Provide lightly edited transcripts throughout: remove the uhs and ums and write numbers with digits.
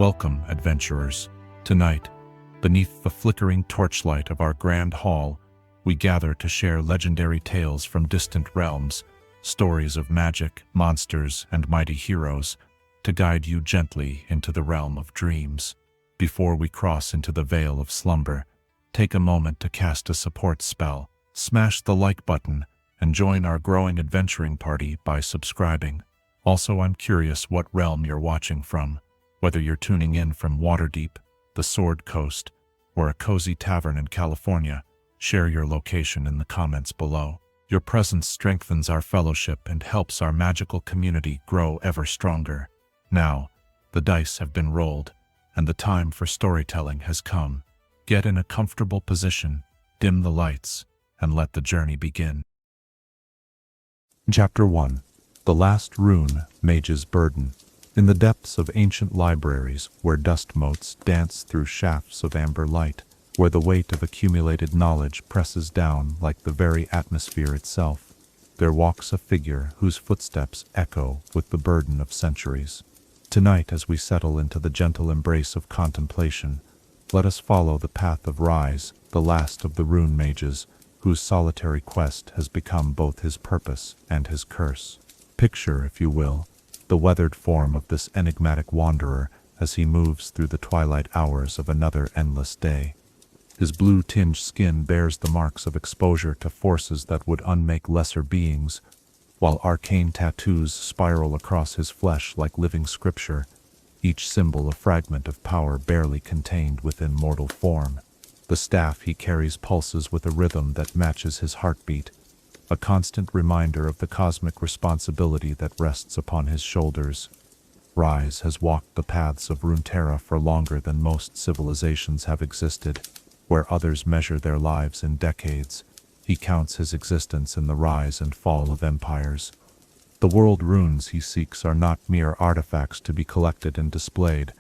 Welcome, adventurers. Tonight, beneath the flickering torchlight of our grand hall, we gather to share legendary tales from distant realms, stories of magic, monsters, and mighty heroes, to guide you gently into the realm of dreams. Before we cross into the veil of slumber, take a moment to cast a support spell, smash the like button, and join our growing adventuring party by subscribing. Also, I'm curious what realm you're watching from. Whether you're tuning in from Waterdeep, the Sword Coast, or a cozy tavern in California, share your location in the comments below. Your presence strengthens our fellowship and helps our magical community grow ever stronger. Now, the dice have been rolled, and the time for storytelling has come. Get in a comfortable position, dim the lights, and let the journey begin. Chapter 1. The Last Rune, Mage's Burden. In the depths of ancient libraries, where dust motes dance through shafts of amber light, where the weight of accumulated knowledge presses down like the very atmosphere itself, there walks a figure whose footsteps echo with the burden of centuries. Tonight, as we settle into the gentle embrace of contemplation, let us follow the path of Ryze, the last of the Rune Mages, whose solitary quest has become both his purpose and his curse. Picture, if you will, the weathered form of this enigmatic wanderer as he moves through the twilight hours of another endless day. His blue-tinged skin bears the marks of exposure to forces that would unmake lesser beings, while arcane tattoos spiral across his flesh like living scripture, each symbol a fragment of power barely contained within mortal form. The staff he carries pulses with a rhythm that matches his heartbeat, a constant reminder of the cosmic responsibility that rests upon his shoulders. Ryze has walked the paths of Runeterra for longer than most civilizations have existed. Where others measure their lives in decades, he counts his existence in the rise and fall of empires. The world runes he seeks are not mere artifacts to be collected and displayed,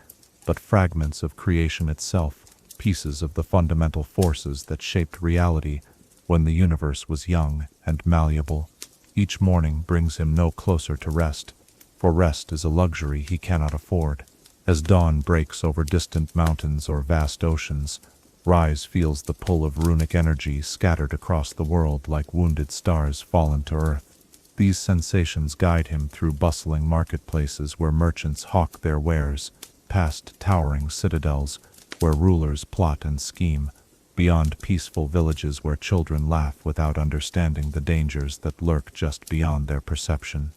but fragments of creation itself, pieces of the fundamental forces that shaped reality when the universe was young and malleable. Each morning brings him no closer to rest, for rest is a luxury he cannot afford. As dawn breaks over distant mountains or vast oceans, Ryze feels the pull of runic energy scattered across the world like wounded stars fallen to earth. These sensations guide him through bustling marketplaces where merchants hawk their wares, past towering citadels where rulers plot and scheme, beyond peaceful villages where children laugh without understanding the dangers that lurk just beyond their perception.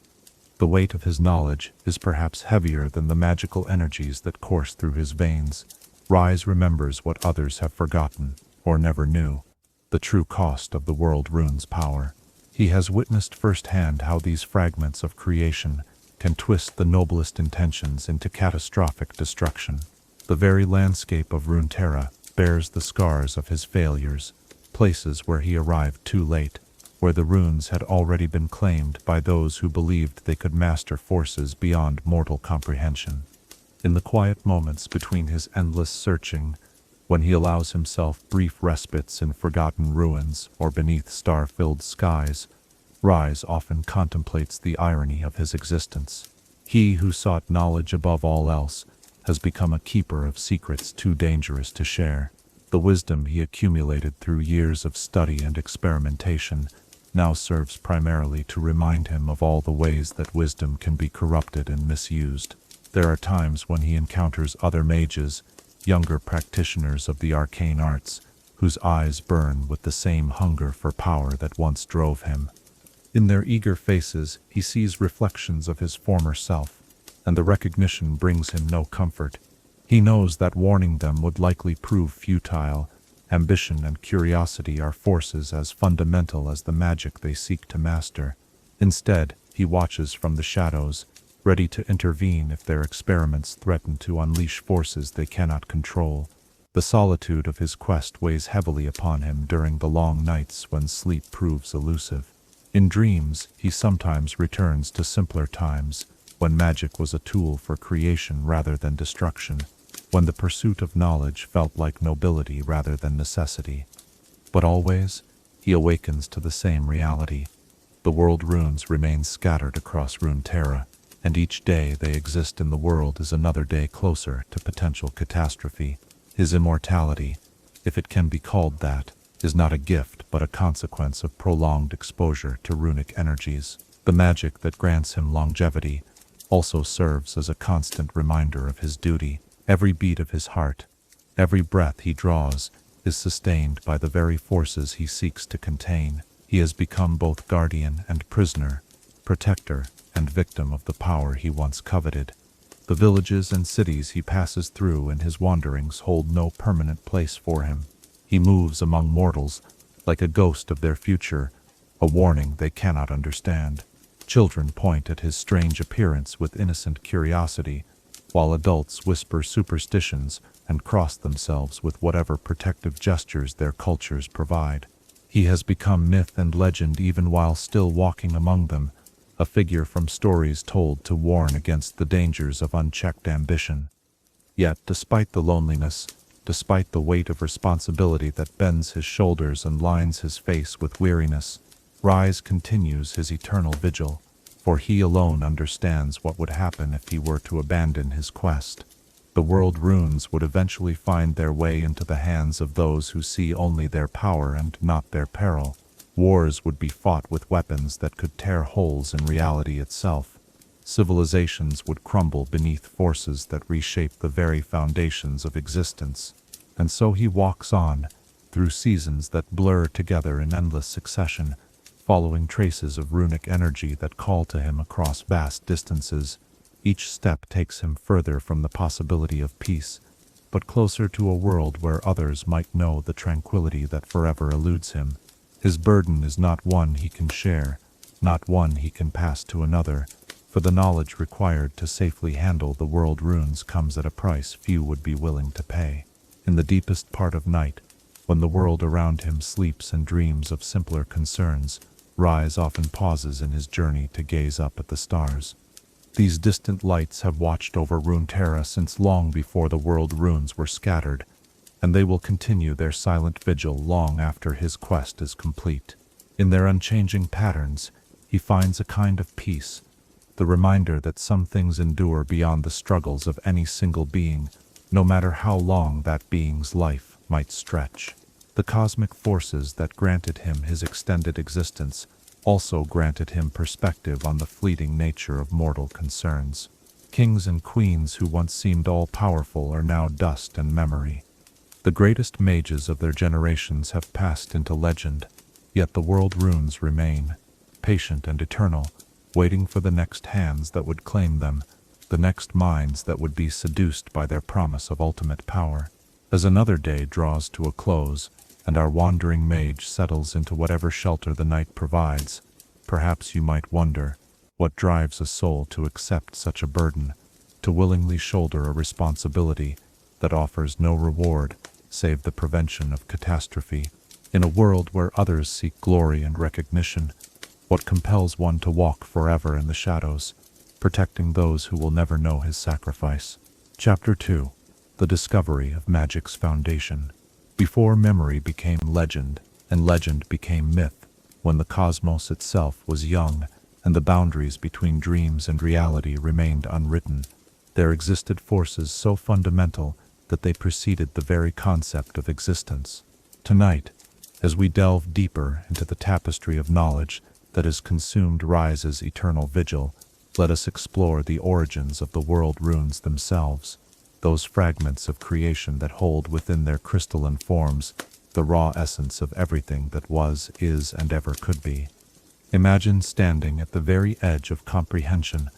The weight of his knowledge is perhaps heavier than the magical energies that course through his veins. Ryze remembers what others have forgotten, or never knew, the true cost of the world rune's power. He has witnessed firsthand how these fragments of creation can twist the noblest intentions into catastrophic destruction. The very landscape of Runeterra bears the scars of his failures, places where he arrived too late, where the runes had already been claimed by those who believed they could master forces beyond mortal comprehension. In the quiet moments between his endless searching, when he allows himself brief respites in forgotten ruins or beneath star-filled skies, Ryze often contemplates the irony of his existence. He who sought knowledge above all else has become a keeper of secrets too dangerous to share. The wisdom he accumulated through years of study and experimentation now serves primarily to remind him of all the ways that wisdom can be corrupted and misused. There are times when he encounters other mages, younger practitioners of the arcane arts, whose eyes burn with the same hunger for power that once drove him. In their eager faces, he sees reflections of his former self, and the recognition brings him no comfort. He knows that warning them would likely prove futile. Ambition and curiosity are forces as fundamental as the magic they seek to master. Instead, he watches from the shadows, ready to intervene if their experiments threaten to unleash forces they cannot control. The solitude of his quest weighs heavily upon him during the long nights when sleep proves elusive. In dreams, he sometimes returns to simpler times, when magic was a tool for creation rather than destruction, when the pursuit of knowledge felt like nobility rather than necessity. But always, he awakens to the same reality. The world runes remain scattered across Runeterra, and each day they exist in the world is another day closer to potential catastrophe. His immortality, if it can be called that, is not a gift but a consequence of prolonged exposure to runic energies. The magic that grants him longevity also serves as a constant reminder of his duty. Every beat of his heart, every breath he draws, is sustained by the very forces he seeks to contain. He has become both guardian and prisoner, protector and victim of the power he once coveted. The villages and cities he passes through in his wanderings hold no permanent place for him. He moves among mortals like a ghost of their future, a warning they cannot understand. Children point at his strange appearance with innocent curiosity, while adults whisper superstitions and cross themselves with whatever protective gestures their cultures provide. He has become myth and legend even while still walking among them, a figure from stories told to warn against the dangers of unchecked ambition. Yet, despite the loneliness, despite the weight of responsibility that bends his shoulders and lines his face with weariness, Ryze continues his eternal vigil, for he alone understands what would happen if he were to abandon his quest. The world runes would eventually find their way into the hands of those who see only their power and not their peril. Wars would be fought with weapons that could tear holes in reality itself. Civilizations would crumble beneath forces that reshape the very foundations of existence. And so he walks on, through seasons that blur together in endless succession, following traces of runic energy that call to him across vast distances. Each step takes him further from the possibility of peace, but closer to a world where others might know the tranquility that forever eludes him. His burden is not one he can share, not one he can pass to another, for the knowledge required to safely handle the world runes comes at a price few would be willing to pay. In the deepest part of night, when the world around him sleeps and dreams of simpler concerns, Ryze often pauses in his journey to gaze up at the stars. These distant lights have watched over Runeterra since long before the world runes were scattered, and they will continue their silent vigil long after his quest is complete. In their unchanging patterns, he finds a kind of peace, the reminder that some things endure beyond the struggles of any single being, no matter how long that being's life might stretch. The cosmic forces that granted him his extended existence also granted him perspective on the fleeting nature of mortal concerns. Kings and queens who once seemed all-powerful are now dust and memory. The greatest mages of their generations have passed into legend, yet the world runes remain, patient and eternal, waiting for the next hands that would claim them, the next minds that would be seduced by their promise of ultimate power. As another day draws to a close, and our wandering mage settles into whatever shelter the night provides, perhaps you might wonder, what drives a soul to accept such a burden, to willingly shoulder a responsibility that offers no reward save the prevention of catastrophe. In a world where others seek glory and recognition, what compels one to walk forever in the shadows, protecting those who will never know his sacrifice? Chapter 2. The Discovery of Magic's Foundation. Before memory became legend, and legend became myth, when the cosmos itself was young, and the boundaries between dreams and reality remained unwritten, there existed forces so fundamental that they preceded the very concept of existence. Tonight, as we delve deeper into the tapestry of knowledge that has consumed Ryze's eternal vigil, let us explore the origins of the world runes themselves, those fragments of creation that hold within their crystalline forms the raw essence of everything that was, is, and ever could be. Imagine standing at the very edge of comprehension,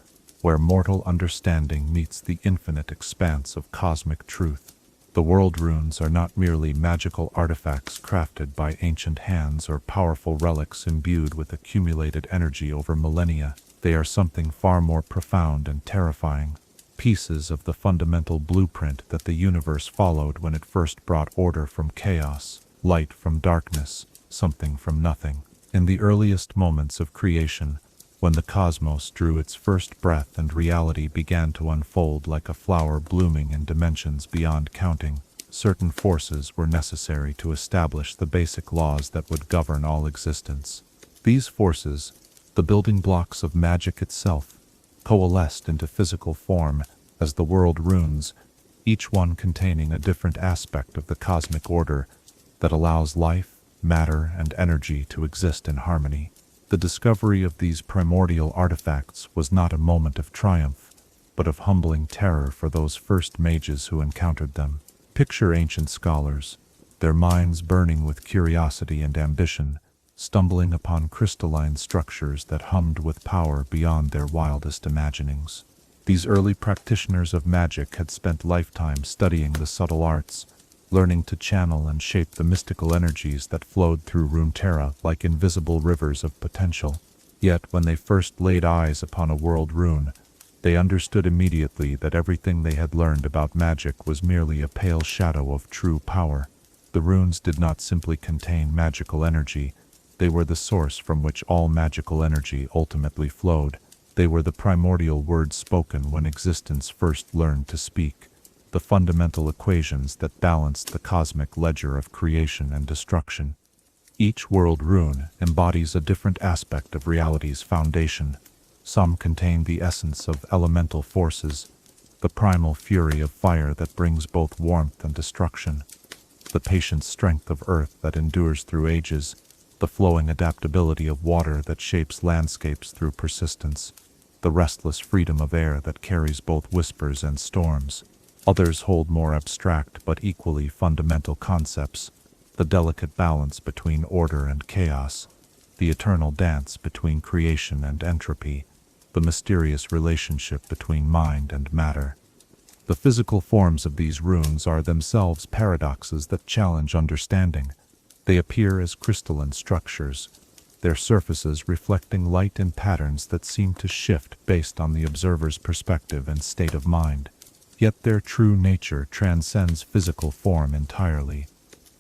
where mortal understanding meets the infinite expanse of cosmic truth. The world runes are not merely magical artifacts crafted by ancient hands or powerful relics imbued with accumulated energy over millennia. They are something far more profound and terrifying. Pieces of the fundamental blueprint that the universe followed when it first brought order from chaos, light from darkness, something from nothing. In the earliest moments of creation, when the cosmos drew its first breath and reality began to unfold like a flower blooming in dimensions beyond counting, certain forces were necessary to establish the basic laws that would govern all existence. These forces, the building blocks of magic itself, coalesced into physical form as the world runes, each one containing a different aspect of the cosmic order that allows life, matter, and energy to exist in harmony. The discovery of these primordial artifacts was not a moment of triumph, but of humbling terror for those first mages who encountered them. Picture ancient scholars, their minds burning with curiosity and ambition, stumbling upon crystalline structures that hummed with power beyond their wildest imaginings. These early practitioners of magic had spent lifetimes studying the subtle arts, learning to channel and shape the mystical energies that flowed through Runeterra like invisible rivers of potential. Yet when they first laid eyes upon a world rune, they understood immediately that everything they had learned about magic was merely a pale shadow of true power. The runes did not simply contain magical energy, they were the source from which all magical energy ultimately flowed. They were the primordial words spoken when existence first learned to speak, the fundamental equations that balanced the cosmic ledger of creation and destruction. Each world rune embodies a different aspect of reality's foundation. Some contain the essence of elemental forces, the primal fury of fire that brings both warmth and destruction, the patient strength of earth that endures through ages, the flowing adaptability of water that shapes landscapes through persistence, the restless freedom of air that carries both whispers and storms. Others hold more abstract but equally fundamental concepts, the delicate balance between order and chaos, the eternal dance between creation and entropy, the mysterious relationship between mind and matter. The physical forms of these runes are themselves paradoxes that challenge understanding. They appear as crystalline structures, their surfaces reflecting light in patterns that seem to shift based on the observer's perspective and state of mind. Yet their true nature transcends physical form entirely.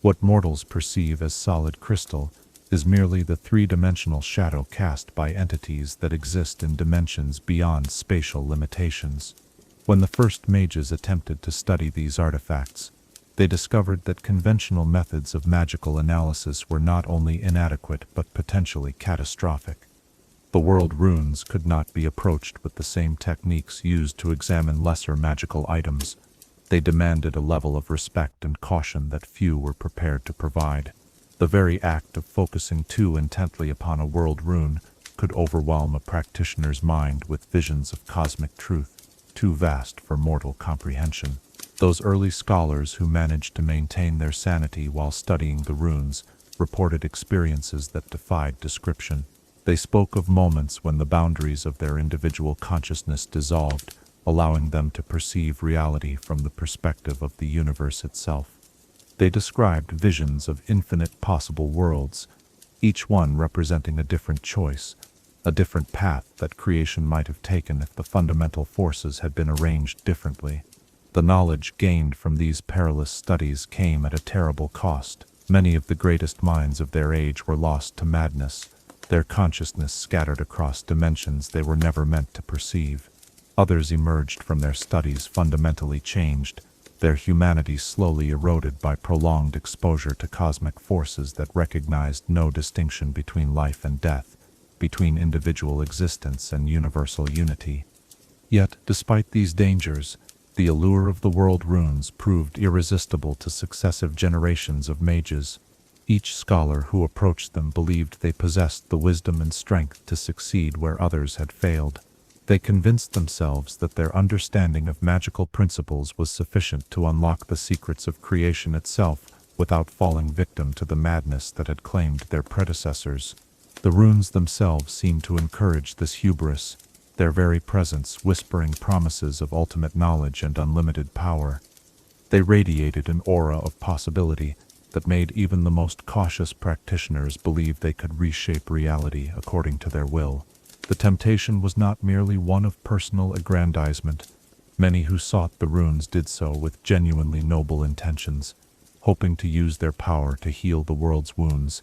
What mortals perceive as solid crystal is merely the three-dimensional shadow cast by entities that exist in dimensions beyond spatial limitations. When the first mages attempted to study these artifacts, they discovered that conventional methods of magical analysis were not only inadequate but potentially catastrophic. The world runes could not be approached with the same techniques used to examine lesser magical items. They demanded a level of respect and caution that few were prepared to provide. The very act of focusing too intently upon a world rune could overwhelm a practitioner's mind with visions of cosmic truth, too vast for mortal comprehension. Those early scholars who managed to maintain their sanity while studying the runes reported experiences that defied description. They spoke of moments when the boundaries of their individual consciousness dissolved, allowing them to perceive reality from the perspective of the universe itself. They described visions of infinite possible worlds, each one representing a different choice, a different path that creation might have taken if the fundamental forces had been arranged differently. The knowledge gained from these perilous studies came at a terrible cost. Many of the greatest minds of their age were lost to madness, their consciousness scattered across dimensions they were never meant to perceive. Others emerged from their studies fundamentally changed, their humanity slowly eroded by prolonged exposure to cosmic forces that recognized no distinction between life and death, between individual existence and universal unity. Yet, despite these dangers, the allure of the world runes proved irresistible to successive generations of mages. Each scholar who approached them believed they possessed the wisdom and strength to succeed where others had failed. They convinced themselves that their understanding of magical principles was sufficient to unlock the secrets of creation itself without falling victim to the madness that had claimed their predecessors. The runes themselves seemed to encourage this hubris, their very presence whispering promises of ultimate knowledge and unlimited power. They radiated an aura of possibility that made even the most cautious practitioners believe they could reshape reality according to their will. The temptation was not merely one of personal aggrandizement. Many who sought the runes did so with genuinely noble intentions, hoping to use their power to heal the world's wounds,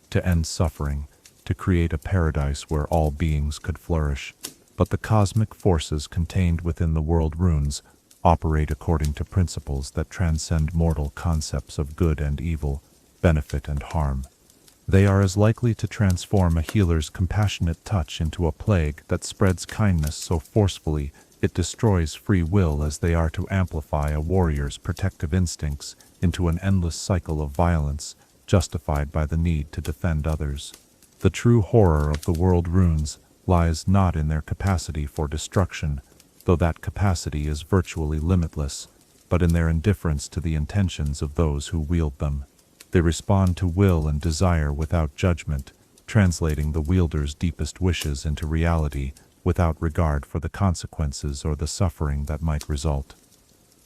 to end suffering, to create a paradise where all beings could flourish. But the cosmic forces contained within the world runes operate according to principles that transcend mortal concepts of good and evil, benefit and harm. They are as likely to transform a healer's compassionate touch into a plague that spreads kindness so forcefully it destroys free will as they are to amplify a warrior's protective instincts into an endless cycle of violence justified by the need to defend others. The true horror of the world runes lies not in their capacity for destruction, though that capacity is virtually limitless, but in their indifference to the intentions of those who wield them. They respond to will and desire without judgment, translating the wielder's deepest wishes into reality without regard for the consequences or the suffering that might result.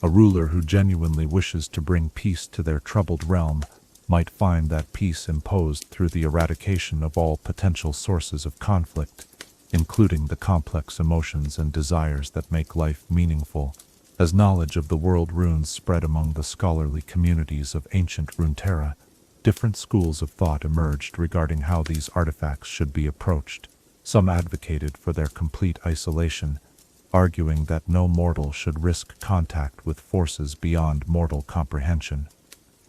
A ruler who genuinely wishes to bring peace to their troubled realm might find that peace imposed through the eradication of all potential sources of conflict, including the complex emotions and desires that make life meaningful. As knowledge of the world runes spread among the scholarly communities of ancient Runeterra, different schools of thought emerged regarding how these artifacts should be approached. Some advocated for their complete isolation, arguing that no mortal should risk contact with forces beyond mortal comprehension.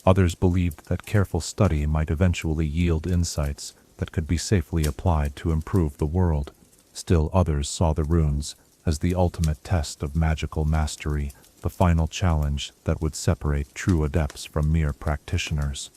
Others believed that careful study might eventually yield insights that could be safely applied to improve the world. Still others saw the runes as the ultimate test of magical mastery, the final challenge that would separate true adepts from mere practitioners.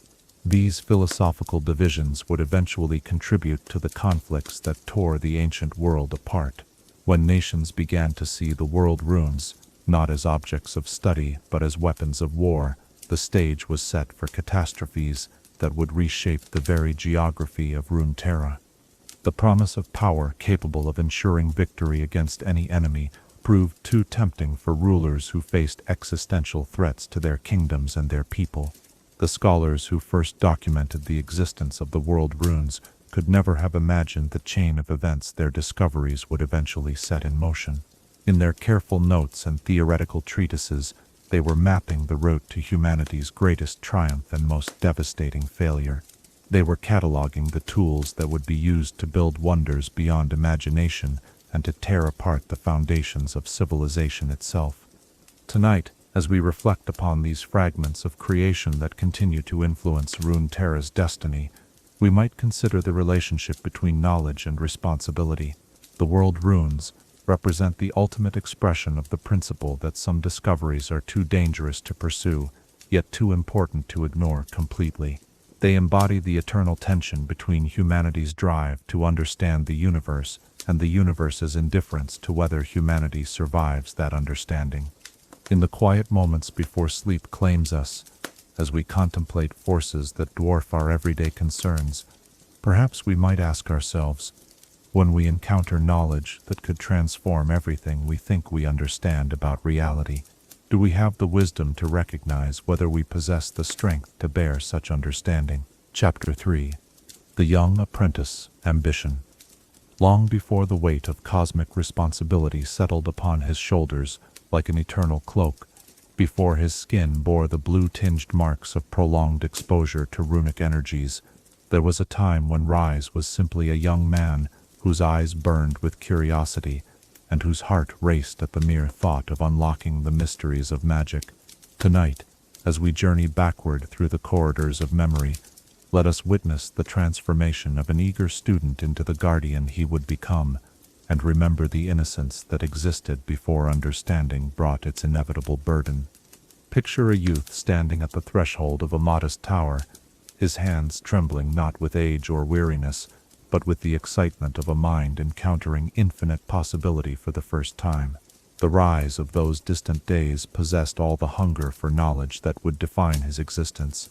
These philosophical divisions would eventually contribute to the conflicts that tore the ancient world apart. When nations began to see the world runes, not as objects of study but as weapons of war, the stage was set for catastrophes that would reshape the very geography of Runeterra. The promise of power capable of ensuring victory against any enemy proved too tempting for rulers who faced existential threats to their kingdoms and their people. The scholars who first documented the existence of the world runes could never have imagined the chain of events their discoveries would eventually set in motion. In their careful notes and theoretical treatises, they were mapping the route to humanity's greatest triumph and most devastating failure. They were cataloging the tools that would be used to build wonders beyond imagination and to tear apart the foundations of civilization itself. Tonight, as we reflect upon these fragments of creation that continue to influence Runeterra's destiny, we might consider the relationship between knowledge and responsibility. The world runes represent the ultimate expression of the principle that some discoveries are too dangerous to pursue, yet too important to ignore completely. They embody the eternal tension between humanity's drive to understand the universe and the universe's indifference to whether humanity survives that understanding. In the quiet moments before sleep claims us, as we contemplate forces that dwarf our everyday concerns, perhaps we might ask ourselves, when we encounter knowledge that could transform everything we think we understand about reality, do we have the wisdom to recognize whether we possess the strength to bear such understanding? Chapter 3. The Young Apprentice, Ambition. Long before the weight of cosmic responsibility settled upon his shoulders like an eternal cloak, before his skin bore the blue-tinged marks of prolonged exposure to runic energies, there was a time when Ryze was simply a young man whose eyes burned with curiosity and whose heart raced at the mere thought of unlocking the mysteries of magic. Tonight, as we journey backward through the corridors of memory, let us witness the transformation of an eager student into the guardian he would become, and remember the innocence that existed before understanding brought its inevitable burden. Picture a youth standing at the threshold of a modest tower, his hands trembling not with age or weariness, but with the excitement of a mind encountering infinite possibility for the first time. The Ryze of those distant days possessed all the hunger for knowledge that would define his existence,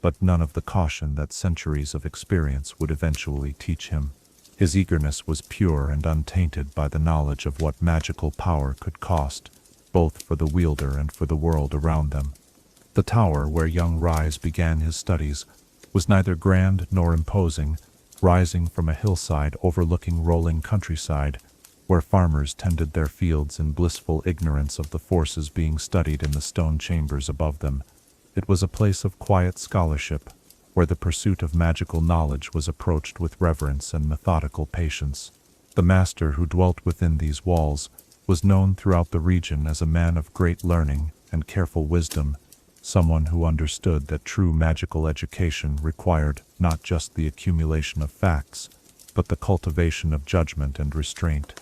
but none of the caution that centuries of experience would eventually teach him. His eagerness was pure and untainted by the knowledge of what magical power could cost, both for the wielder and for the world around them. The tower where young Ryze began his studies was neither grand nor imposing, rising from a hillside overlooking rolling countryside, where farmers tended their fields in blissful ignorance of the forces being studied in the stone chambers above them. It was a place of quiet scholarship, where the pursuit of magical knowledge was approached with reverence and methodical patience. The master who dwelt within these walls was known throughout the region as a man of great learning and careful wisdom, someone who understood that true magical education required not just the accumulation of facts, but the cultivation of judgment and restraint.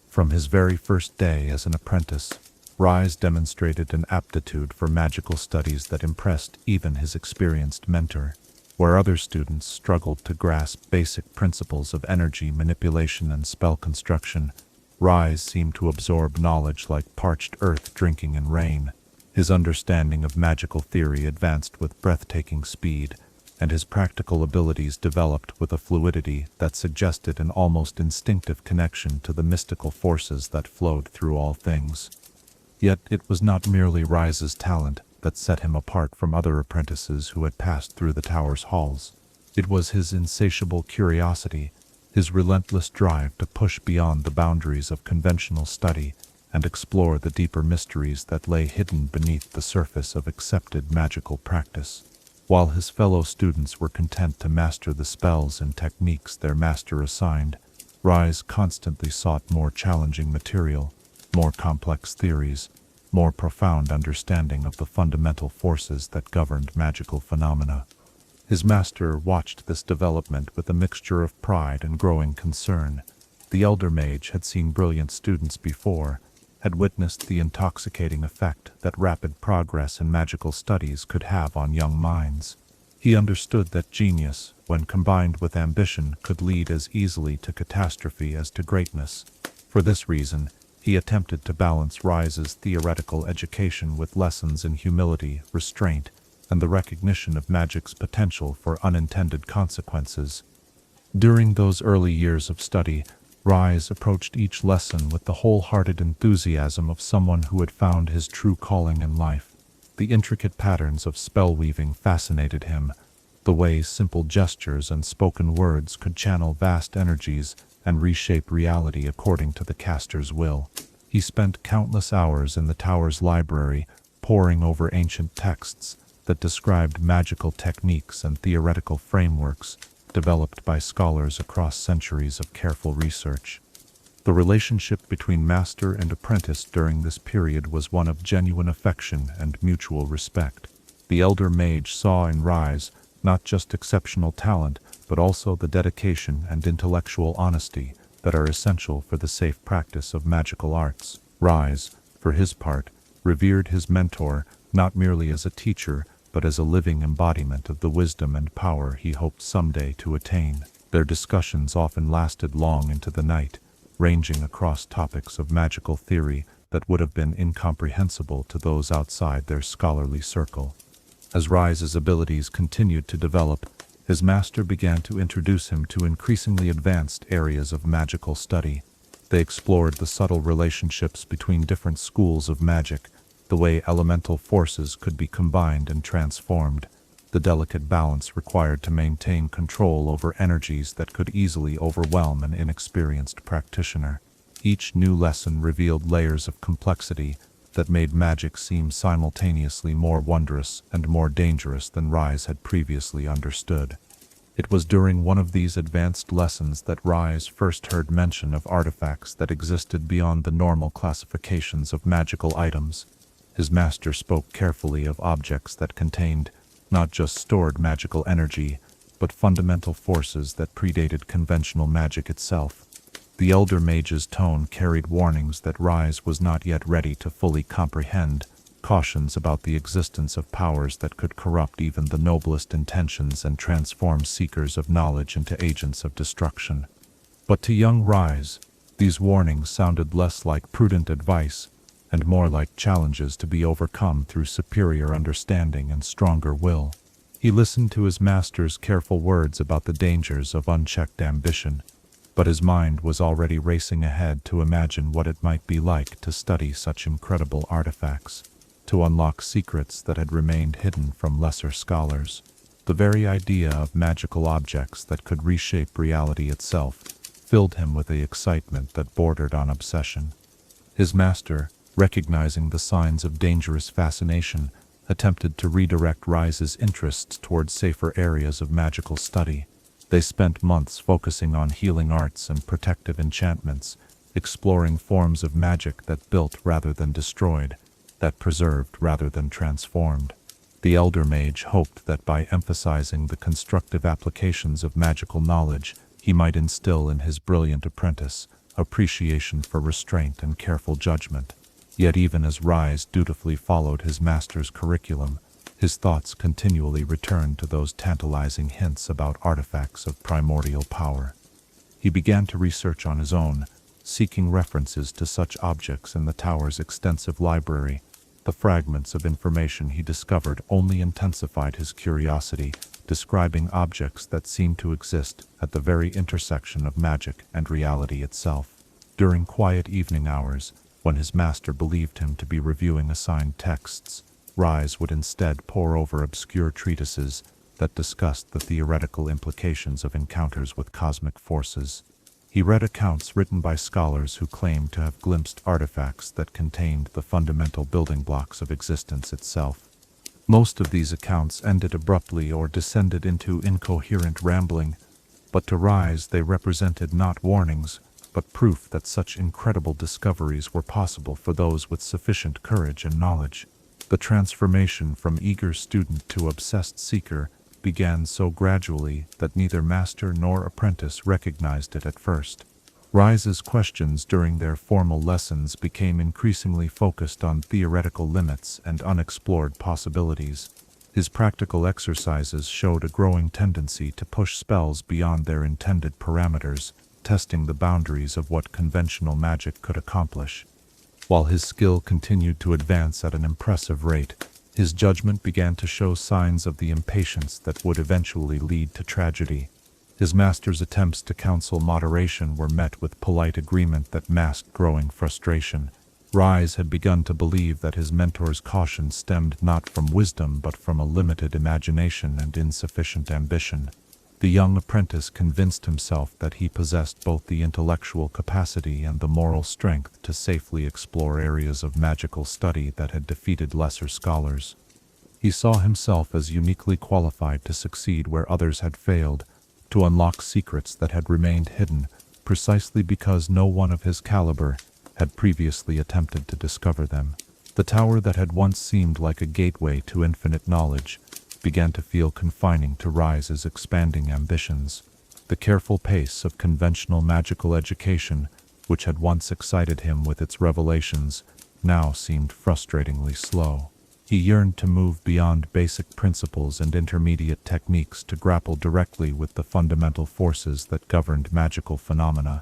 From his very first day as an apprentice, Ryze demonstrated an aptitude for magical studies that impressed even his experienced mentor. Where other students struggled to grasp basic principles of energy manipulation and spell construction, Ryze seemed to absorb knowledge like parched earth drinking in rain. His understanding of magical theory advanced with breathtaking speed, and his practical abilities developed with a fluidity that suggested an almost instinctive connection to the mystical forces that flowed through all things. Yet it was not merely Ryze's talent that set him apart from other apprentices who had passed through the tower's halls. It was his insatiable curiosity, his relentless drive to push beyond the boundaries of conventional study and explore the deeper mysteries that lay hidden beneath the surface of accepted magical practice. While his fellow students were content to master the spells and techniques their master assigned, Ryze constantly sought more challenging material, more complex theories, more profound understanding of the fundamental forces that governed magical phenomena. His master watched this development with a mixture of pride and growing concern. The elder mage had seen brilliant students before, had witnessed the intoxicating effect that rapid progress in magical studies could have on young minds. He understood that genius, when combined with ambition, could lead as easily to catastrophe as to greatness. For this reason, he attempted to balance Ryze's theoretical education with lessons in humility, restraint, and the recognition of magic's potential for unintended consequences. During those early years of study, Ryze approached each lesson with the wholehearted enthusiasm of someone who had found his true calling in life. The intricate patterns of spell-weaving fascinated him, the way simple gestures and spoken words could channel vast energies and reshape reality according to the caster's will. He spent countless hours in the tower's library, poring over ancient texts that described magical techniques and theoretical frameworks developed by scholars across centuries of careful research. The relationship between master and apprentice during this period was one of genuine affection and mutual respect. The elder mage saw in Ryze not just exceptional talent, but also the dedication and intellectual honesty that are essential for the safe practice of magical arts. Ryze, for his part, revered his mentor not merely as a teacher, but as a living embodiment of the wisdom and power he hoped someday to attain. Their discussions often lasted long into the night, ranging across topics of magical theory that would have been incomprehensible to those outside their scholarly circle. As Ryze's abilities continued to develop, his master began to introduce him to increasingly advanced areas of magical study. They explored the subtle relationships between different schools of magic, the way elemental forces could be combined and transformed, the delicate balance required to maintain control over energies that could easily overwhelm an inexperienced practitioner. Each new lesson revealed layers of complexity that made magic seem simultaneously more wondrous and more dangerous than Ryze had previously understood. It was during one of these advanced lessons that Ryze first heard mention of artifacts that existed beyond the normal classifications of magical items. His master spoke carefully of objects that contained not just stored magical energy, but fundamental forces that predated conventional magic itself. The elder mage's tone carried warnings that Ryze was not yet ready to fully comprehend, cautions about the existence of powers that could corrupt even the noblest intentions and transform seekers of knowledge into agents of destruction. But to young Ryze, these warnings sounded less like prudent advice and more like challenges to be overcome through superior understanding and stronger will. He listened to his master's careful words about the dangers of unchecked ambition, but his mind was already racing ahead to imagine what it might be like to study such incredible artifacts, to unlock secrets that had remained hidden from lesser scholars. The very idea of magical objects that could reshape reality itself filled him with the excitement that bordered on obsession. His master, recognizing the signs of dangerous fascination, attempted to redirect Ryze's interests towards safer areas of magical study. They spent months focusing on healing arts and protective enchantments, exploring forms of magic that built rather than destroyed, that preserved rather than transformed. The elder mage hoped that by emphasizing the constructive applications of magical knowledge, he might instill in his brilliant apprentice appreciation for restraint and careful judgment. Yet even as Ryze dutifully followed his master's curriculum, his thoughts continually returned to those tantalizing hints about artifacts of primordial power. He began to research on his own, seeking references to such objects in the tower's extensive library. The fragments of information he discovered only intensified his curiosity, describing objects that seemed to exist at the very intersection of magic and reality itself. During quiet evening hours, when his master believed him to be reviewing assigned texts, Ryze would instead pore over obscure treatises that discussed the theoretical implications of encounters with cosmic forces. He read accounts written by scholars who claimed to have glimpsed artifacts that contained the fundamental building blocks of existence itself. Most of these accounts ended abruptly or descended into incoherent rambling, but to Ryze they represented not warnings, but proof that such incredible discoveries were possible for those with sufficient courage and knowledge. The transformation from eager student to obsessed seeker began so gradually that neither master nor apprentice recognized it at first. Ryze's questions during their formal lessons became increasingly focused on theoretical limits and unexplored possibilities. His practical exercises showed a growing tendency to push spells beyond their intended parameters, testing the boundaries of what conventional magic could accomplish. While his skill continued to advance at an impressive rate, his judgment began to show signs of the impatience that would eventually lead to tragedy. His master's attempts to counsel moderation were met with polite agreement that masked growing frustration. Ryze had begun to believe that his mentor's caution stemmed not from wisdom but from a limited imagination and insufficient ambition. The young apprentice convinced himself that he possessed both the intellectual capacity and the moral strength to safely explore areas of magical study that had defeated lesser scholars. He saw himself as uniquely qualified to succeed where others had failed, to unlock secrets that had remained hidden, precisely because no one of his caliber had previously attempted to discover them. The tower that had once seemed like a gateway to infinite knowledge began to feel confining to Ryze's expanding ambitions. The careful pace of conventional magical education, which had once excited him with its revelations, now seemed frustratingly slow. He yearned to move beyond basic principles and intermediate techniques to grapple directly with the fundamental forces that governed magical phenomena.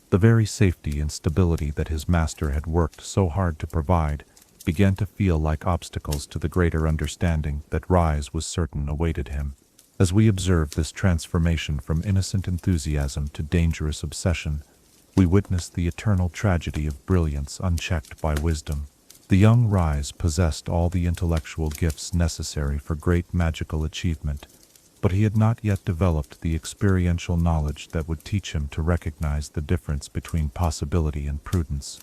The very safety and stability that his master had worked so hard to provide began to feel like obstacles to the greater understanding that Ryze was certain awaited him. As we observe this transformation from innocent enthusiasm to dangerous obsession, we witness the eternal tragedy of brilliance unchecked by wisdom. The young Ryze possessed all the intellectual gifts necessary for great magical achievement, but he had not yet developed the experiential knowledge that would teach him to recognize the difference between possibility and prudence.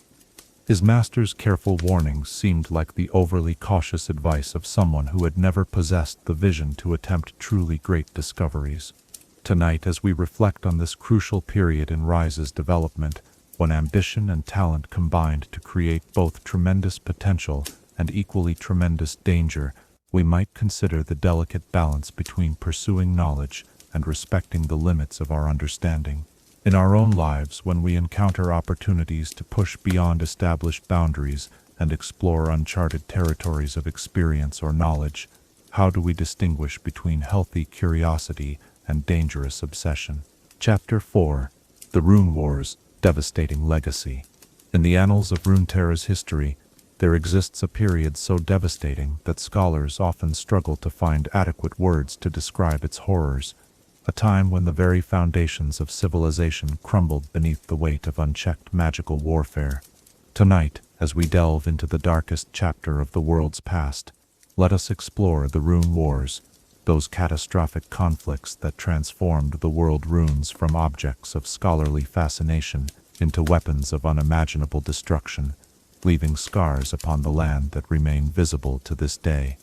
His master's careful warnings seemed like the overly cautious advice of someone who had never possessed the vision to attempt truly great discoveries. Tonight, as we reflect on this crucial period in Ryze's development, when ambition and talent combined to create both tremendous potential and equally tremendous danger, we might consider the delicate balance between pursuing knowledge and respecting the limits of our understanding. In our own lives, when we encounter opportunities to push beyond established boundaries and explore uncharted territories of experience or knowledge, how do we distinguish between healthy curiosity and dangerous obsession? Chapter 4. The Rune Wars, Devastating Legacy. In the annals of Runeterra's history, there exists a period so devastating that scholars often struggle to find adequate words to describe its horrors. A time when the very foundations of civilization crumbled beneath the weight of unchecked magical warfare. Tonight, as we delve into the darkest chapter of the world's past, let us explore the Rune Wars, those catastrophic conflicts that transformed the world runes from objects of scholarly fascination into weapons of unimaginable destruction, leaving scars upon the land that remain visible to this day.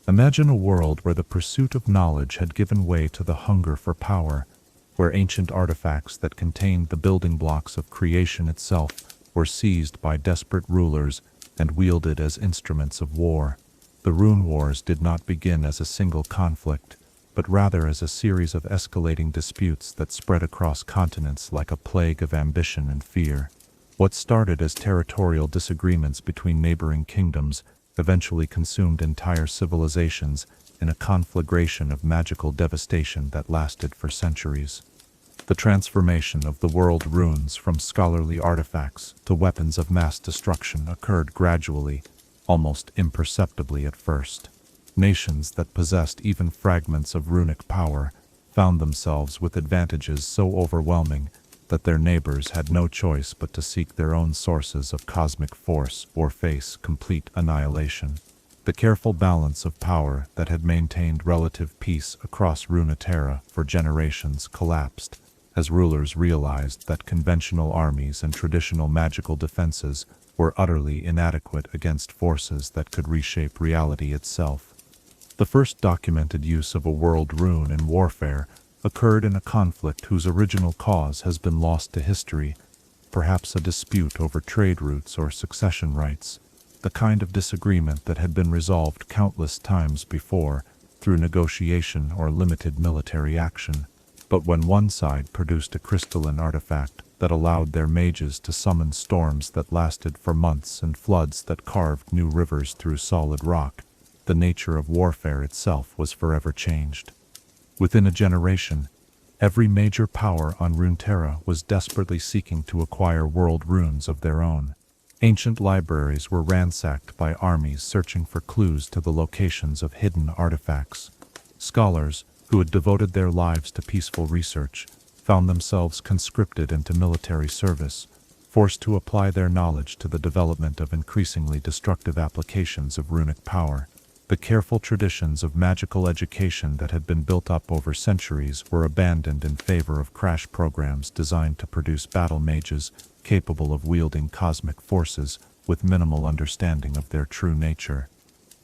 Imagine a world where the pursuit of knowledge had given way to the hunger for power, where ancient artifacts that contained the building blocks of creation itself were seized by desperate rulers and wielded as instruments of war. The Rune Wars did not begin as a single conflict, but rather as a series of escalating disputes that spread across continents like a plague of ambition and fear. What started as territorial disagreements between neighboring kingdoms eventually consumed entire civilizations in a conflagration of magical devastation that lasted for centuries. The transformation of the world runes from scholarly artifacts to weapons of mass destruction occurred gradually, almost imperceptibly at first. Nations that possessed even fragments of runic power found themselves with advantages so overwhelming that their neighbors had no choice but to seek their own sources of cosmic force or face complete annihilation. The careful balance of power that had maintained relative peace across Runeterra for generations collapsed, as rulers realized that conventional armies and traditional magical defenses were utterly inadequate against forces that could reshape reality itself. The first documented use of a world rune in warfare occurred in a conflict whose original cause has been lost to history, perhaps a dispute over trade routes or succession rights, the kind of disagreement that had been resolved countless times before through negotiation or limited military action. But when one side produced a crystalline artifact that allowed their mages to summon storms that lasted for months and floods that carved new rivers through solid rock, the nature of warfare itself was forever changed. Within a generation, every major power on Runeterra was desperately seeking to acquire world runes of their own. Ancient libraries were ransacked by armies searching for clues to the locations of hidden artifacts. Scholars, who had devoted their lives to peaceful research, found themselves conscripted into military service, forced to apply their knowledge to the development of increasingly destructive applications of runic power. The careful traditions of magical education that had been built up over centuries were abandoned in favor of crash programs designed to produce battle mages capable of wielding cosmic forces with minimal understanding of their true nature.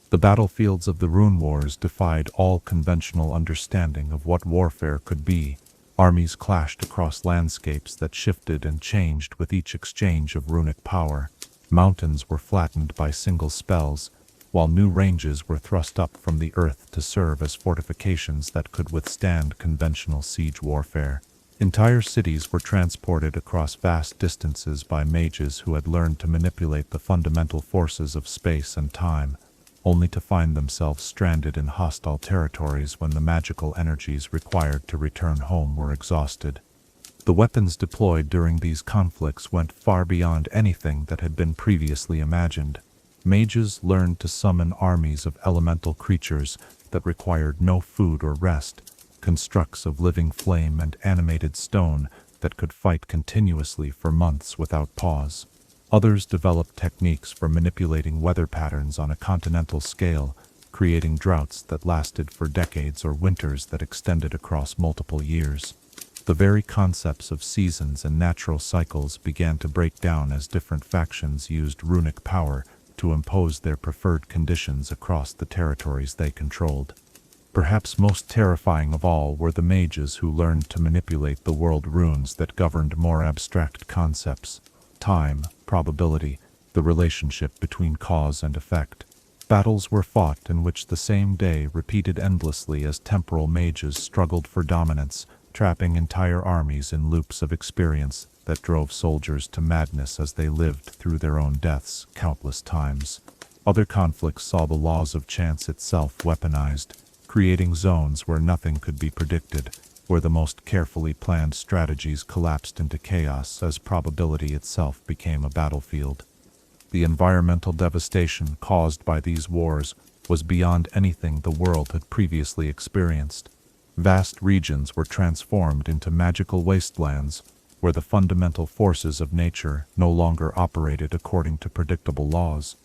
The battlefields of the Rune Wars defied all conventional understanding of what warfare could be. Armies clashed across landscapes that shifted and changed with each exchange of runic power. Mountains were flattened by single spells, while new ranges were thrust up from the earth to serve as fortifications that could withstand conventional siege warfare. Entire cities were transported across vast distances by mages who had learned to manipulate the fundamental forces of space and time, only to find themselves stranded in hostile territories when the magical energies required to return home were exhausted. The weapons deployed during these conflicts went far beyond anything that had been previously imagined. Mages learned to summon armies of elemental creatures that required no food or rest, constructs of living flame and animated stone that could fight continuously for months without pause. Others developed techniques for manipulating weather patterns on a continental scale, creating droughts that lasted for decades or winters that extended across multiple years. The very concepts of seasons and natural cycles began to break down as different factions used runic power to impose their preferred conditions across the territories they controlled. Perhaps most terrifying of all were the mages who learned to manipulate the world runes that governed more abstract concepts: time, probability, the relationship between cause and effect. Battles were fought in which the same day repeated endlessly as temporal mages struggled for dominance, trapping entire armies in loops of experience that drove soldiers to madness as they lived through their own deaths countless times. Other conflicts saw the laws of chance itself weaponized, creating zones where nothing could be predicted, where the most carefully planned strategies collapsed into chaos as probability itself became a battlefield. The environmental devastation caused by these wars was beyond anything the world had previously experienced. Vast regions were transformed into magical wastelands, where the fundamental forces of nature no longer operated according to predictable laws.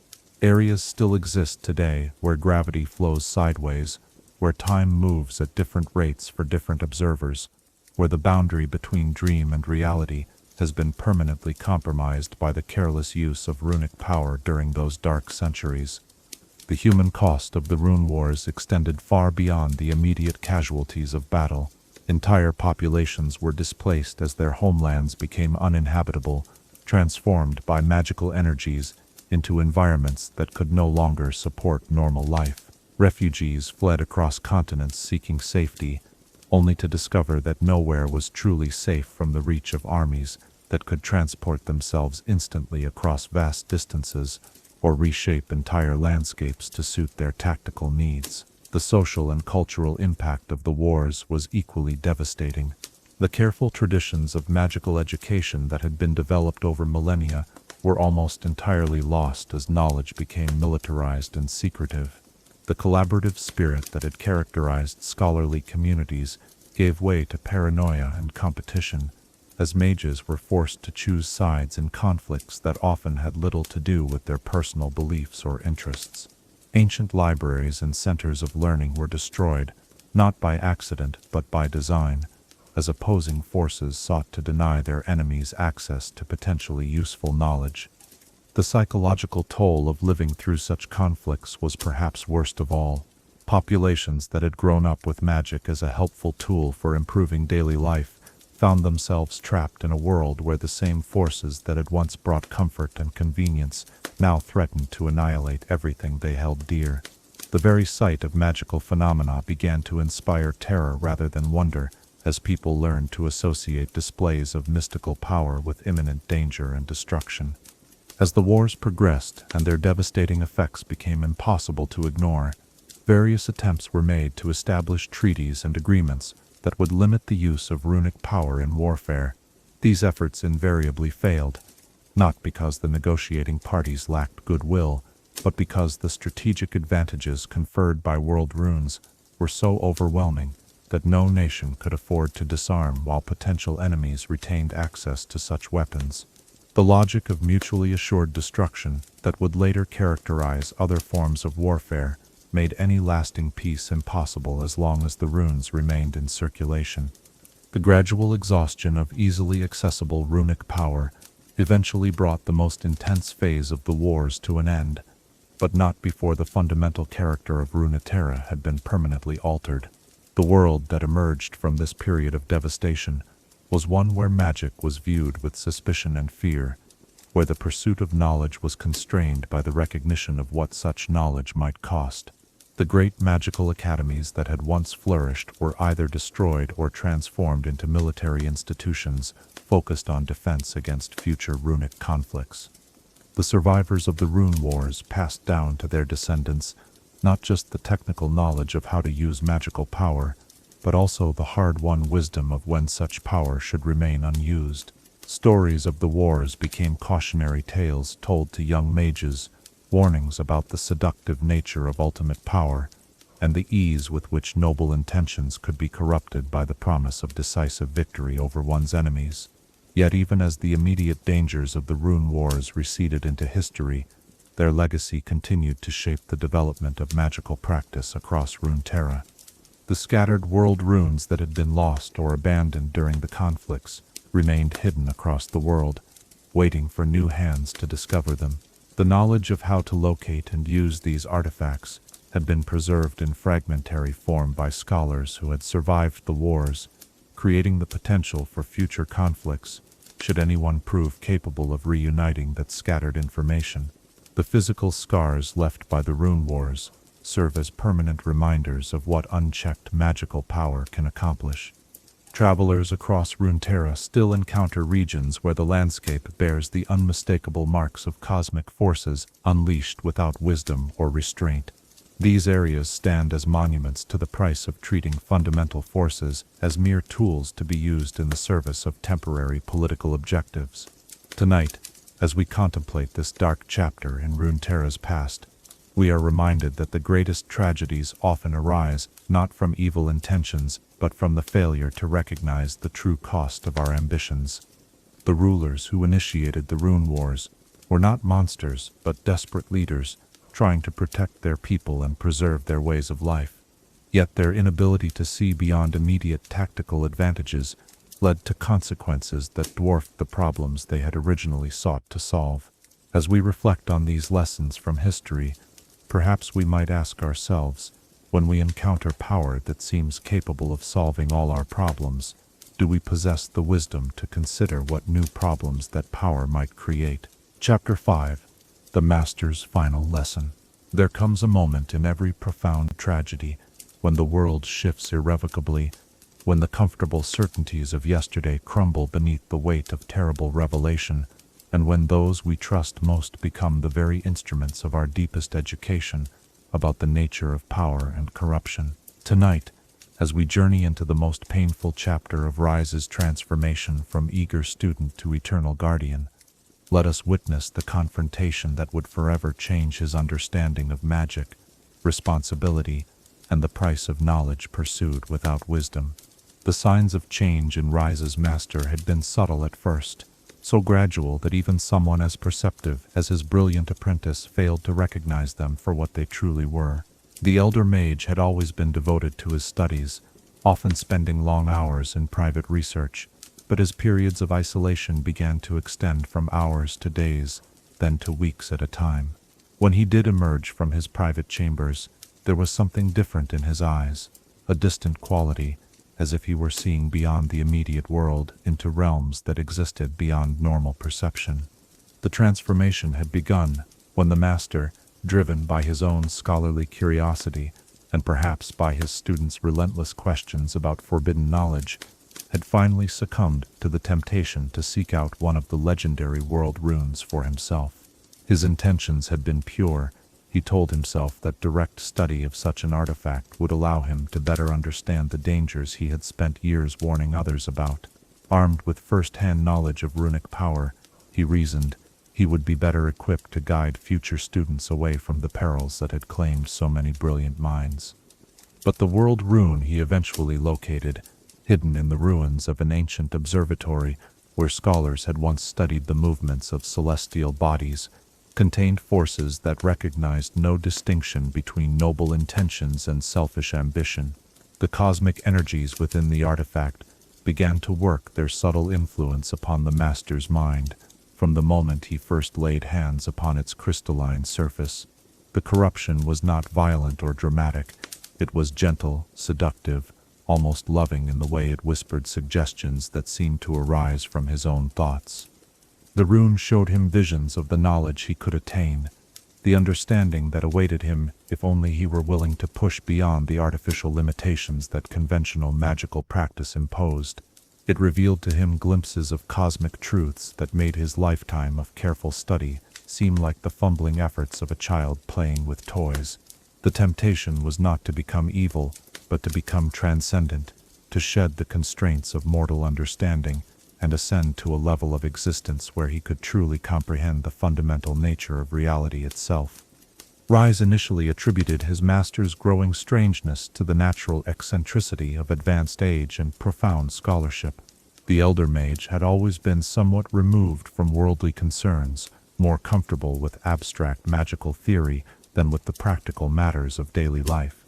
Areas still exist today where gravity flows sideways, where time moves at different rates for different observers, where the boundary between dream and reality has been permanently compromised by the careless use of runic power during those dark centuries. The human cost of the Rune Wars extended far beyond the immediate casualties of battle. Entire populations were displaced as their homelands became uninhabitable, transformed by magical energies into environments that could no longer support normal life. Refugees fled across continents seeking safety, only to discover that nowhere was truly safe from the reach of armies that could transport themselves instantly across vast distances or reshape entire landscapes to suit their tactical needs. The social and cultural impact of the wars was equally devastating. The careful traditions of magical education that had been developed over millennia were almost entirely lost as knowledge became militarized and secretive. The collaborative spirit that had characterized scholarly communities gave way to paranoia and competition, as mages were forced to choose sides in conflicts that often had little to do with their personal beliefs or interests. Ancient libraries and centers of learning were destroyed, not by accident but by design, as opposing forces sought to deny their enemies access to potentially useful knowledge. The psychological toll of living through such conflicts was perhaps worst of all. Populations that had grown up with magic as a helpful tool for improving daily life found themselves trapped in a world where the same forces that had once brought comfort and convenience now threatened to annihilate everything they held dear. The very sight of magical phenomena began to inspire terror rather than wonder, as people learned to associate displays of mystical power with imminent danger and destruction. As the wars progressed and their devastating effects became impossible to ignore, various attempts were made to establish treaties and agreements that would limit the use of runic power in warfare. These efforts invariably failed, not because the negotiating parties lacked goodwill, but because the strategic advantages conferred by world runes were so overwhelming that no nation could afford to disarm while potential enemies retained access to such weapons. The logic of mutually assured destruction that would later characterize other forms of warfare made any lasting peace impossible as long as the runes remained in circulation. The gradual exhaustion of easily accessible runic power eventually brought the most intense phase of the wars to an end, but not before the fundamental character of Runeterra had been permanently altered. The world that emerged from this period of devastation was one where magic was viewed with suspicion and fear, where the pursuit of knowledge was constrained by the recognition of what such knowledge might cost. The great magical academies that had once flourished were either destroyed or transformed into military institutions focused on defense against future runic conflicts. The survivors of the rune wars passed down to their descendants not just the technical knowledge of how to use magical power, but also the hard-won wisdom of when such power should remain unused. Stories of the wars became cautionary tales told to young mages, warnings about the seductive nature of ultimate power, and the ease with which noble intentions could be corrupted by the promise of decisive victory over one's enemies. Yet even as the immediate dangers of the rune wars receded into history, their legacy continued to shape the development of magical practice across Runeterra. The scattered world runes that had been lost or abandoned during the conflicts remained hidden across the world, waiting for new hands to discover them. The knowledge of how to locate and use these artifacts had been preserved in fragmentary form by scholars who had survived the wars, creating the potential for future conflicts should anyone prove capable of reuniting that scattered information. The physical scars left by the rune wars serve as permanent reminders of what unchecked magical power can accomplish. Travelers across Runeterra still encounter regions where the landscape bears the unmistakable marks of cosmic forces unleashed without wisdom or restraint. These areas stand as monuments to the price of treating fundamental forces as mere tools to be used in the service of temporary political objectives. Tonight, as we contemplate this dark chapter in Runeterra's past, we are reminded that the greatest tragedies often arise not from evil intentions, but from the failure to recognize the true cost of our ambitions. The rulers who initiated the rune wars were not monsters, but desperate leaders, trying to protect their people and preserve their ways of life. Yet their inability to see beyond immediate tactical advantages led to consequences that dwarfed the problems they had originally sought to solve. As we reflect on these lessons from history, perhaps we might ask ourselves, when we encounter power that seems capable of solving all our problems, do we possess the wisdom to consider what new problems that power might create? Chapter 5. The Master's final lesson. There comes a moment in every profound tragedy when the world shifts irrevocably, when the comfortable certainties of yesterday crumble beneath the weight of terrible revelation, and when those we trust most become the very instruments of our deepest education about the nature of power and corruption. Tonight, as we journey into the most painful chapter of Ryze's transformation from eager student to eternal guardian, let us witness the confrontation that would forever change his understanding of magic, responsibility, and the price of knowledge pursued without wisdom. The signs of change in Ryze's master had been subtle at first, so gradual that even someone as perceptive as his brilliant apprentice failed to recognize them for what they truly were. The elder mage had always been devoted to his studies, often spending long hours in private research, but his periods of isolation began to extend from hours to days, then to weeks at a time. When he did emerge from his private chambers, there was something different in his eyes, a distant quality, as if he were seeing beyond the immediate world into realms that existed beyond normal perception. The transformation had begun when the master, driven by his own scholarly curiosity, and perhaps by his students' relentless questions about forbidden knowledge, had finally succumbed to the temptation to seek out one of the legendary world runes for himself. His intentions had been pure. He told himself that direct study of such an artifact would allow him to better understand the dangers he had spent years warning others about. Armed with first-hand knowledge of runic power, he reasoned, he would be better equipped to guide future students away from the perils that had claimed so many brilliant minds. But the world rune he eventually located, hidden in the ruins of an ancient observatory where scholars had once studied the movements of celestial bodies, contained forces that recognized no distinction between noble intentions and selfish ambition. The cosmic energies within the artifact began to work their subtle influence upon the master's mind from the moment he first laid hands upon its crystalline surface. The corruption was not violent or dramatic. It was gentle, seductive, almost loving in the way it whispered suggestions that seemed to arise from his own thoughts. The rune showed him visions of the knowledge he could attain, the understanding that awaited him if only he were willing to push beyond the artificial limitations that conventional magical practice imposed. It revealed to him glimpses of cosmic truths that made his lifetime of careful study seem like the fumbling efforts of a child playing with toys. The temptation was not to become evil, but to become transcendent, to shed the constraints of mortal understanding, and ascend to a level of existence where he could truly comprehend the fundamental nature of reality itself. Ryze initially attributed his master's growing strangeness to the natural eccentricity of advanced age and profound scholarship. The elder mage had always been somewhat removed from worldly concerns, more comfortable with abstract magical theory than with the practical matters of daily life.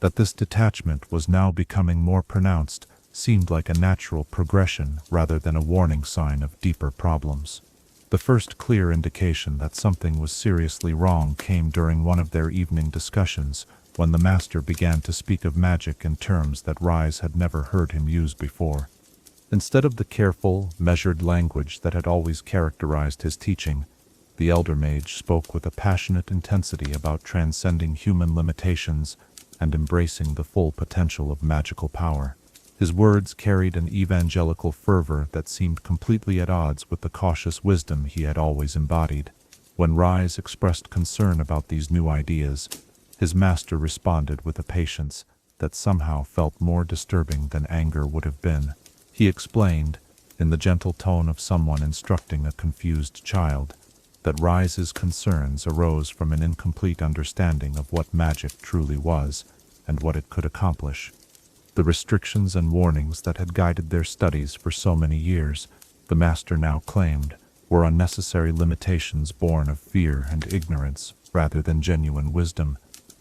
That this detachment was now becoming more pronounced seemed like a natural progression rather than a warning sign of deeper problems. The first clear indication that something was seriously wrong came during one of their evening discussions, when the master began to speak of magic in terms that Ryze had never heard him use before. Instead of the careful, measured language that had always characterized his teaching, the elder mage spoke with a passionate intensity about transcending human limitations and embracing the full potential of magical power. His words carried an evangelical fervor that seemed completely at odds with the cautious wisdom he had always embodied. When Ryze expressed concern about these new ideas, his master responded with a patience that somehow felt more disturbing than anger would have been. He explained, in the gentle tone of someone instructing a confused child, that Ryze's concerns arose from an incomplete understanding of what magic truly was and what it could accomplish. The restrictions and warnings that had guided their studies for so many years, the master now claimed, were unnecessary limitations born of fear and ignorance rather than genuine wisdom.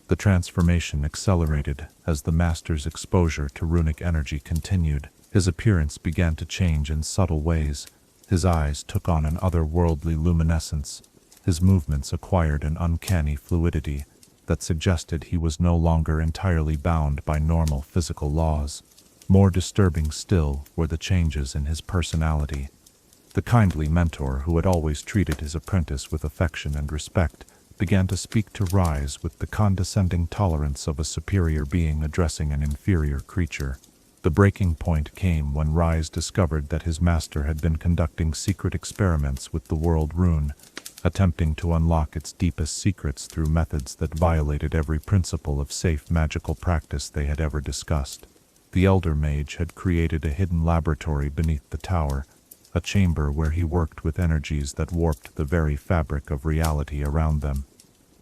The transformation accelerated as the master's exposure to runic energy continued. His appearance began to change in subtle ways. His eyes took on an otherworldly luminescence. His movements acquired an uncanny fluidity that suggested he was no longer entirely bound by normal physical laws. More disturbing still were the changes in his personality. The kindly mentor, who had always treated his apprentice with affection and respect, began to speak to Ryze with the condescending tolerance of a superior being addressing an inferior creature. The breaking point came when Ryze discovered that his master had been conducting secret experiments with the world Rune, attempting to unlock its deepest secrets through methods that violated every principle of safe magical practice they had ever discussed. The elder mage had created a hidden laboratory beneath the tower, a chamber where he worked with energies that warped the very fabric of reality around them.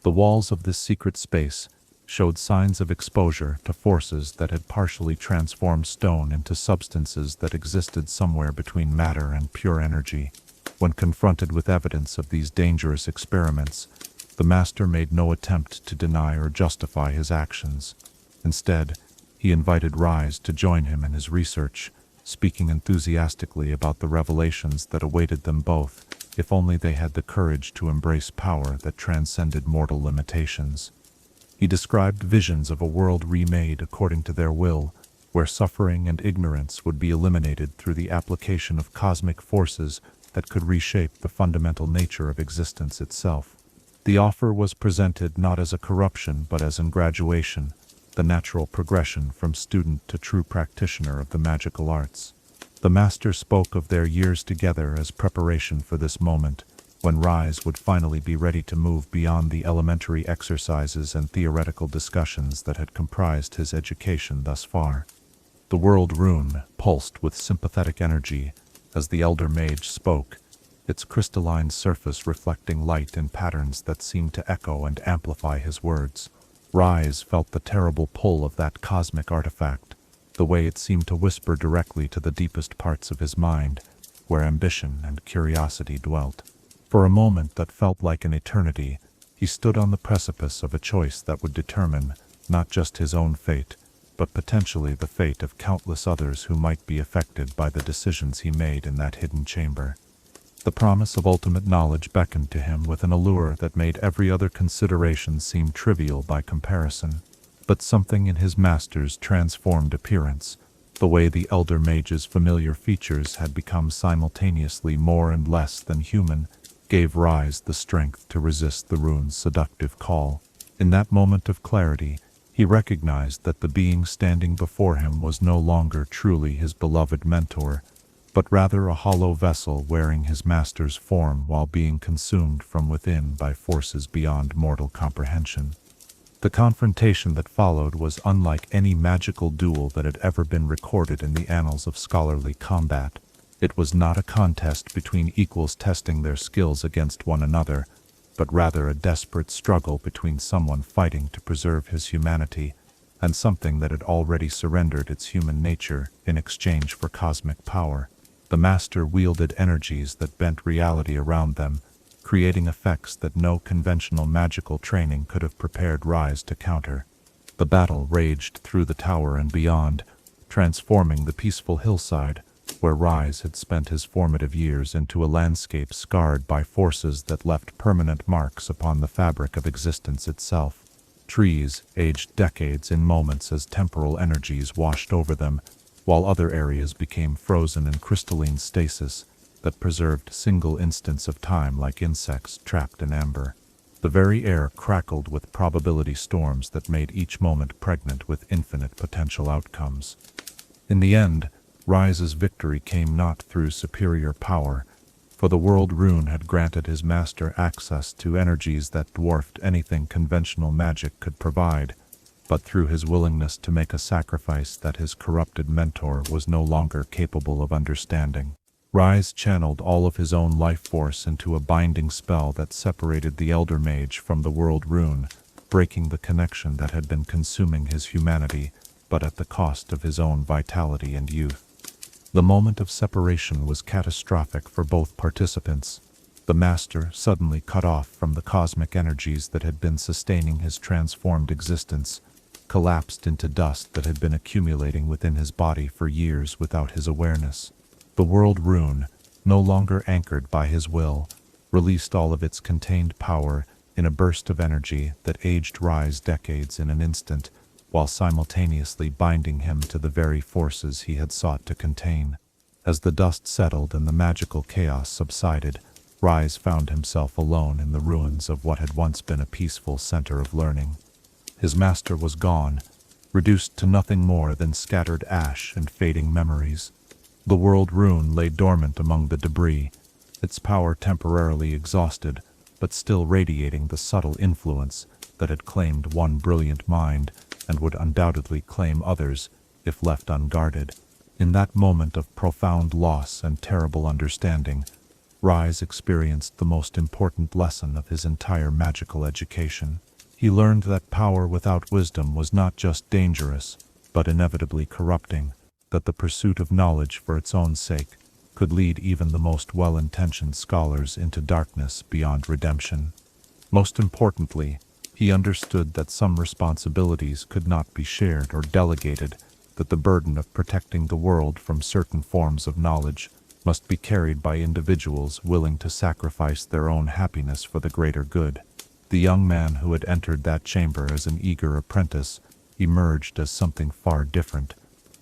The walls of this secret space showed signs of exposure to forces that had partially transformed stone into substances that existed somewhere between matter and pure energy. When confronted with evidence of these dangerous experiments, the master made no attempt to deny or justify his actions. Instead, he invited Ryze to join him in his research, speaking enthusiastically about the revelations that awaited them both, if only they had the courage to embrace power that transcended mortal limitations. He described visions of a world remade according to their will, where suffering and ignorance would be eliminated through the application of cosmic forces that could reshape the fundamental nature of existence itself. The offer was presented not as a corruption but as a graduation, the natural progression from student to true practitioner of the magical arts. The master spoke of their years together as preparation for this moment, when Ryze would finally be ready to move beyond the elementary exercises and theoretical discussions that had comprised his education thus far. The world Rune pulsed with sympathetic energy as the elder mage spoke, its crystalline surface reflecting light in patterns that seemed to echo and amplify his words. Ryze felt the terrible pull of that cosmic artifact, the way it seemed to whisper directly to the deepest parts of his mind, where ambition and curiosity dwelt. For a moment that felt like an eternity, he stood on the precipice of a choice that would determine not just his own fate, but potentially the fate of countless others who might be affected by the decisions he made in that hidden chamber. The promise of ultimate knowledge beckoned to him with an allure that made every other consideration seem trivial by comparison. But something in his master's transformed appearance, the way the elder mage's familiar features had become simultaneously more and less than human, gave Ryze the strength to resist the rune's seductive call. In that moment of clarity, he recognized that the being standing before him was no longer truly his beloved mentor, but rather a hollow vessel wearing his master's form while being consumed from within by forces beyond mortal comprehension. The confrontation that followed was unlike any magical duel that had ever been recorded in the annals of scholarly combat. It was not a contest between equals testing their skills against one another, but rather a desperate struggle between someone fighting to preserve his humanity and something that had already surrendered its human nature in exchange for cosmic power. The master wielded energies that bent reality around them, creating effects that no conventional magical training could have prepared Ryze to counter. The battle raged through the tower and beyond, transforming the peaceful hillside where Ryze had spent his formative years into a landscape scarred by forces that left permanent marks upon the fabric of existence itself. Trees aged decades in moments as temporal energies washed over them, while other areas became frozen in crystalline stasis that preserved single instants of time like insects trapped in amber. The very air crackled with probability storms that made each moment pregnant with infinite potential outcomes. In the end, Ryze's victory came not through superior power, for the world Rune had granted his master access to energies that dwarfed anything conventional magic could provide, but through his willingness to make a sacrifice that his corrupted mentor was no longer capable of understanding. Ryze channeled all of his own life force into a binding spell that separated the elder mage from the world Rune, breaking the connection that had been consuming his humanity, but at the cost of his own vitality and youth. The moment of separation was catastrophic for both participants. The master, suddenly cut off from the cosmic energies that had been sustaining his transformed existence, collapsed into dust that had been accumulating within his body for years without his awareness. The world Rune, no longer anchored by his will, released all of its contained power in a burst of energy that aged Ryze decades in an instant, while simultaneously binding him to the very forces he had sought to contain. As the dust settled and the magical chaos subsided, Ryze found himself alone in the ruins of what had once been a peaceful center of learning. His master was gone, reduced to nothing more than scattered ash and fading memories. The world Rune lay dormant among the debris, its power temporarily exhausted, but still radiating the subtle influence that had claimed one brilliant mind and would undoubtedly claim others if left unguarded. In that moment of profound loss and terrible understanding, Ryze experienced the most important lesson of his entire magical education. He learned that power without wisdom was not just dangerous, but inevitably corrupting, that the pursuit of knowledge for its own sake could lead even the most well-intentioned scholars into darkness beyond redemption. Most importantly, he understood that some responsibilities could not be shared or delegated, that the burden of protecting the world from certain forms of knowledge must be carried by individuals willing to sacrifice their own happiness for the greater good. The young man who had entered that chamber as an eager apprentice emerged as something far different,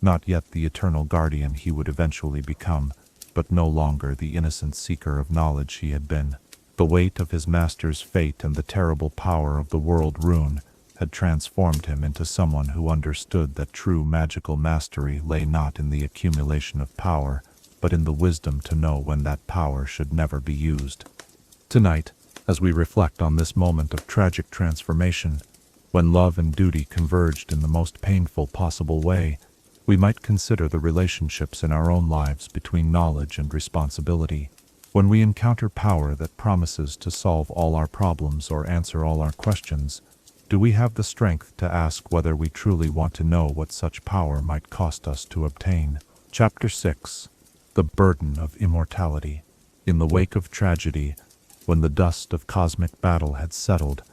not yet the eternal guardian he would eventually become, but no longer the innocent seeker of knowledge he had been. The weight of his master's fate and the terrible power of the world Rune had transformed him into someone who understood that true magical mastery lay not in the accumulation of power, but in the wisdom to know when that power should never be used. Tonight, as we reflect on this moment of tragic transformation, when love and duty converged in the most painful possible way, we might consider the relationships in our own lives between knowledge and responsibility. When we encounter power that promises to solve all our problems or answer all our questions, do we have the strength to ask whether we truly want to know what such power might cost us to obtain? Chapter 6. The Burden of Immortality. In the wake of tragedy, when the dust of cosmic battle had settled,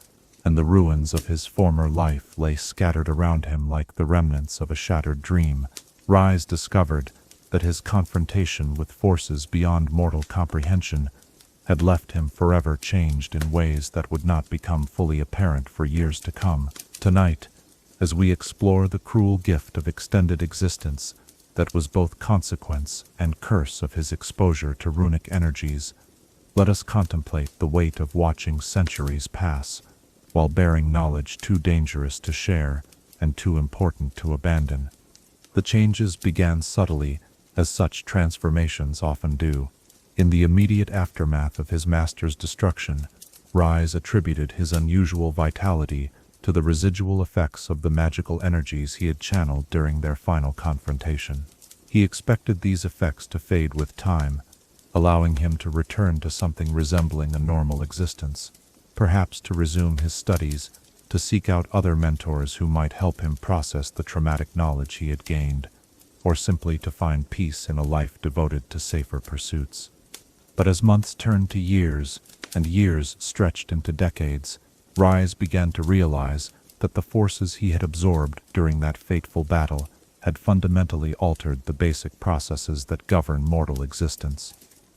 and the ruins of his former life lay scattered around him like the remnants of a shattered dream, Ryze discovered that his confrontation with forces beyond mortal comprehension had left him forever changed in ways that would not become fully apparent for years to come. Tonight, as we explore the cruel gift of extended existence that was both consequence and curse of his exposure to runic energies, let us contemplate the weight of watching centuries pass, while bearing knowledge too dangerous to share and too important to abandon. The changes began subtly, as such transformations often do. In the immediate aftermath of his master's destruction, Ryze attributed his unusual vitality to the residual effects of the magical energies he had channeled during their final confrontation. He expected these effects to fade with time, allowing him to return to something resembling a normal existence, perhaps to resume his studies, to seek out other mentors who might help him process the traumatic knowledge he had gained, or simply to find peace in a life devoted to safer pursuits. But as months turned to years, and years stretched into decades, Ryze began to realize that the forces he had absorbed during that fateful battle had fundamentally altered the basic processes that govern mortal existence.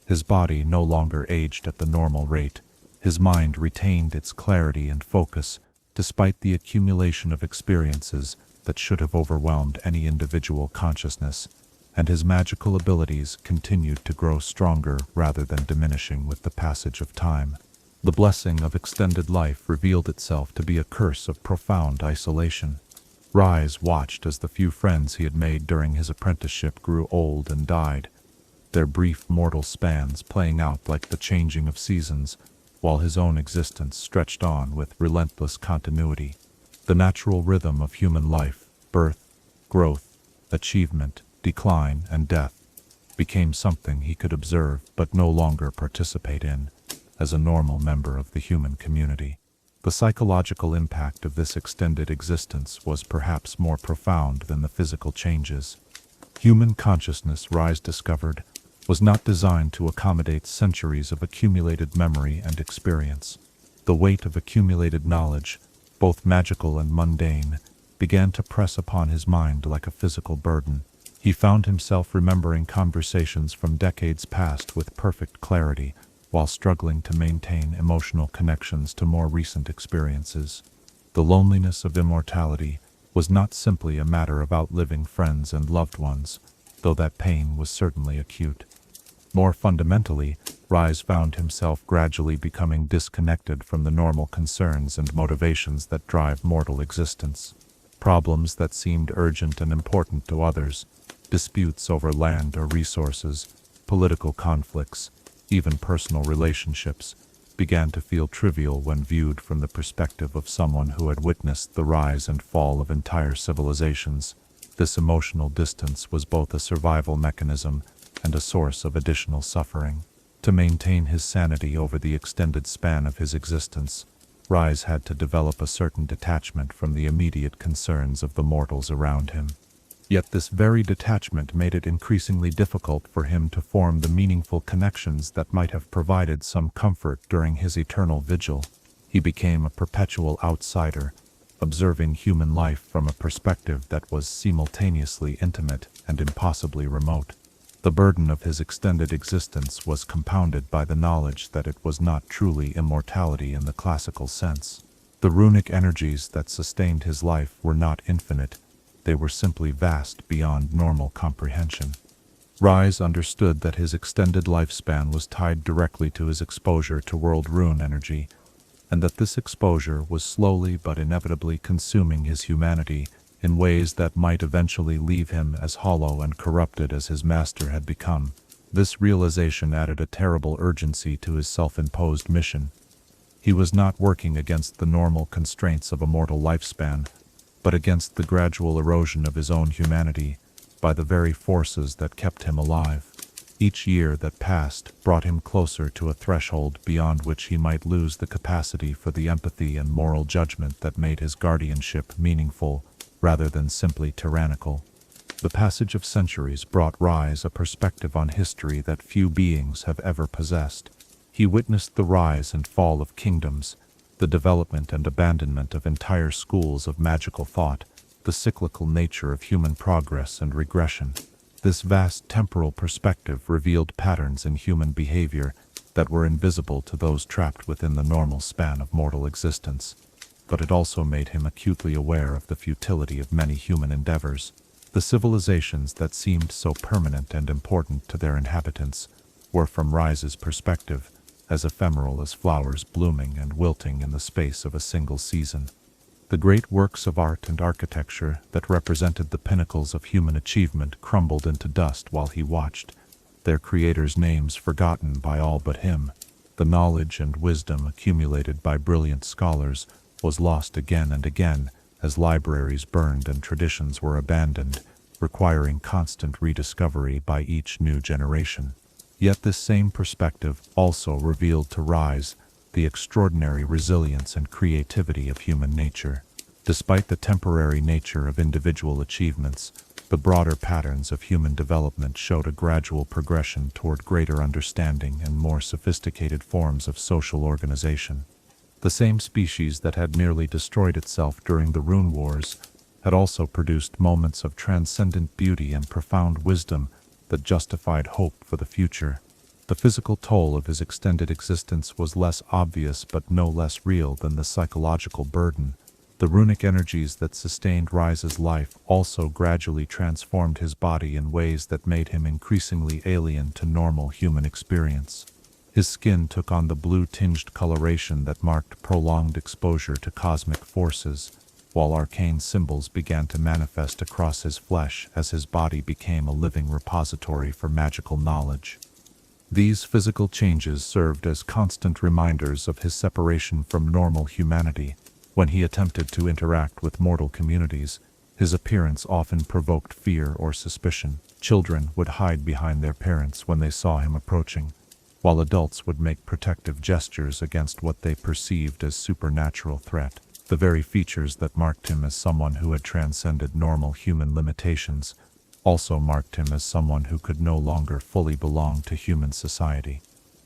His body no longer aged at the normal rate. His mind retained its clarity and focus, despite the accumulation of experiences that should have overwhelmed any individual consciousness, and his magical abilities continued to grow stronger rather than diminishing with the passage of time. The blessing of extended life revealed itself to be a curse of profound isolation. Ryze watched as the few friends he had made during his apprenticeship grew old and died, their brief mortal spans playing out like the changing of seasons, while his own existence stretched on with relentless continuity. The natural rhythm of human life, birth, growth, achievement, decline, and death, became something he could observe but no longer participate in, as a normal member of the human community. The psychological impact of this extended existence was perhaps more profound than the physical changes. Human consciousness, Ryze discovered, was not designed to accommodate centuries of accumulated memory and experience. The weight of accumulated knowledge, both magical and mundane, began to press upon his mind like a physical burden. He found himself remembering conversations from decades past with perfect clarity, while struggling to maintain emotional connections to more recent experiences. The loneliness of immortality was not simply a matter of outliving friends and loved ones. though that pain was certainly acute. More fundamentally, Ryze found himself gradually becoming disconnected from the normal concerns and motivations that drive mortal existence. Problems that seemed urgent and important to others, disputes over land or resources, political conflicts, even personal relationships, began to feel trivial when viewed from the perspective of someone who had witnessed the rise and fall of entire civilizations. This emotional distance was both a survival mechanism and a source of additional suffering. To maintain his sanity over the extended span of his existence, Ryze had to develop a certain detachment from the immediate concerns of the mortals around him. Yet this very detachment made it increasingly difficult for him to form the meaningful connections that might have provided some comfort during his eternal vigil. He became a perpetual outsider, observing human life from a perspective that was simultaneously intimate and impossibly remote. The burden of his extended existence was compounded by the knowledge that it was not truly immortality in the classical sense. The runic energies that sustained his life were not infinite, they were simply vast beyond normal comprehension. Ryze understood that his extended lifespan was tied directly to his exposure to world rune energy, and that this exposure was slowly but inevitably consuming his humanity in ways that might eventually leave him as hollow and corrupted as his master had become. This realization added a terrible urgency to his self-imposed mission. He was not working against the normal constraints of a mortal lifespan, but against the gradual erosion of his own humanity by the very forces that kept him alive. Each year that passed brought him closer to a threshold beyond which he might lose the capacity for the empathy and moral judgment that made his guardianship meaningful rather than simply tyrannical. The passage of centuries brought Ryze a perspective on history that few beings have ever possessed. He witnessed the rise and fall of kingdoms, the development and abandonment of entire schools of magical thought, the cyclical nature of human progress and regression. This vast temporal perspective revealed patterns in human behavior that were invisible to those trapped within the normal span of mortal existence. But it also made him acutely aware of the futility of many human endeavors. The civilizations that seemed so permanent and important to their inhabitants were, from Ryze's perspective, as ephemeral as flowers blooming and wilting in the space of a single season. The great works of art and architecture that represented the pinnacles of human achievement crumbled into dust while he watched, their creators' names forgotten by all but him. The knowledge and wisdom accumulated by brilliant scholars was lost again and again as libraries burned and traditions were abandoned, requiring constant rediscovery by each new generation. Yet this same perspective also revealed to Ryze the extraordinary resilience and creativity of human nature. Despite the temporary nature of individual achievements, the broader patterns of human development showed a gradual progression toward greater understanding and more sophisticated forms of social organization. The same species that had nearly destroyed itself during the Rune Wars had also produced moments of transcendent beauty and profound wisdom that justified hope for the future. The physical toll of his extended existence was less obvious but no less real than the psychological burden. The runic energies that sustained Ryze's life also gradually transformed his body in ways that made him increasingly alien to normal human experience. His skin took on the blue-tinged coloration that marked prolonged exposure to cosmic forces, while arcane symbols began to manifest across his flesh as his body became a living repository for magical knowledge. These physical changes served as constant reminders of his separation from normal humanity. When he attempted to interact with mortal communities, his appearance often provoked fear or suspicion. Children would hide behind their parents when they saw him approaching, while adults would make protective gestures against what they perceived as supernatural threat. The very features that marked him as someone who had transcended normal human limitations also marked him as someone who could no longer fully belong to human society.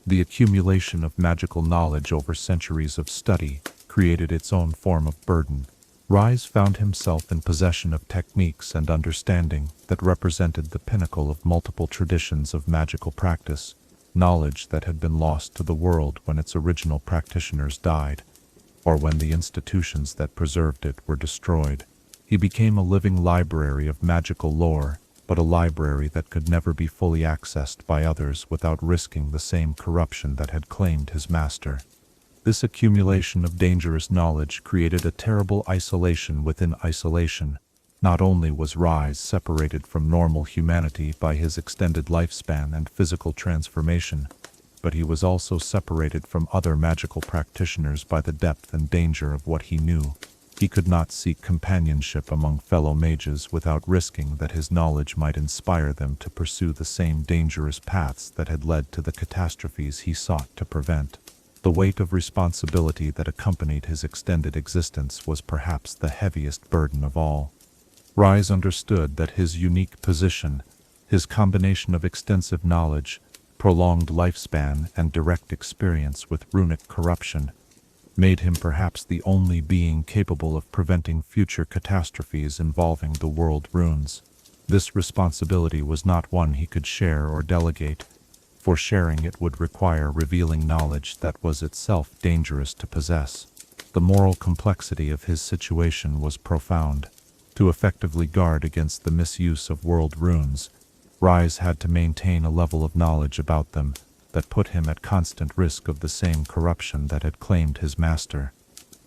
The accumulation of magical knowledge over centuries of study created its own form of burden. Ryze found himself in possession of techniques and understanding that represented the pinnacle of multiple traditions of magical practice, knowledge that had been lost to the world when its original practitioners died, or when the institutions that preserved it were destroyed. He became a living library of magical lore but a library that could never be fully accessed by others without risking the same corruption that had claimed his master. This accumulation of dangerous knowledge created a terrible isolation within isolation. Not only was Ryze separated from normal humanity by his extended lifespan and physical transformation, but he was also separated from other magical practitioners by the depth and danger of what he knew. He could not seek companionship among fellow mages without risking that his knowledge might inspire them to pursue the same dangerous paths that had led to the catastrophes he sought to prevent. The weight of responsibility that accompanied his extended existence was perhaps the heaviest burden of all. Ryze understood that his unique position, his combination of extensive knowledge, prolonged lifespan, and direct experience with runic corruption, made him perhaps the only being capable of preventing future catastrophes involving the world runes. This responsibility was not one he could share or delegate, for sharing it would require revealing knowledge that was itself dangerous to possess. The moral complexity of his situation was profound. To effectively guard against the misuse of world runes, Ryze had to maintain a level of knowledge about them that put him at constant risk of the same corruption that had claimed his master.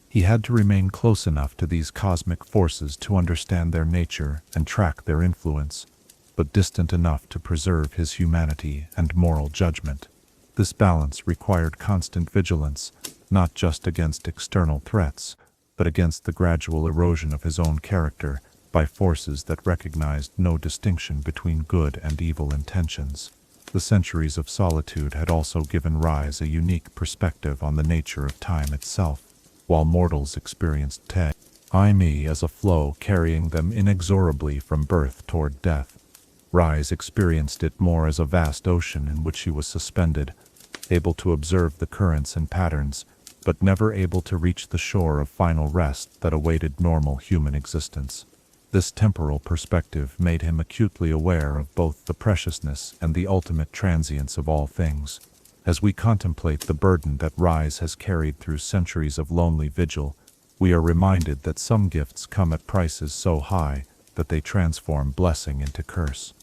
He had to remain close enough to these cosmic forces to understand their nature and track their influence, but distant enough to preserve his humanity and moral judgment. This balance required constant vigilance, not just against external threats, but against the gradual erosion of his own character by forces that recognized no distinction between good and evil intentions. The centuries of solitude had also given Ryze a unique perspective on the nature of time itself. While mortals experienced time as a flow carrying them inexorably from birth toward death, Ryze experienced it more as a vast ocean in which he was suspended, able to observe the currents and patterns, but never able to reach the shore of final rest that awaited normal human existence. This temporal perspective made him acutely aware of both the preciousness and the ultimate transience of all things. As we contemplate the burden that Ryze has carried through centuries of lonely vigil, we are reminded that some gifts come at prices so high that they transform blessing into curse.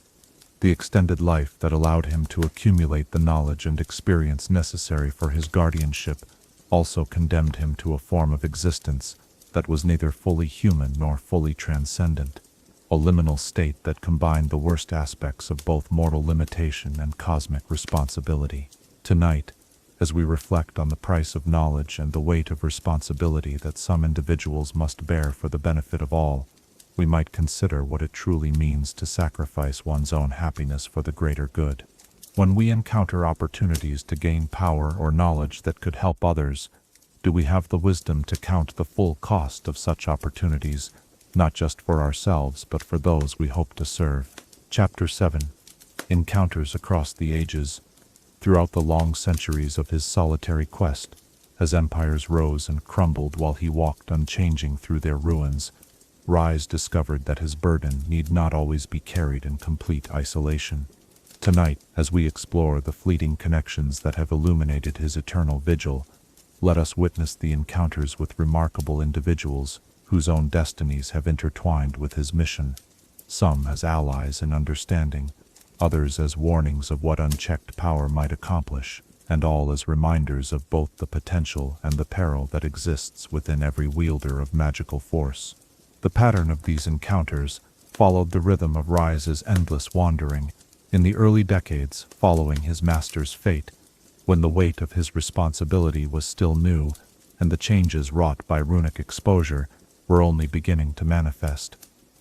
The extended life that allowed him to accumulate the knowledge and experience necessary for his guardianship also condemned him to a form of existence that was neither fully human nor fully transcendent, a liminal state that combined the worst aspects of both mortal limitation and cosmic responsibility. Tonight, as we reflect on the price of knowledge and the weight of responsibility that some individuals must bear for the benefit of all, we might consider what it truly means to sacrifice one's own happiness for the greater good. When we encounter opportunities to gain power or knowledge that could help others, do we have the wisdom to count the full cost of such opportunities, not just for ourselves but for those we hope to serve? Chapter 7. Encounters across the ages. Throughout the long centuries of his solitary quest, as empires rose and crumbled while he walked unchanging through their ruins, Ryze discovered that his burden need not always be carried in complete isolation. Tonight, as we explore the fleeting connections that have illuminated his eternal vigil, let us witness the encounters with remarkable individuals whose own destinies have intertwined with his mission, some as allies in understanding, others as warnings of what unchecked power might accomplish, and all as reminders of both the potential and the peril that exists within every wielder of magical force. The pattern of these encounters followed the rhythm of Ryze's endless wandering. In the early decades following his master's fate, when the weight of his responsibility was still new, and the changes wrought by runic exposure were only beginning to manifest,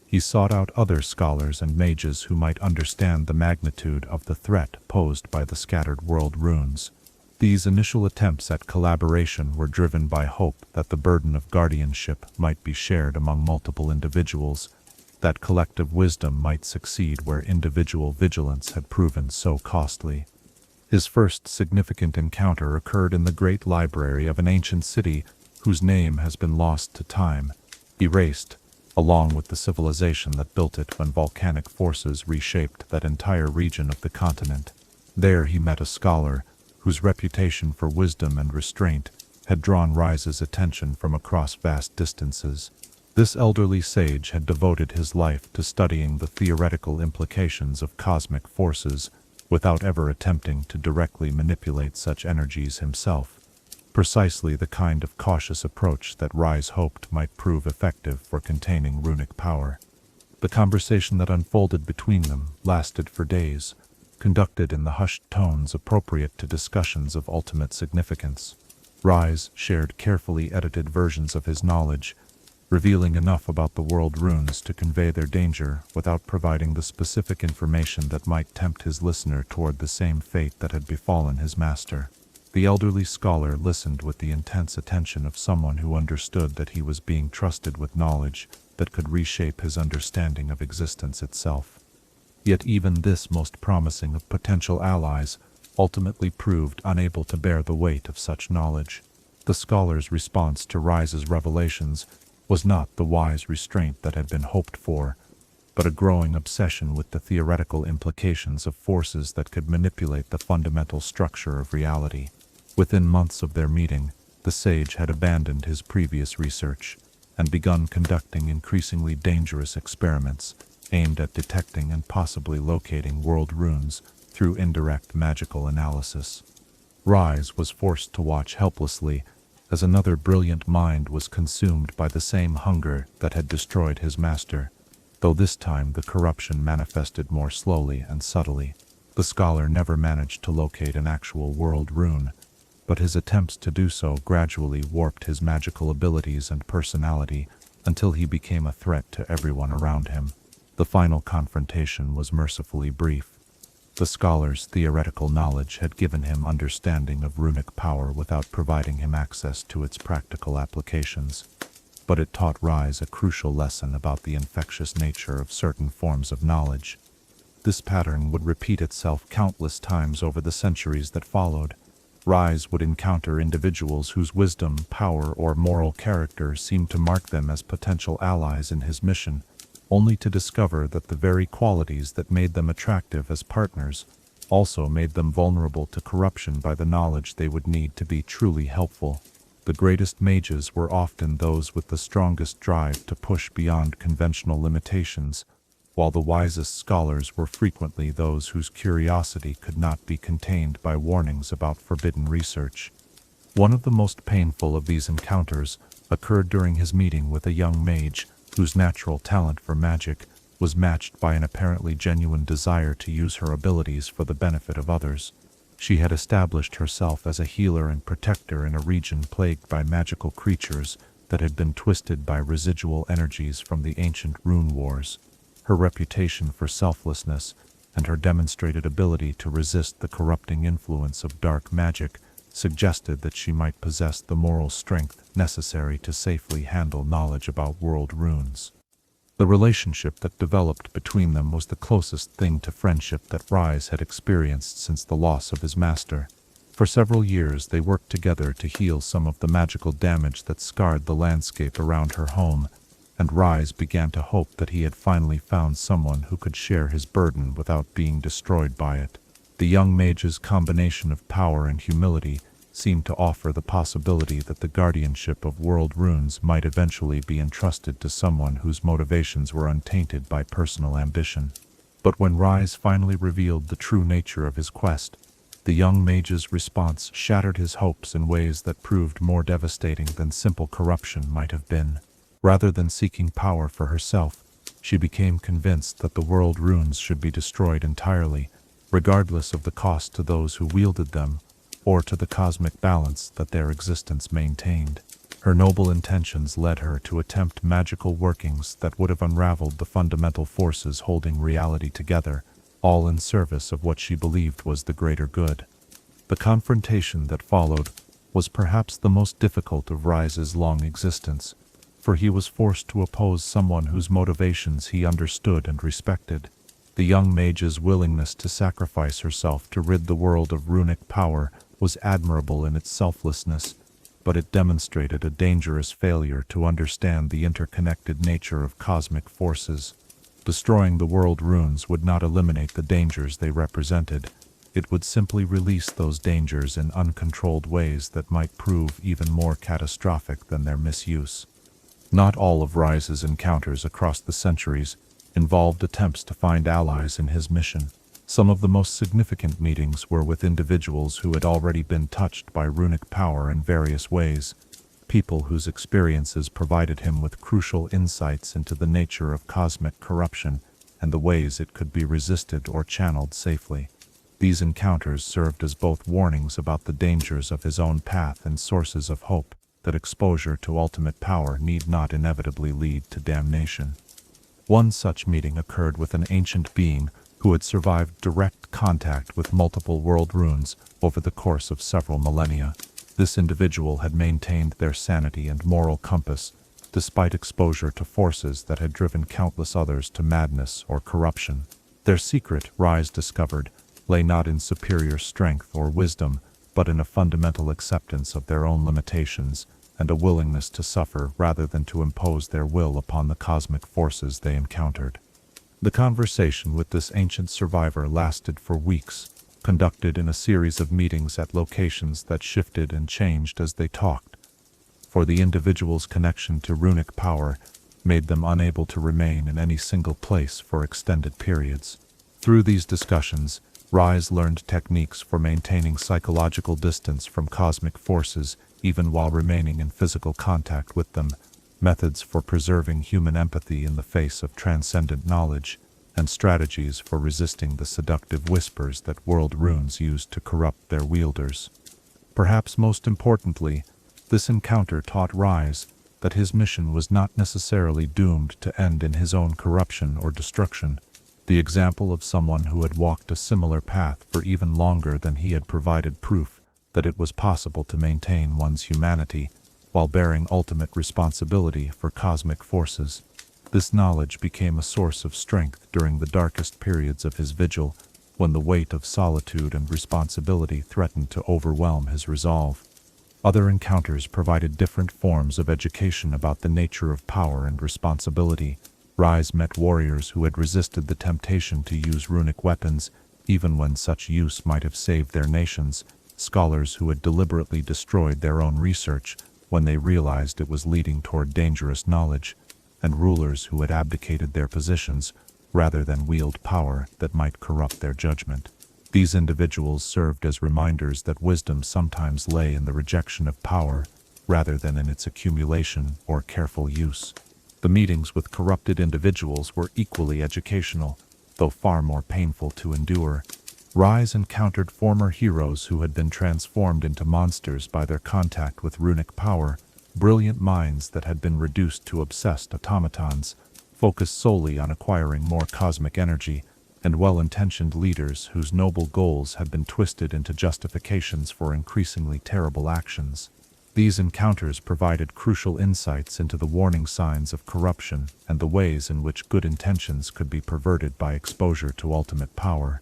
he sought out other scholars and mages who might understand the magnitude of the threat posed by the scattered world runes. These initial attempts at collaboration were driven by hope that the burden of guardianship might be shared among multiple individuals, that collective wisdom might succeed where individual vigilance had proven so costly. His first significant encounter occurred in the great library of an ancient city whose name has been lost to time, erased, along with the civilization that built it when volcanic forces reshaped that entire region of the continent. There he met a scholar whose reputation for wisdom and restraint had drawn Ryze's attention from across vast distances. This elderly sage had devoted his life to studying the theoretical implications of cosmic forces without ever attempting to directly manipulate such energies himself, precisely the kind of cautious approach that Ryze hoped might prove effective for containing runic power. The conversation that unfolded between them lasted for days, conducted in the hushed tones appropriate to discussions of ultimate significance. Ryze shared carefully edited versions of his knowledge, revealing enough about the world runes to convey their danger without providing the specific information that might tempt his listener toward the same fate that had befallen his master. The elderly scholar listened with the intense attention of someone who understood that he was being trusted with knowledge that could reshape his understanding of existence itself. Yet even this most promising of potential allies ultimately proved unable to bear the weight of such knowledge. The scholar's response to Ryze's revelations was not the wise restraint that had been hoped for, but a growing obsession with the theoretical implications of forces that could manipulate the fundamental structure of reality. Within months of their meeting, the sage had abandoned his previous research and begun conducting increasingly dangerous experiments aimed at detecting and possibly locating world runes through indirect magical analysis. Ryze was forced to watch helplessly as another brilliant mind was consumed by the same hunger that had destroyed his master, though this time the corruption manifested more slowly and subtly. The scholar never managed to locate an actual world rune, but his attempts to do so gradually warped his magical abilities and personality until he became a threat to everyone around him. The final confrontation was mercifully brief. The scholar's theoretical knowledge had given him understanding of runic power without providing him access to its practical applications, but it taught Ryze a crucial lesson about the infectious nature of certain forms of knowledge. This pattern would repeat itself countless times over the centuries that followed. Ryze would encounter individuals whose wisdom, power, or moral character seemed to mark them as potential allies in his mission, only to discover that the very qualities that made them attractive as partners also made them vulnerable to corruption by the knowledge they would need to be truly helpful. The greatest mages were often those with the strongest drive to push beyond conventional limitations, while the wisest scholars were frequently those whose curiosity could not be contained by warnings about forbidden research. One of the most painful of these encounters occurred during his meeting with a young mage whose natural talent for magic was matched by an apparently genuine desire to use her abilities for the benefit of others. She had established herself as a healer and protector in a region plagued by magical creatures that had been twisted by residual energies from the ancient rune wars. Her reputation for selflessness and her demonstrated ability to resist the corrupting influence of dark magic suggested that she might possess the moral strength necessary to safely handle knowledge about world runes. The relationship that developed between them was the closest thing to friendship that Ryze had experienced since the loss of his master. For several years they worked together to heal some of the magical damage that scarred the landscape around her home, and Ryze began to hope that he had finally found someone who could share his burden without being destroyed by it. The young mage's combination of power and humility seemed to offer the possibility that the guardianship of world runes might eventually be entrusted to someone whose motivations were untainted by personal ambition. But when Ryze finally revealed the true nature of his quest, the young mage's response shattered his hopes in ways that proved more devastating than simple corruption might have been. Rather than seeking power for herself, she became convinced that the world runes should be destroyed entirely, regardless of the cost to those who wielded them, or to the cosmic balance that their existence maintained. Her noble intentions led her to attempt magical workings that would have unraveled the fundamental forces holding reality together, all in service of what she believed was the greater good. The confrontation that followed was perhaps the most difficult of Ryze's long existence, for he was forced to oppose someone whose motivations he understood and respected. The young mage's willingness to sacrifice herself to rid the world of runic power was admirable in its selflessness, but it demonstrated a dangerous failure to understand the interconnected nature of cosmic forces. Destroying the world runes would not eliminate the dangers they represented. It would simply release those dangers in uncontrolled ways that might prove even more catastrophic than their misuse. Not all of Ryze's encounters across the centuries involved attempts to find allies in his mission. Some of the most significant meetings were with individuals who had already been touched by runic power in various ways, people whose experiences provided him with crucial insights into the nature of cosmic corruption and the ways it could be resisted or channeled safely. These encounters served as both warnings about the dangers of his own path and sources of hope that exposure to ultimate power need not inevitably lead to damnation. One such meeting occurred with an ancient being who had survived direct contact with multiple world runes over the course of several millennia. This individual had maintained their sanity and moral compass, despite exposure to forces that had driven countless others to madness or corruption. Their secret, Ryze discovered, lay not in superior strength or wisdom, but in a fundamental acceptance of their own limitations and a willingness to suffer rather than to impose their will upon the cosmic forces they encountered. The conversation with this ancient survivor lasted for weeks, conducted in a series of meetings at locations that shifted and changed as they talked, for the individual's connection to runic power made them unable to remain in any single place for extended periods. Through these discussions, Ryze learned techniques for maintaining psychological distance from cosmic forces even while remaining in physical contact with them, methods for preserving human empathy in the face of transcendent knowledge, and strategies for resisting the seductive whispers that world runes used to corrupt their wielders. Perhaps most importantly, this encounter taught Ryze that his mission was not necessarily doomed to end in his own corruption or destruction. The example of someone who had walked a similar path for even longer than he had provided proof that it was possible to maintain one's humanity while bearing ultimate responsibility for cosmic forces. This knowledge became a source of strength during the darkest periods of his vigil, when the weight of solitude and responsibility threatened to overwhelm his resolve. Other encounters provided different forms of education about the nature of power and responsibility. Ryze met warriors who had resisted the temptation to use runic weapons, even when such use might have saved their nations, scholars who had deliberately destroyed their own research when they realized it was leading toward dangerous knowledge, and rulers who had abdicated their positions rather than wield power that might corrupt their judgment. These individuals served as reminders that wisdom sometimes lay in the rejection of power rather than in its accumulation or careful use. The meetings with corrupted individuals were equally educational, though far more painful to endure. Ryze encountered former heroes who had been transformed into monsters by their contact with runic power, brilliant minds that had been reduced to obsessed automatons, focused solely on acquiring more cosmic energy, and well-intentioned leaders whose noble goals had been twisted into justifications for increasingly terrible actions. These encounters provided crucial insights into the warning signs of corruption and the ways in which good intentions could be perverted by exposure to ultimate power.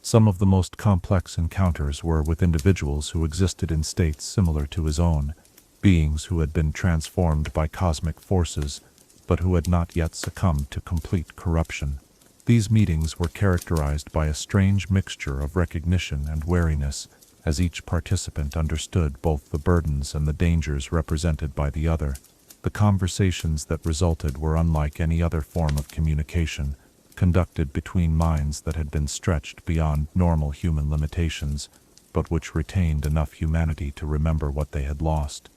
Some of the most complex encounters were with individuals who existed in states similar to his own, beings who had been transformed by cosmic forces, but who had not yet succumbed to complete corruption. These meetings were characterized by a strange mixture of recognition and wariness, as each participant understood both the burdens and the dangers represented by the other. The conversations that resulted were unlike any other form of communication, conducted between minds that had been stretched beyond normal human limitations, but which retained enough humanity to remember what they had lost.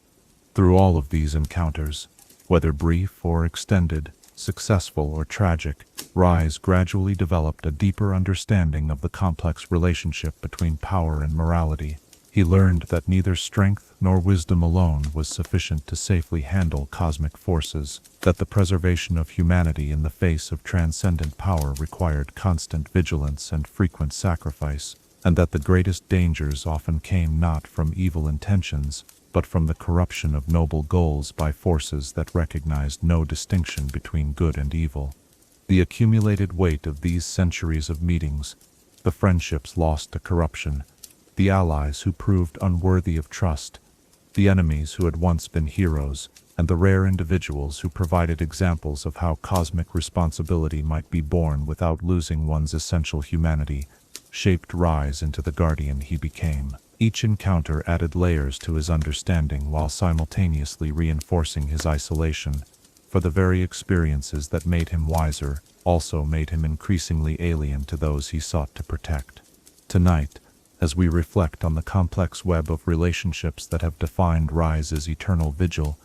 Through all of these encounters, whether brief or extended, successful or tragic, Ryze gradually developed a deeper understanding of the complex relationship between power and morality. He learned that neither strength nor wisdom alone was sufficient to safely handle cosmic forces, that the preservation of humanity in the face of transcendent power required constant vigilance and frequent sacrifice, and that the greatest dangers often came not from evil intentions, but from the corruption of noble goals by forces that recognized no distinction between good and evil. The accumulated weight of these centuries of meetings, the friendships lost to corruption, the allies who proved unworthy of trust, the enemies who had once been heroes, and the rare individuals who provided examples of how cosmic responsibility might be borne without losing one's essential humanity, shaped Ryze into the guardian he became. Each encounter added layers to his understanding while simultaneously reinforcing his isolation, for the very experiences that made him wiser also made him increasingly alien to those he sought to protect. Tonight, as we reflect on the complex web of relationships that have defined Ryze's eternal vigil,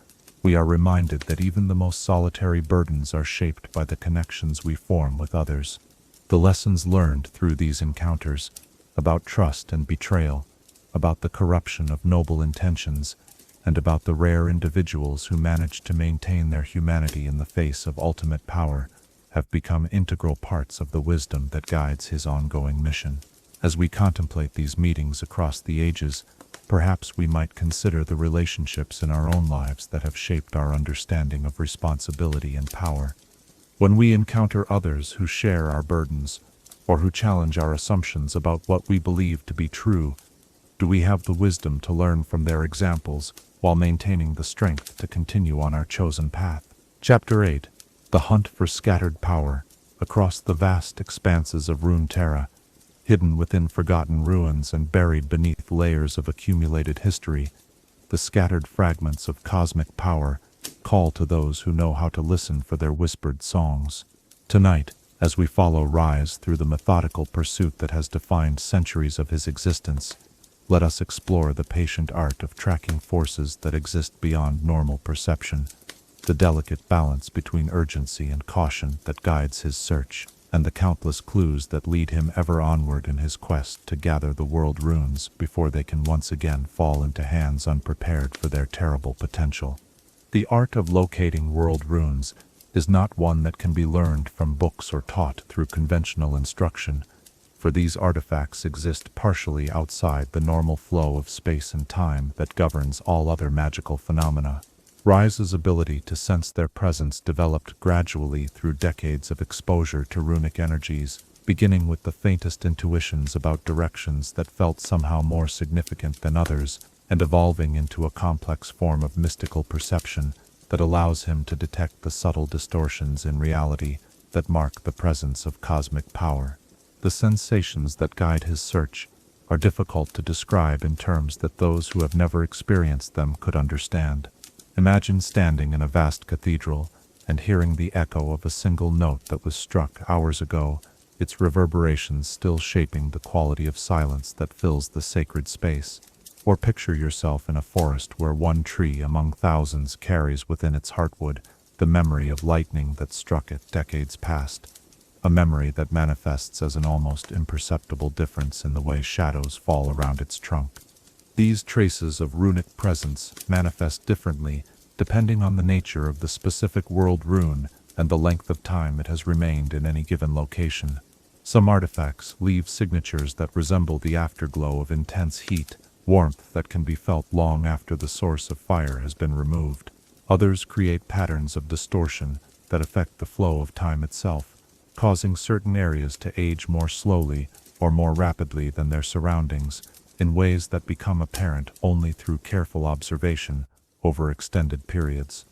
we are reminded that even the most solitary burdens are shaped by the connections we form with others. The lessons learned through these encounters, about trust and betrayal, about the corruption of noble intentions, and about the rare individuals who manage to maintain their humanity in the face of ultimate power, have become integral parts of the wisdom that guides his ongoing mission. As we contemplate these meetings across the ages, perhaps we might consider the relationships in our own lives that have shaped our understanding of responsibility and power. When we encounter others who share our burdens, or who challenge our assumptions about what we believe to be true, do we have the wisdom to learn from their examples while maintaining the strength to continue on our chosen path? Chapter 8. The Hunt for Scattered Power. Across the vast expanses of Rune Terra, hidden within forgotten ruins and buried beneath layers of accumulated history, the scattered fragments of cosmic power call to those who know how to listen for their whispered songs. Tonight, as we follow Ryze through the methodical pursuit that has defined centuries of his existence, let us explore the patient art of tracking forces that exist beyond normal perception, the delicate balance between urgency and caution that guides his search, and the countless clues that lead him ever onward in his quest to gather the world runes before they can once again fall into hands unprepared for their terrible potential. The art of locating world runes is not one that can be learned from books or taught through conventional instruction, for these artifacts exist partially outside the normal flow of space and time that governs all other magical phenomena. Ryze's ability to sense their presence developed gradually through decades of exposure to runic energies, beginning with the faintest intuitions about directions that felt somehow more significant than others, and evolving into a complex form of mystical perception that allows him to detect the subtle distortions in reality that mark the presence of cosmic power. The sensations that guide his search are difficult to describe in terms that those who have never experienced them could understand. Imagine standing in a vast cathedral and hearing the echo of a single note that was struck hours ago, its reverberations still shaping the quality of silence that fills the sacred space. Or picture yourself in a forest where one tree among thousands carries within its heartwood the memory of lightning that struck it decades past, a memory that manifests as an almost imperceptible difference in the way shadows fall around its trunk. These traces of runic presence manifest differently depending on the nature of the specific world rune and the length of time it has remained in any given location. Some artifacts leave signatures that resemble the afterglow of intense heat, warmth that can be felt long after the source of fire has been removed. Others create patterns of distortion that affect the flow of time itself, causing certain areas to age more slowly or more rapidly than their surroundings, in ways that become apparent only through careful observation over extended periods.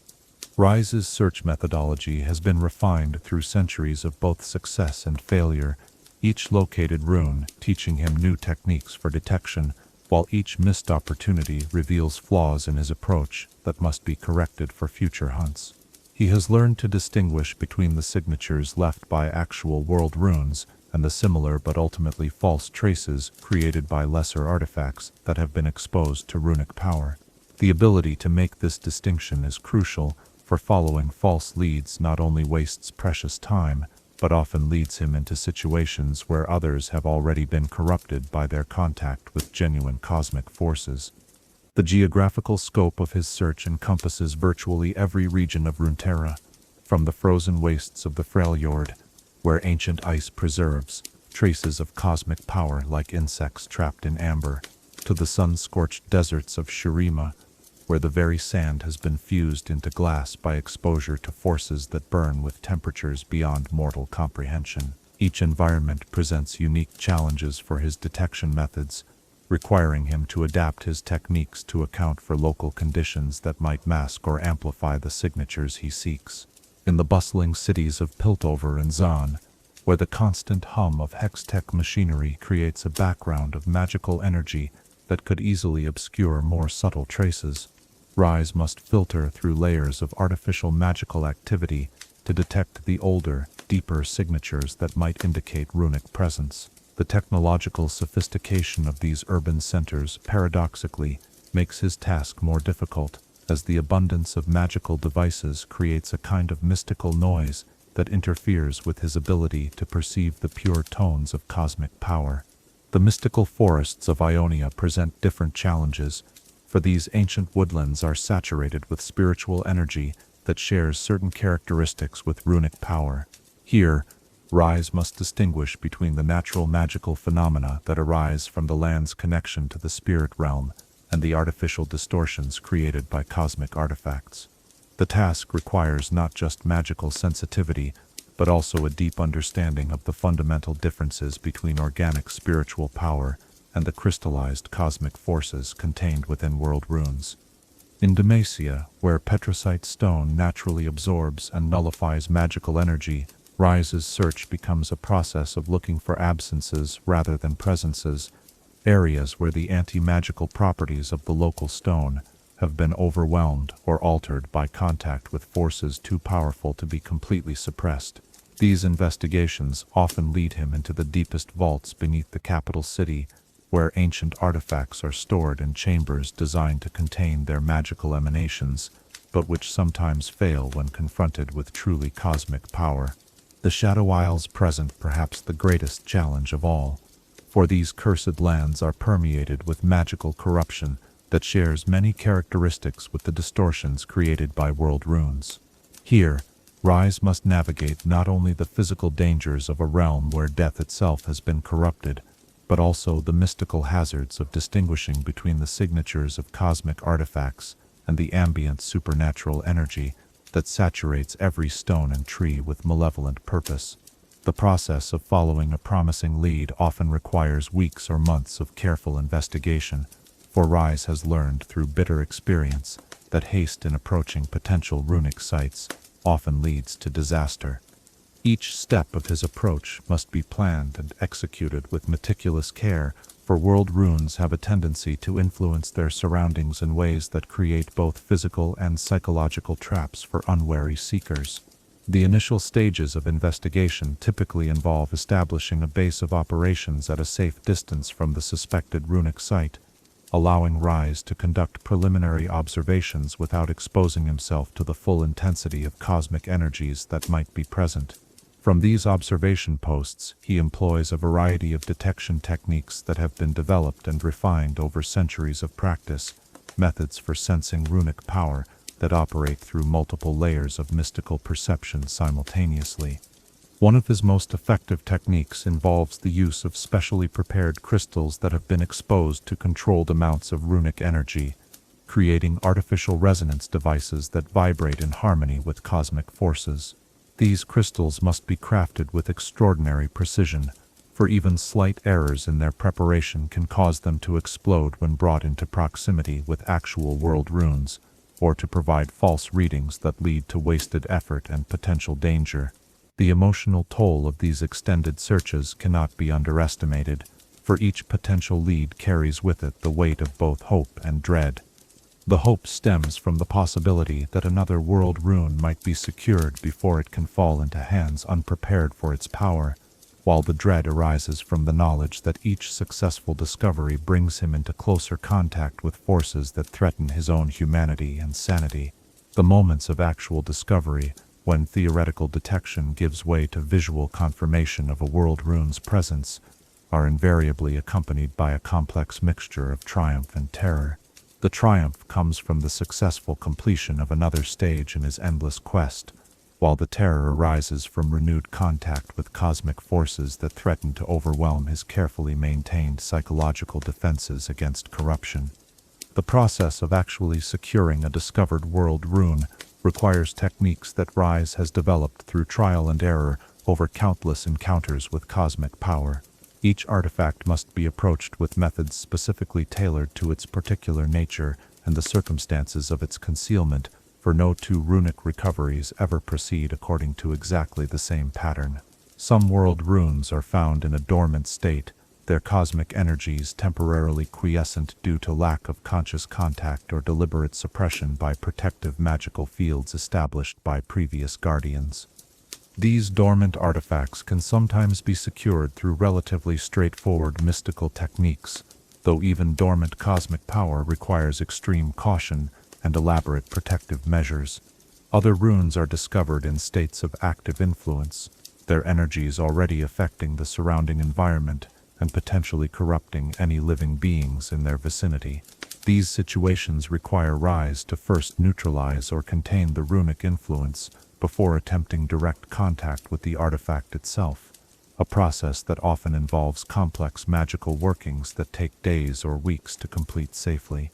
Ryze's search methodology has been refined through centuries of both success and failure, each located rune teaching him new techniques for detection, while each missed opportunity reveals flaws in his approach that must be corrected for future hunts. He has learned to distinguish between the signatures left by actual world runes and the similar but ultimately false traces created by lesser artifacts that have been exposed to runic power. The ability to make this distinction is crucial, for following false leads not only wastes precious time, but often leads him into situations where others have already been corrupted by their contact with genuine cosmic forces. The geographical scope of his search encompasses virtually every region of Runeterra, from the frozen wastes of the Freljord, where ancient ice preserves traces of cosmic power like insects trapped in amber, to the sun-scorched deserts of Shurima, where the very sand has been fused into glass by exposure to forces that burn with temperatures beyond mortal comprehension. Each environment presents unique challenges for his detection methods, requiring him to adapt his techniques to account for local conditions that might mask or amplify the signatures he seeks. In the bustling cities of Piltover and Zaan, where the constant hum of Hextech machinery creates a background of magical energy that could easily obscure more subtle traces, Ryze must filter through layers of artificial magical activity to detect the older, deeper signatures that might indicate runic presence. The technological sophistication of these urban centers, paradoxically, makes his task more difficult, as the abundance of magical devices creates a kind of mystical noise that interferes with his ability to perceive the pure tones of cosmic power. The mystical forests of Ionia present different challenges, for these ancient woodlands are saturated with spiritual energy that shares certain characteristics with runic power. Here, Ryze must distinguish between the natural magical phenomena that arise from the land's connection to the spirit realm and the artificial distortions created by cosmic artifacts. The task requires not just magical sensitivity, but also a deep understanding of the fundamental differences between organic spiritual power and the crystallized cosmic forces contained within world runes. In Demacia, where petricite stone naturally absorbs and nullifies magical energy, Ryze's search becomes a process of looking for absences rather than presences, areas where the anti-magical properties of the local stone have been overwhelmed or altered by contact with forces too powerful to be completely suppressed. These investigations often lead him into the deepest vaults beneath the capital city, where ancient artifacts are stored in chambers designed to contain their magical emanations, but which sometimes fail when confronted with truly cosmic power. The Shadow Isles present perhaps the greatest challenge of all, for these cursed lands are permeated with magical corruption that shares many characteristics with the distortions created by world runes. Here, Ryze must navigate not only the physical dangers of a realm where death itself has been corrupted, but also the mystical hazards of distinguishing between the signatures of cosmic artifacts and the ambient supernatural energy that saturates every stone and tree with malevolent purpose. The process of following a promising lead often requires weeks or months of careful investigation, for Ryze has learned through bitter experience that haste in approaching potential runic sites often leads to disaster. Each step of his approach must be planned and executed with meticulous care, for world runes have a tendency to influence their surroundings in ways that create both physical and psychological traps for unwary seekers. The initial stages of investigation typically involve establishing a base of operations at a safe distance from the suspected runic site, allowing Ryze to conduct preliminary observations without exposing himself to the full intensity of cosmic energies that might be present. From these observation posts, he employs a variety of detection techniques that have been developed and refined over centuries of practice, methods for sensing runic power that operate through multiple layers of mystical perception simultaneously. One of his most effective techniques involves the use of specially prepared crystals that have been exposed to controlled amounts of runic energy, creating artificial resonance devices that vibrate in harmony with cosmic forces. These crystals must be crafted with extraordinary precision, for even slight errors in their preparation can cause them to explode when brought into proximity with actual world runes, or to provide false readings that lead to wasted effort and potential danger. The emotional toll of these extended searches cannot be underestimated, for each potential lead carries with it the weight of both hope and dread. The hope stems from the possibility that another world rune might be secured before it can fall into hands unprepared for its power, while the dread arises from the knowledge that each successful discovery brings him into closer contact with forces that threaten his own humanity and sanity. The moments of actual discovery, when theoretical detection gives way to visual confirmation of a world rune's presence, are invariably accompanied by a complex mixture of triumph and terror. The triumph comes from the successful completion of another stage in his endless quest, while the terror arises from renewed contact with cosmic forces that threaten to overwhelm his carefully maintained psychological defenses against corruption. The process of actually securing a discovered world rune requires techniques that Ryze has developed through trial and error over countless encounters with cosmic power. Each artifact must be approached with methods specifically tailored to its particular nature and the circumstances of its concealment, for no two runic recoveries ever proceed according to exactly the same pattern. Some world runes are found in a dormant state, their cosmic energies temporarily quiescent due to lack of conscious contact or deliberate suppression by protective magical fields established by previous guardians. These dormant artifacts can sometimes be secured through relatively straightforward mystical techniques, though even dormant cosmic power requires extreme caution and elaborate protective measures. Other runes are discovered in states of active influence, their energies already affecting the surrounding environment and potentially corrupting any living beings in their vicinity. These situations require Ryze to first neutralize or contain the runic influence before attempting direct contact with the artifact itself, a process that often involves complex magical workings that take days or weeks to complete safely.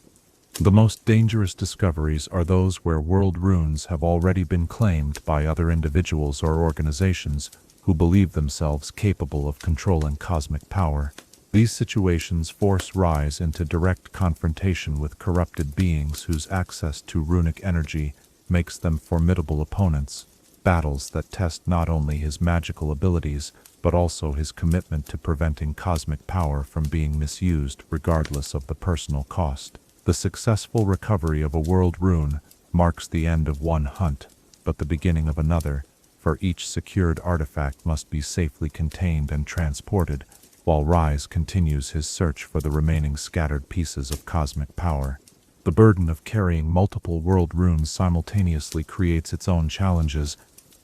The most dangerous discoveries are those where world runes have already been claimed by other individuals or organizations who believe themselves capable of controlling cosmic power. These situations force Ryze into direct confrontation with corrupted beings whose access to runic energy makes them formidable opponents, battles that test not only his magical abilities but also his commitment to preventing cosmic power from being misused regardless of the personal cost. The successful recovery of a world rune marks the end of one hunt, but the beginning of another, for each secured artifact must be safely contained and transported, while Ryze continues his search for the remaining scattered pieces of cosmic power. The burden of carrying multiple world runes simultaneously creates its own challenges,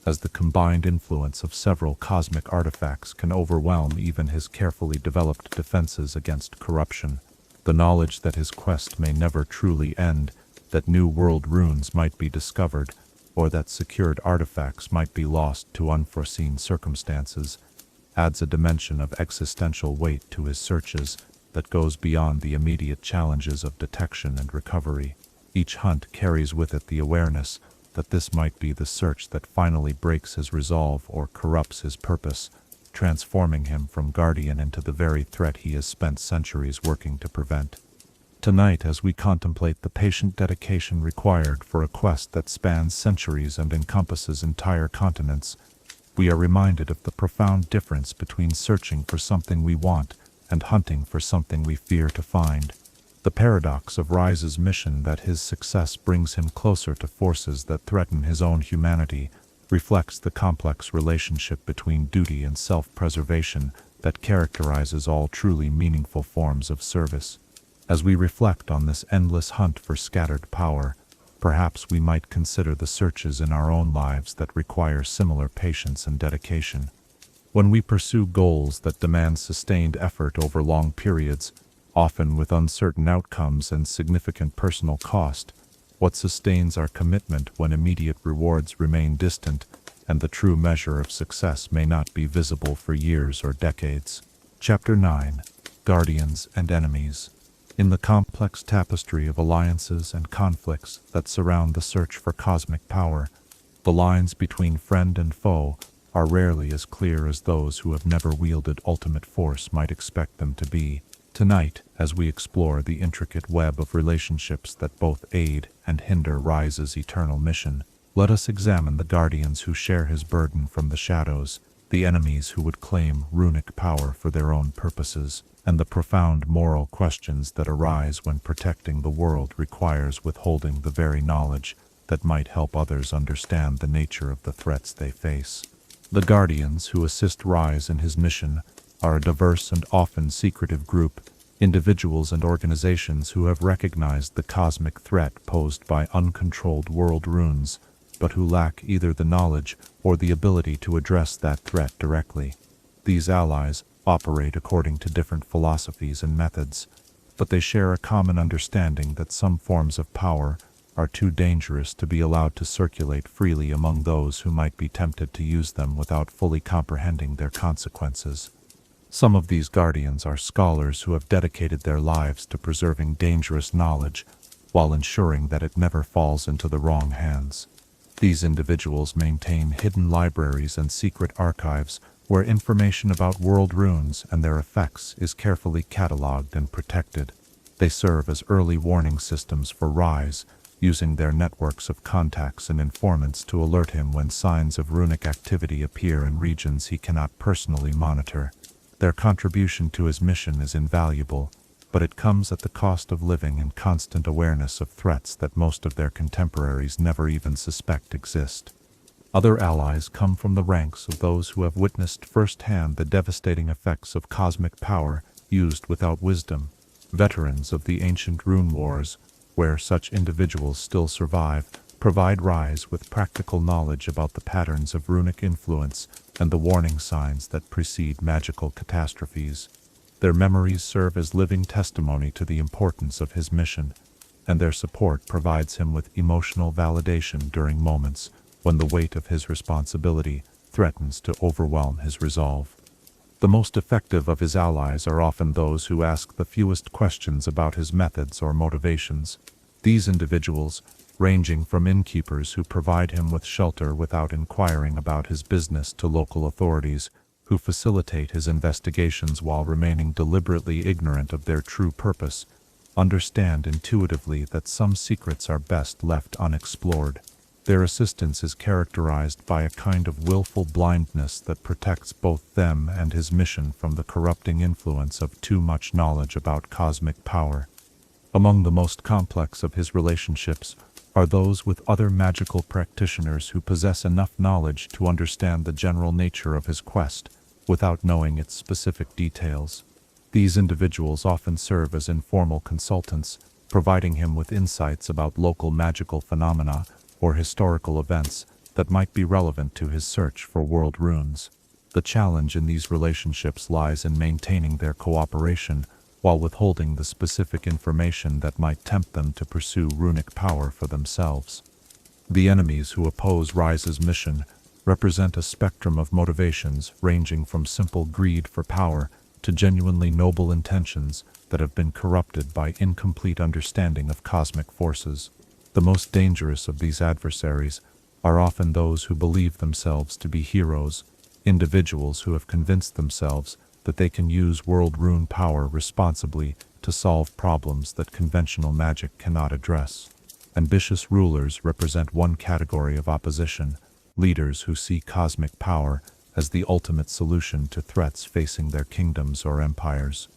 as the combined influence of several cosmic artifacts can overwhelm even his carefully developed defenses against corruption. The knowledge that his quest may never truly end, that new world runes might be discovered, or that secured artifacts might be lost to unforeseen circumstances, adds a dimension of existential weight to his searches that goes beyond the immediate challenges of detection and recovery. Each hunt carries with it the awareness that this might be the search that finally breaks his resolve or corrupts his purpose, transforming him from guardian into the very threat he has spent centuries working to prevent. Tonight, as we contemplate the patient dedication required for a quest that spans centuries and encompasses entire continents, we are reminded of the profound difference between searching for something we want and hunting for something we fear to find. The paradox of Ryze's mission that his success brings him closer to forces that threaten his own humanity reflects the complex relationship between duty and self-preservation that characterizes all truly meaningful forms of service. As we reflect on this endless hunt for scattered power, perhaps we might consider the searches in our own lives that require similar patience and dedication. When we pursue goals that demand sustained effort over long periods, often with uncertain outcomes and significant personal cost, what sustains our commitment when immediate rewards remain distant and the true measure of success may not be visible for years or decades? Chapter 9. Guardians and Enemies. In the complex tapestry of alliances and conflicts that surround the search for cosmic power, the lines between friend and foe are rarely as clear as those who have never wielded ultimate force might expect them to be. Tonight, as we explore the intricate web of relationships that both aid and hinder Ryze's eternal mission, let us examine the guardians who share his burden from the shadows, the enemies who would claim runic power for their own purposes, and the profound moral questions that arise when protecting the world requires withholding the very knowledge that might help others understand the nature of the threats they face. The guardians who assist Ryze in his mission are a diverse and often secretive group, individuals and organizations who have recognized the cosmic threat posed by uncontrolled world runes, but who lack either the knowledge or the ability to address that threat directly. These allies operate according to different philosophies and methods, but they share a common understanding that some forms of power are too dangerous to be allowed to circulate freely among those who might be tempted to use them without fully comprehending their consequences. Some of these guardians are scholars who have dedicated their lives to preserving dangerous knowledge while ensuring that it never falls into the wrong hands. These individuals maintain hidden libraries and secret archives where information about world runes and their effects is carefully cataloged and protected. They serve as early warning systems for Ryze, using their networks of contacts and informants to alert him when signs of runic activity appear in regions he cannot personally monitor. Their contribution to his mission is invaluable, but it comes at the cost of living in constant awareness of threats that most of their contemporaries never even suspect exist. Other allies come from the ranks of those who have witnessed firsthand the devastating effects of cosmic power used without wisdom. Veterans of the ancient rune wars, where such individuals still survive, provide Ryze with practical knowledge about the patterns of runic influence and the warning signs that precede magical catastrophes. Their memories serve as living testimony to the importance of his mission, and their support provides him with emotional validation during moments when the weight of his responsibility threatens to overwhelm his resolve. The most effective of his allies are often those who ask the fewest questions about his methods or motivations. These individuals, ranging from innkeepers who provide him with shelter without inquiring about his business to local authorities who facilitate his investigations while remaining deliberately ignorant of their true purpose, understand intuitively that some secrets are best left unexplored. Their assistance is characterized by a kind of willful blindness that protects both them and his mission from the corrupting influence of too much knowledge about cosmic power. Among the most complex of his relationships are those with other magical practitioners who possess enough knowledge to understand the general nature of his quest, without knowing its specific details. These individuals often serve as informal consultants, providing him with insights about local magical phenomena or historical events that might be relevant to his search for world runes. The challenge in these relationships lies in maintaining their cooperation while withholding the specific information that might tempt them to pursue runic power for themselves. The enemies who oppose Ryze's mission represent a spectrum of motivations ranging from simple greed for power to genuinely noble intentions that have been corrupted by incomplete understanding of cosmic forces. The most dangerous of these adversaries are often those who believe themselves to be heroes, individuals who have convinced themselves that they can use world rune power responsibly to solve problems that conventional magic cannot address. Ambitious rulers represent one category of opposition, leaders who see cosmic power as the ultimate solution to threats facing their kingdoms or empires.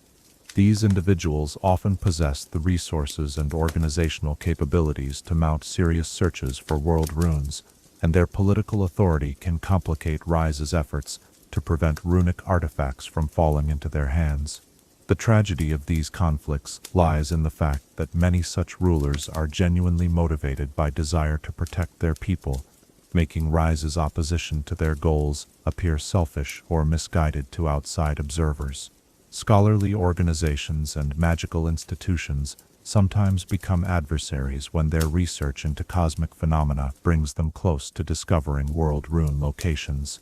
These individuals often possess the resources and organizational capabilities to mount serious searches for world runes, and their political authority can complicate Ryze's efforts to prevent runic artifacts from falling into their hands. The tragedy of these conflicts lies in the fact that many such rulers are genuinely motivated by desire to protect their people, making Ryze's opposition to their goals appear selfish or misguided to outside observers. Scholarly organizations and magical institutions sometimes become adversaries when their research into cosmic phenomena brings them close to discovering world rune locations.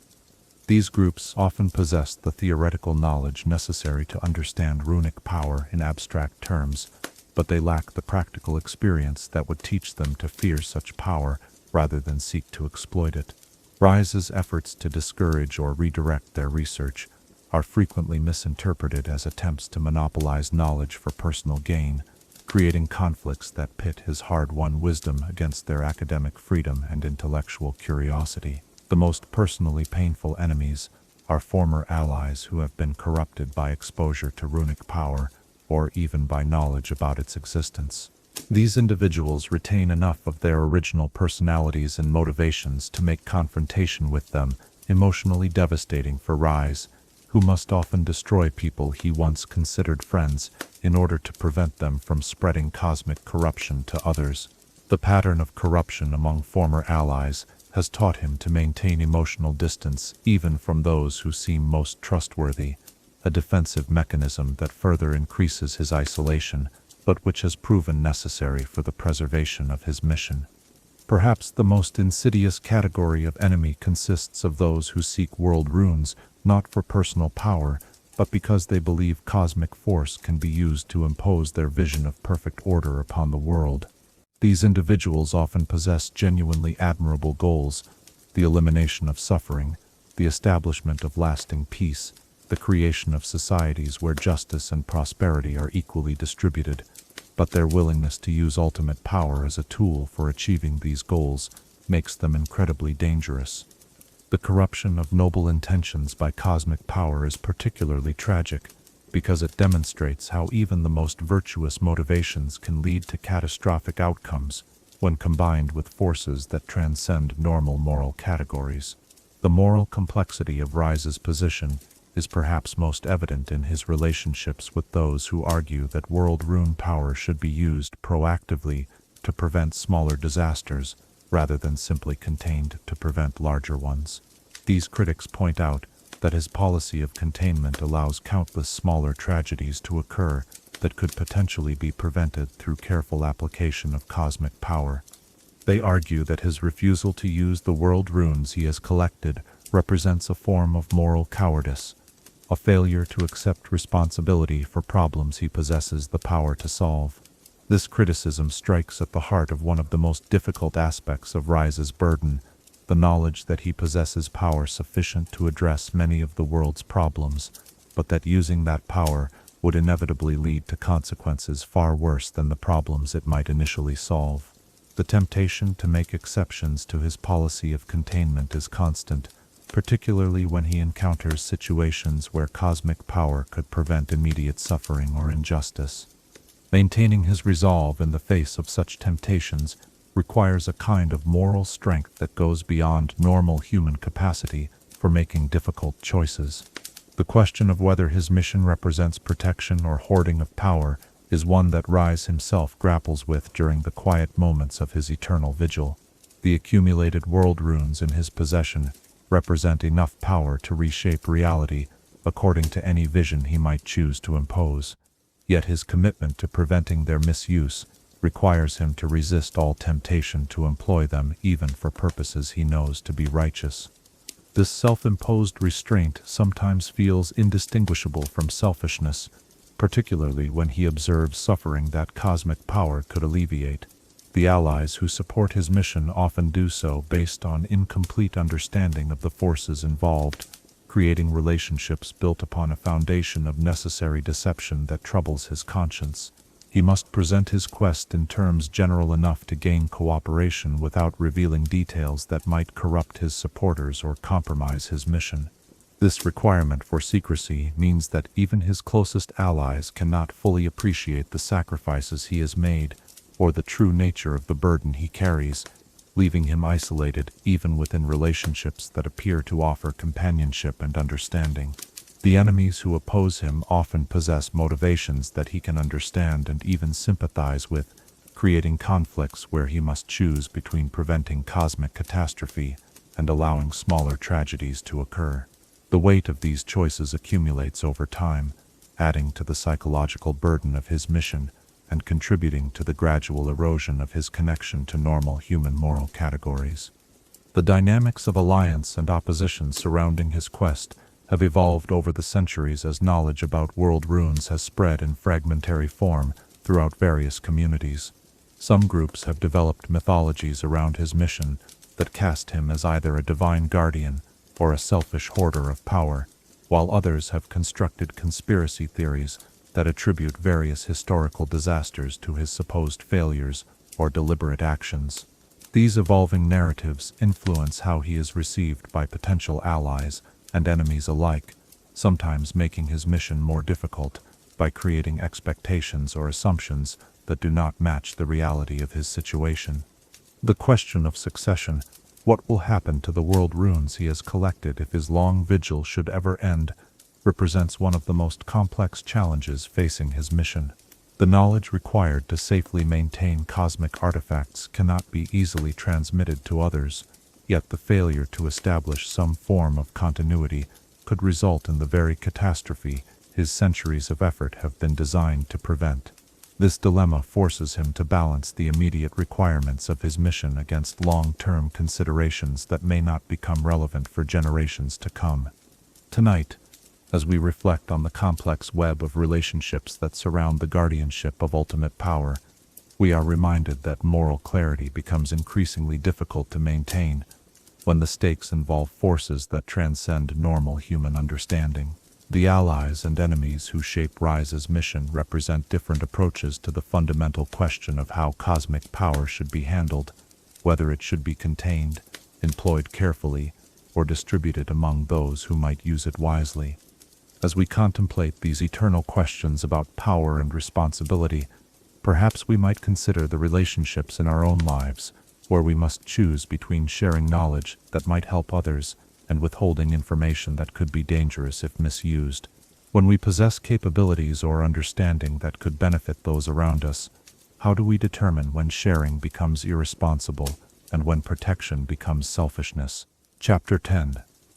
These groups often possess the theoretical knowledge necessary to understand runic power in abstract terms, but they lack the practical experience that would teach them to fear such power rather than seek to exploit it. Ryze's efforts to discourage or redirect their research are frequently misinterpreted as attempts to monopolize knowledge for personal gain, creating conflicts that pit his hard-won wisdom against their academic freedom and intellectual curiosity. The most personally painful enemies are former allies who have been corrupted by exposure to runic power or even by knowledge about its existence. These individuals retain enough of their original personalities and motivations to make confrontation with them emotionally devastating for Ryze, who must often destroy people he once considered friends in order to prevent them from spreading cosmic corruption to others. The pattern of corruption among former allies has taught him to maintain emotional distance even from those who seem most trustworthy, a defensive mechanism that further increases his isolation, but which has proven necessary for the preservation of his mission. Perhaps the most insidious category of enemy consists of those who seek world runes not for personal power, but because they believe cosmic force can be used to impose their vision of perfect order upon the world. These individuals often possess genuinely admirable goals: the elimination of suffering, the establishment of lasting peace, the creation of societies where justice and prosperity are equally distributed, but their willingness to use ultimate power as a tool for achieving these goals makes them incredibly dangerous. The corruption of noble intentions by cosmic power is particularly tragic, because it demonstrates how even the most virtuous motivations can lead to catastrophic outcomes when combined with forces that transcend normal moral categories. The moral complexity of Ryze's position is perhaps most evident in his relationships with those who argue that world rune power should be used proactively to prevent smaller disasters rather than simply contained to prevent larger ones. These critics point out that his policy of containment allows countless smaller tragedies to occur that could potentially be prevented through careful application of cosmic power. They argue that his refusal to use the world runes he has collected represents a form of moral cowardice, a failure to accept responsibility for problems he possesses the power to solve. This criticism strikes at the heart of one of the most difficult aspects of Ryze's burden, the knowledge that he possesses power sufficient to address many of the world's problems, but that using that power would inevitably lead to consequences far worse than the problems it might initially solve. The temptation to make exceptions to his policy of containment is constant, particularly when he encounters situations where cosmic power could prevent immediate suffering or injustice. Maintaining his resolve in the face of such temptations requires a kind of moral strength that goes beyond normal human capacity for making difficult choices. The question of whether his mission represents protection or hoarding of power is one that Ryze himself grapples with during the quiet moments of his eternal vigil. The accumulated world runes in his possession represent enough power to reshape reality according to any vision he might choose to impose. Yet his commitment to preventing their misuse requires him to resist all temptation to employ them even for purposes he knows to be righteous. This self-imposed restraint sometimes feels indistinguishable from selfishness, particularly when he observes suffering that cosmic power could alleviate. The allies who support his mission often do so based on incomplete understanding of the forces involved, creating relationships built upon a foundation of necessary deception that troubles his conscience. He must present his quest in terms general enough to gain cooperation without revealing details that might corrupt his supporters or compromise his mission. This requirement for secrecy means that even his closest allies cannot fully appreciate the sacrifices he has made or the true nature of the burden he carries, leaving him isolated even within relationships that appear to offer companionship and understanding. The enemies who oppose him often possess motivations that he can understand and even sympathize with, creating conflicts where he must choose between preventing cosmic catastrophe and allowing smaller tragedies to occur. The weight of these choices accumulates over time, adding to the psychological burden of his mission and contributing to the gradual erosion of his connection to normal human moral categories. The dynamics of alliance and opposition surrounding his quest have evolved over the centuries as knowledge about world runes has spread in fragmentary form throughout various communities. Some groups have developed mythologies around his mission that cast him as either a divine guardian or a selfish hoarder of power, while others have constructed conspiracy theories that attribute various historical disasters to his supposed failures or deliberate actions. These evolving narratives influence how he is received by potential allies and enemies alike, sometimes making his mission more difficult by creating expectations or assumptions that do not match the reality of his situation. The question of succession, what will happen to the world runes he has collected if his long vigil should ever end, represents one of the most complex challenges facing his mission. The knowledge required to safely maintain cosmic artifacts cannot be easily transmitted to others, yet the failure to establish some form of continuity could result in the very catastrophe his centuries of effort have been designed to prevent. This dilemma forces him to balance the immediate requirements of his mission against long-term considerations that may not become relevant for generations to come. Tonight, as we reflect on the complex web of relationships that surround the guardianship of ultimate power, we are reminded that moral clarity becomes increasingly difficult to maintain when the stakes involve forces that transcend normal human understanding. The allies and enemies who shape Ryze's mission represent different approaches to the fundamental question of how cosmic power should be handled, whether it should be contained, employed carefully, or distribute it among those who might use it wisely. As we contemplate these eternal questions about power and responsibility, perhaps we might consider the relationships in our own lives, where we must choose between sharing knowledge that might help others and withholding information that could be dangerous if misused. When we possess capabilities or understanding that could benefit those around us, how do we determine when sharing becomes irresponsible and when protection becomes selfishness? Chapter 10.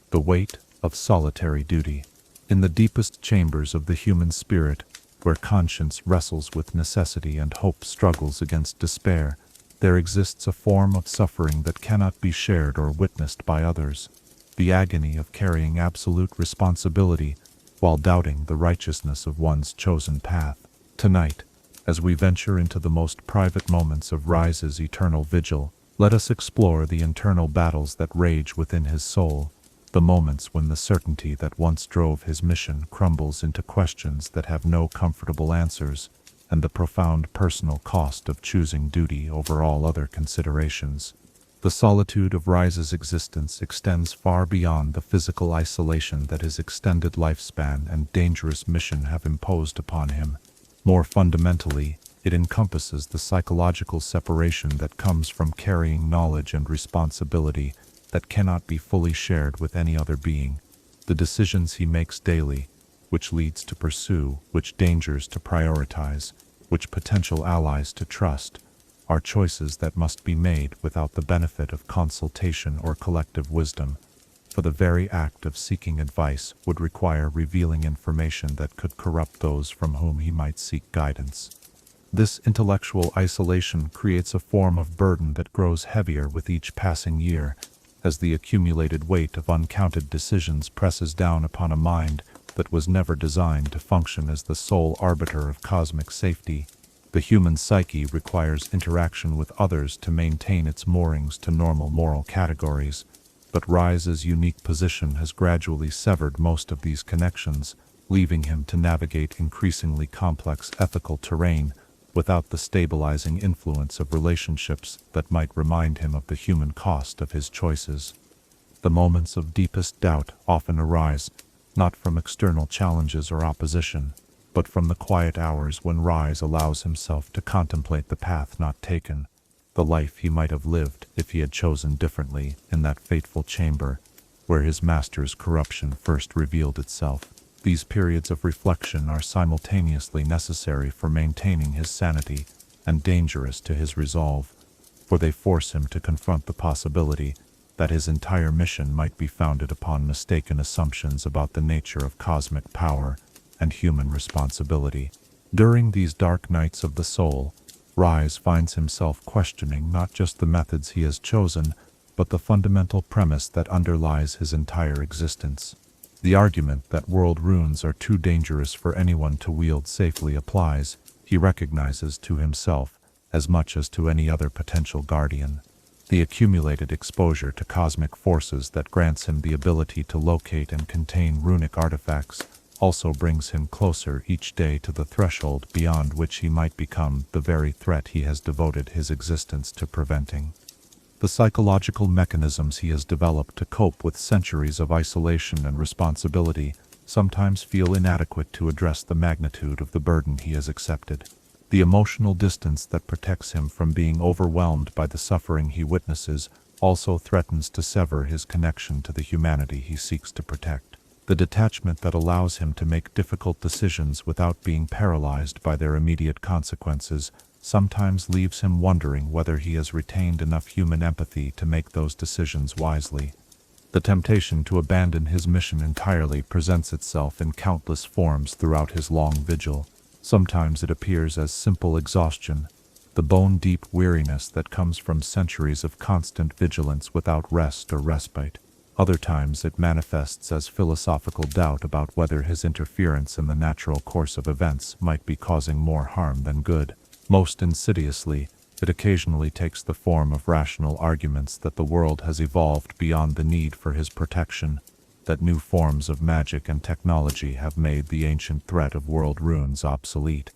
The Weight of Solitary Duty. In the deepest chambers of the human spirit, where conscience wrestles with necessity and hope struggles against despair, there exists a form of suffering that cannot be shared or witnessed by others. The agony of carrying absolute responsibility while doubting the righteousness of one's chosen path. Tonight, as we venture into the most private moments of Ryze's eternal vigil, let us explore the internal battles that rage within his soul, the moments when the certainty that once drove his mission crumbles into questions that have no comfortable answers, and the profound personal cost of choosing duty over all other considerations. The solitude of Ryze's existence extends far beyond the physical isolation that his extended lifespan and dangerous mission have imposed upon him. More fundamentally, it encompasses the psychological separation that comes from carrying knowledge and responsibility that cannot be fully shared with any other being. The decisions he makes daily, which leads to pursue, which dangers to prioritize, which potential allies to trust, are choices that must be made without the benefit of consultation or collective wisdom, for the very act of seeking advice would require revealing information that could corrupt those from whom he might seek guidance. This intellectual isolation creates a form of burden that grows heavier with each passing year, as the accumulated weight of uncounted decisions presses down upon a mind that was never designed to function as the sole arbiter of cosmic safety. The human psyche requires interaction with others to maintain its moorings to normal moral categories, but Ryze's unique position has gradually severed most of these connections, leaving him to navigate increasingly complex ethical terrain without the stabilizing influence of relationships that might remind him of the human cost of his choices. The moments of deepest doubt often arise, not from external challenges or opposition, but from the quiet hours when Ryze allows himself to contemplate the path not taken, the life he might have lived if he had chosen differently in that fateful chamber where his master's corruption first revealed itself. These periods of reflection are simultaneously necessary for maintaining his sanity and dangerous to his resolve, for they force him to confront the possibility that his entire mission might be founded upon mistaken assumptions about the nature of cosmic power and human responsibility. During these dark nights of the soul, Ryze finds himself questioning not just the methods he has chosen, but the fundamental premise that underlies his entire existence. The argument that world runes are too dangerous for anyone to wield safely applies, he recognizes, to himself as much as to any other potential guardian. The accumulated exposure to cosmic forces that grants him the ability to locate and contain runic artifacts also brings him closer each day to the threshold beyond which he might become the very threat he has devoted his existence to preventing. The psychological mechanisms he has developed to cope with centuries of isolation and responsibility sometimes feel inadequate to address the magnitude of the burden he has accepted. The emotional distance that protects him from being overwhelmed by the suffering he witnesses also threatens to sever his connection to the humanity he seeks to protect. The detachment that allows him to make difficult decisions without being paralyzed by their immediate consequences sometimes leaves him wondering whether he has retained enough human empathy to make those decisions wisely. The temptation to abandon his mission entirely presents itself in countless forms throughout his long vigil. Sometimes it appears as simple exhaustion, the bone-deep weariness that comes from centuries of constant vigilance without rest or respite. Other times it manifests as philosophical doubt about whether his interference in the natural course of events might be causing more harm than good. Most insidiously, it occasionally takes the form of rational arguments that the world has evolved beyond the need for his protection, that new forms of magic and technology have made the ancient threat of world runes obsolete.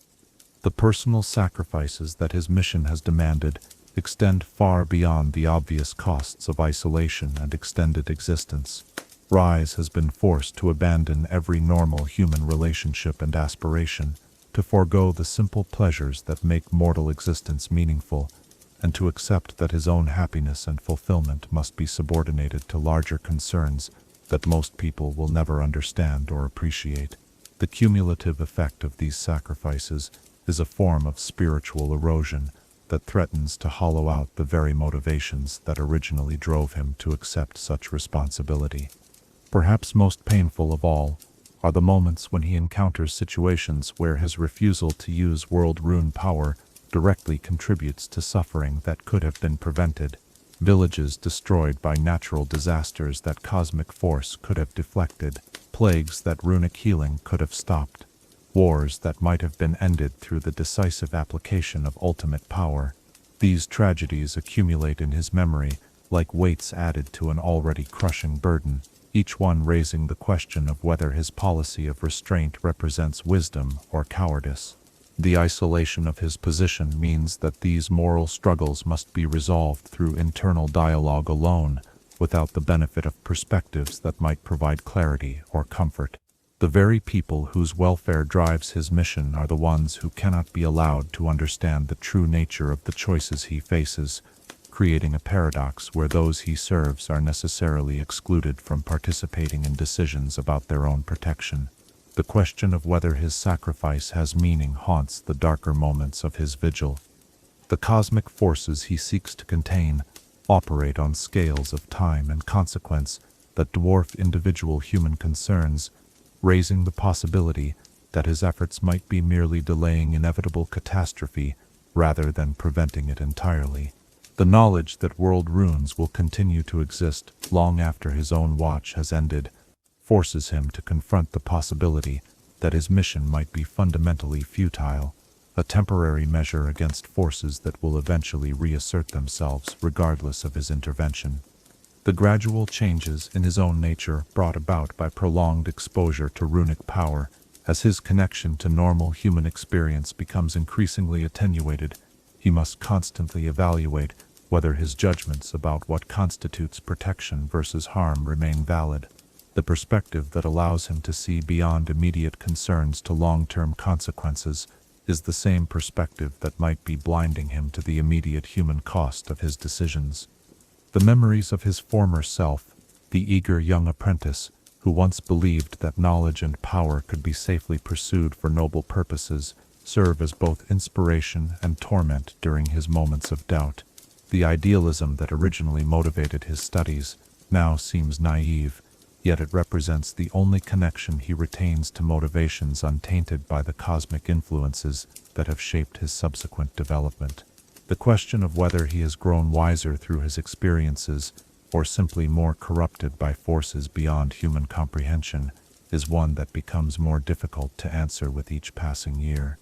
The personal sacrifices that his mission has demanded extend far beyond the obvious costs of isolation and extended existence. Ryze has been forced to abandon every normal human relationship and aspiration, to forego the simple pleasures that make mortal existence meaningful, and to accept that his own happiness and fulfillment must be subordinated to larger concerns that most people will never understand or appreciate. The cumulative effect of these sacrifices is a form of spiritual erosion that threatens to hollow out the very motivations that originally drove him to accept such responsibility. Perhaps most painful of all are the moments when he encounters situations where his refusal to use world rune power directly contributes to suffering that could have been prevented. Villages destroyed by natural disasters that cosmic force could have deflected, plagues that runic healing could have stopped, wars that might have been ended through the decisive application of ultimate power. These tragedies accumulate in his memory like weights added to an already crushing burden, each one raising the question of whether his policy of restraint represents wisdom or cowardice. The isolation of his position means that these moral struggles must be resolved through internal dialogue alone, without the benefit of perspectives that might provide clarity or comfort. The very people whose welfare drives his mission are the ones who cannot be allowed to understand the true nature of the choices he faces, creating a paradox where those he serves are necessarily excluded from participating in decisions about their own protection. The question of whether his sacrifice has meaning haunts the darker moments of his vigil. The cosmic forces he seeks to contain operate on scales of time and consequence that dwarf individual human concerns, raising the possibility that his efforts might be merely delaying inevitable catastrophe rather than preventing it entirely. The knowledge that world runes will continue to exist long after his own watch has ended forces him to confront the possibility that his mission might be fundamentally futile, a temporary measure against forces that will eventually reassert themselves regardless of his intervention. The gradual changes in his own nature brought about by prolonged exposure to runic power, as his connection to normal human experience becomes increasingly attenuated, he must constantly evaluate whether his judgments about what constitutes protection versus harm remain valid. The perspective that allows him to see beyond immediate concerns to long-term consequences is the same perspective that might be blinding him to the immediate human cost of his decisions. The memories of his former self, the eager young apprentice who once believed that knowledge and power could be safely pursued for noble purposes, serve as both inspiration and torment during his moments of doubt. The idealism that originally motivated his studies now seems naive, yet it represents the only connection he retains to motivations untainted by the cosmic influences that have shaped his subsequent development. The question of whether he has grown wiser through his experiences, or simply more corrupted by forces beyond human comprehension, is one that becomes more difficult to answer with each passing year.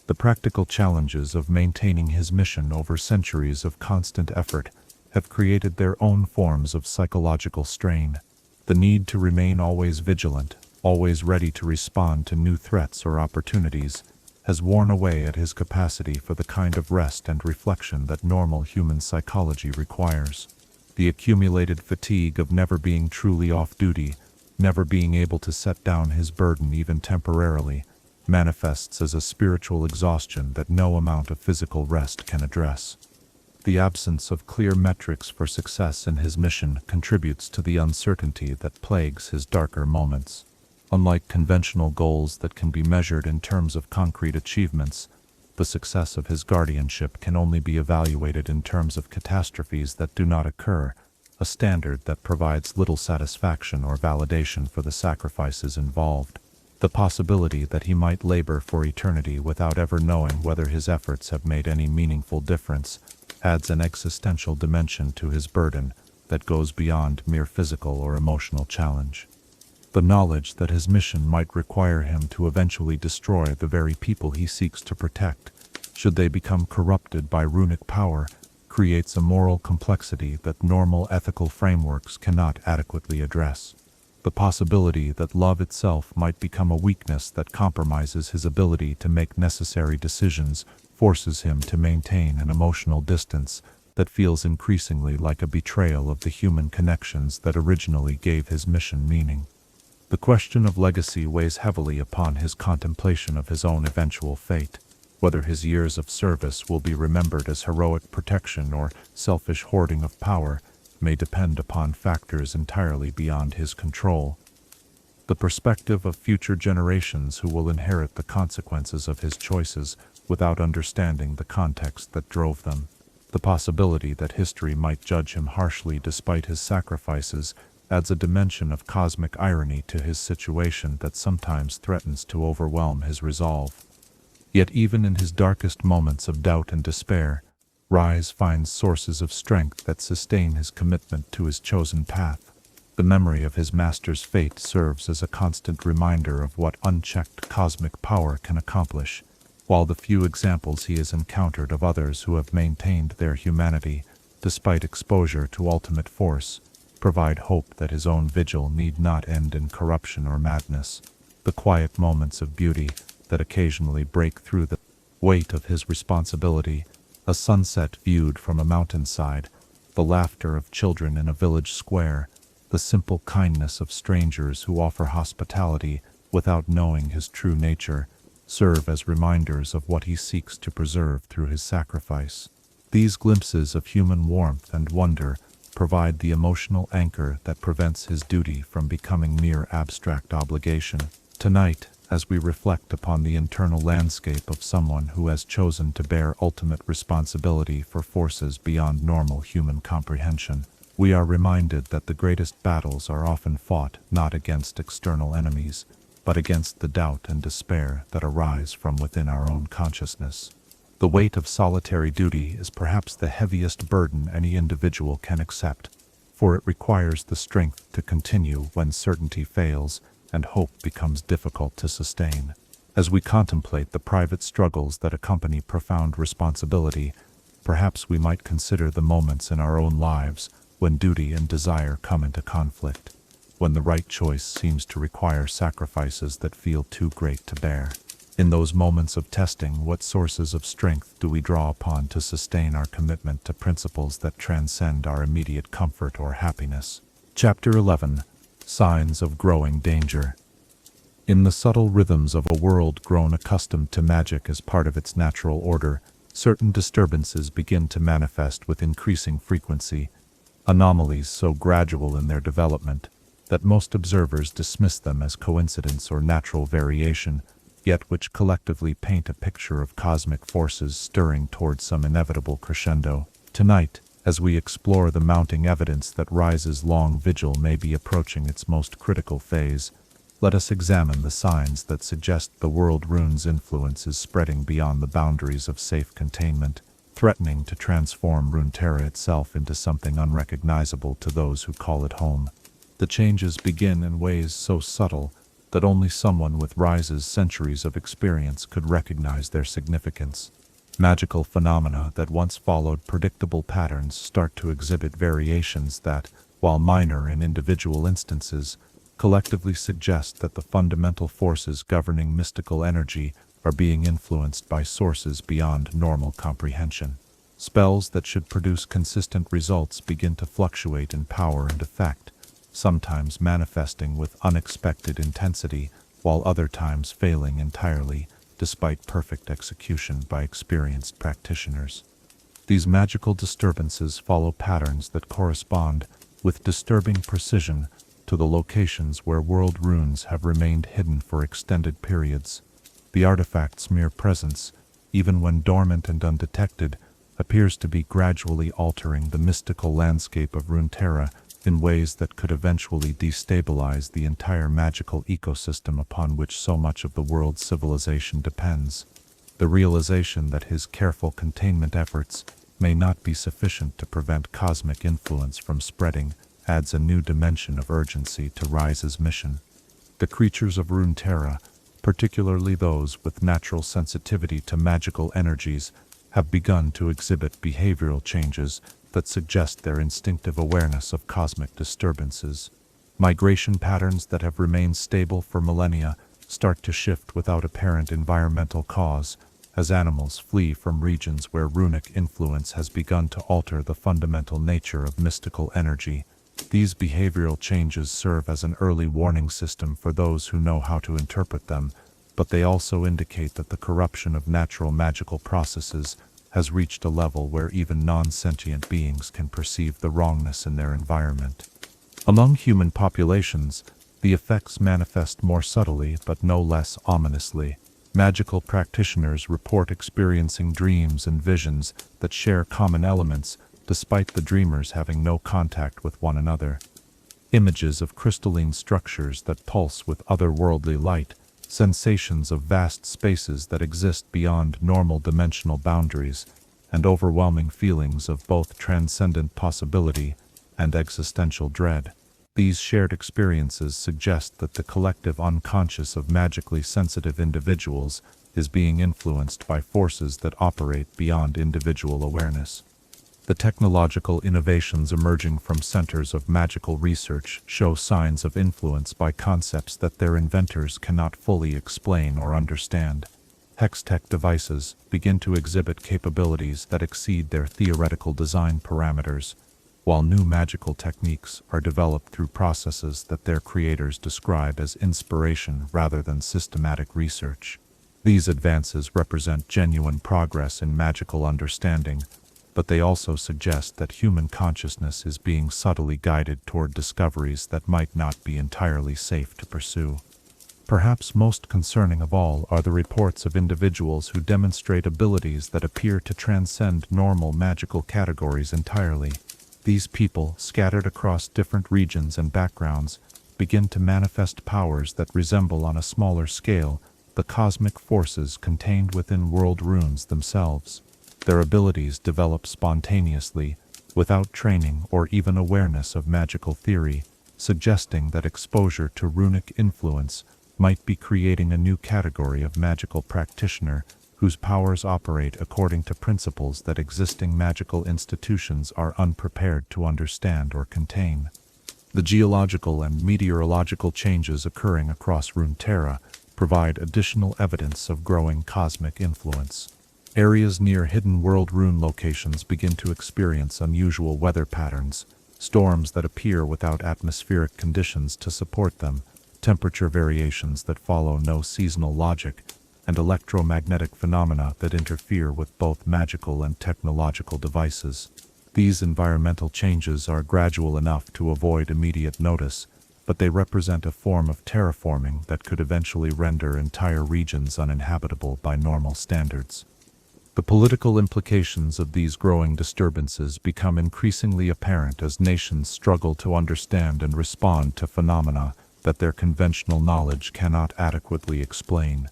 The practical challenges of maintaining his mission over centuries of constant effort have created their own forms of psychological strain. The need to remain always vigilant, always ready to respond to new threats or opportunities, has worn away at his capacity for the kind of rest and reflection that normal human psychology requires. The accumulated fatigue of never being truly off duty, never being able to set down his burden even temporarily, manifests as a spiritual exhaustion that no amount of physical rest can address. The absence of clear metrics for success in his mission contributes to the uncertainty that plagues his darker moments. Unlike conventional goals that can be measured in terms of concrete achievements, the success of his guardianship can only be evaluated in terms of catastrophes that do not occur, a standard that provides little satisfaction or validation for the sacrifices involved. The possibility that he might labor for eternity without ever knowing whether his efforts have made any meaningful difference adds an existential dimension to his burden that goes beyond mere physical or emotional challenge. The knowledge that his mission might require him to eventually destroy the very people he seeks to protect, should they become corrupted by runic power, creates a moral complexity that normal ethical frameworks cannot adequately address. The possibility that love itself might become a weakness that compromises his ability to make necessary decisions forces him to maintain an emotional distance that feels increasingly like a betrayal of the human connections that originally gave his mission meaning. The question of legacy weighs heavily upon his contemplation of his own eventual fate. Whether his years of service will be remembered as heroic protection or selfish hoarding of power may depend upon factors entirely beyond his control. The perspective of future generations who will inherit the consequences of his choices without understanding the context that drove them. The possibility that history might judge him harshly despite his sacrifices adds a dimension of cosmic irony to his situation that sometimes threatens to overwhelm his resolve. Yet even in his darkest moments of doubt and despair, Ryze finds sources of strength that sustain his commitment to his chosen path. The memory of his master's fate serves as a constant reminder of what unchecked cosmic power can accomplish, while the few examples he has encountered of others who have maintained their humanity, despite exposure to ultimate force, provide hope that his own vigil need not end in corruption or madness. The quiet moments of beauty that occasionally break through the weight of his responsibility, a sunset viewed from a mountainside, the laughter of children in a village square, the simple kindness of strangers who offer hospitality without knowing his true nature, serve as reminders of what he seeks to preserve through his sacrifice. These glimpses of human warmth and wonder provide the emotional anchor that prevents his duty from becoming mere abstract obligation. Tonight, as we reflect upon the internal landscape of someone who has chosen to bear ultimate responsibility for forces beyond normal human comprehension, we are reminded that the greatest battles are often fought not against external enemies, but against the doubt and despair that arise from within our own consciousness. The weight of solitary duty is perhaps the heaviest burden any individual can accept, for it requires the strength to continue when certainty fails and hope becomes difficult to sustain. As we contemplate the private struggles that accompany profound responsibility, perhaps we might consider the moments in our own lives when duty and desire come into conflict, when the right choice seems to require sacrifices that feel too great to bear. In those moments of testing, what sources of strength do we draw upon to sustain our commitment to principles that transcend our immediate comfort or happiness? Chapter 11. Signs of growing danger. In the subtle rhythms of a world grown accustomed to magic as part of its natural order, certain disturbances begin to manifest with increasing frequency, anomalies so gradual in their development that most observers dismiss them as coincidence or natural variation, yet which collectively paint a picture of cosmic forces stirring towards some inevitable crescendo. Tonight, as we explore the mounting evidence that Ryze's long vigil may be approaching its most critical phase, let us examine the signs that suggest the world Rune's influence is spreading beyond the boundaries of safe containment, threatening to transform Runeterra itself into something unrecognizable to those who call it home. The changes begin in ways so subtle that only someone with Ryze's centuries of experience could recognize their significance. Magical phenomena that once followed predictable patterns start to exhibit variations that, while minor in individual instances, collectively suggest that the fundamental forces governing mystical energy are being influenced by sources beyond normal comprehension. Spells that should produce consistent results begin to fluctuate in power and effect, sometimes manifesting with unexpected intensity, while other times failing entirely, despite perfect execution by experienced practitioners. These magical disturbances follow patterns that correspond, with disturbing precision, to the locations where world runes have remained hidden for extended periods. The artifact's mere presence, even when dormant and undetected, appears to be gradually altering the mystical landscape of Runeterra in ways that could eventually destabilize the entire magical ecosystem upon which so much of the world's civilization depends. The realization that his careful containment efforts may not be sufficient to prevent cosmic influence from spreading adds a new dimension of urgency to Ryze's mission. The creatures of Runeterra, particularly those with natural sensitivity to magical energies, have begun to exhibit behavioral changes that suggest their instinctive awareness of cosmic disturbances. Migration patterns that have remained stable for millennia start to shift without apparent environmental cause, as animals flee from regions where runic influence has begun to alter the fundamental nature of mystical energy. These behavioral changes serve as an early warning system for those who know how to interpret them, but they also indicate that the corruption of natural magical processes has reached a level where even non-sentient beings can perceive the wrongness in their environment. Among human populations, the effects manifest more subtly but no less ominously. Magical practitioners report experiencing dreams and visions that share common elements, despite the dreamers having no contact with one another. Images of crystalline structures that pulse with otherworldly light, sensations of vast spaces that exist beyond normal dimensional boundaries, and overwhelming feelings of both transcendent possibility and existential dread. These shared experiences suggest that the collective unconscious of magically sensitive individuals is being influenced by forces that operate beyond individual awareness. The technological innovations emerging from centers of magical research show signs of influence by concepts that their inventors cannot fully explain or understand. Hextech devices begin to exhibit capabilities that exceed their theoretical design parameters, while new magical techniques are developed through processes that their creators describe as inspiration rather than systematic research. These advances represent genuine progress in magical understanding, but they also suggest that human consciousness is being subtly guided toward discoveries that might not be entirely safe to pursue. Perhaps most concerning of all are the reports of individuals who demonstrate abilities that appear to transcend normal magical categories entirely. These people, scattered across different regions and backgrounds, begin to manifest powers that resemble on a smaller scale the cosmic forces contained within world runes themselves. Their abilities develop spontaneously, without training or even awareness of magical theory, suggesting that exposure to runic influence might be creating a new category of magical practitioner whose powers operate according to principles that existing magical institutions are unprepared to understand or contain. The geological and meteorological changes occurring across Runeterra provide additional evidence of growing cosmic influence. Areas near hidden world rune locations begin to experience unusual weather patterns, storms that appear without atmospheric conditions to support them, temperature variations that follow no seasonal logic, and electromagnetic phenomena that interfere with both magical and technological devices. These environmental changes are gradual enough to avoid immediate notice, but they represent a form of terraforming that could eventually render entire regions uninhabitable by normal standards. The political implications of these growing disturbances become increasingly apparent as nations struggle to understand and respond to phenomena that their conventional knowledge cannot adequately explain.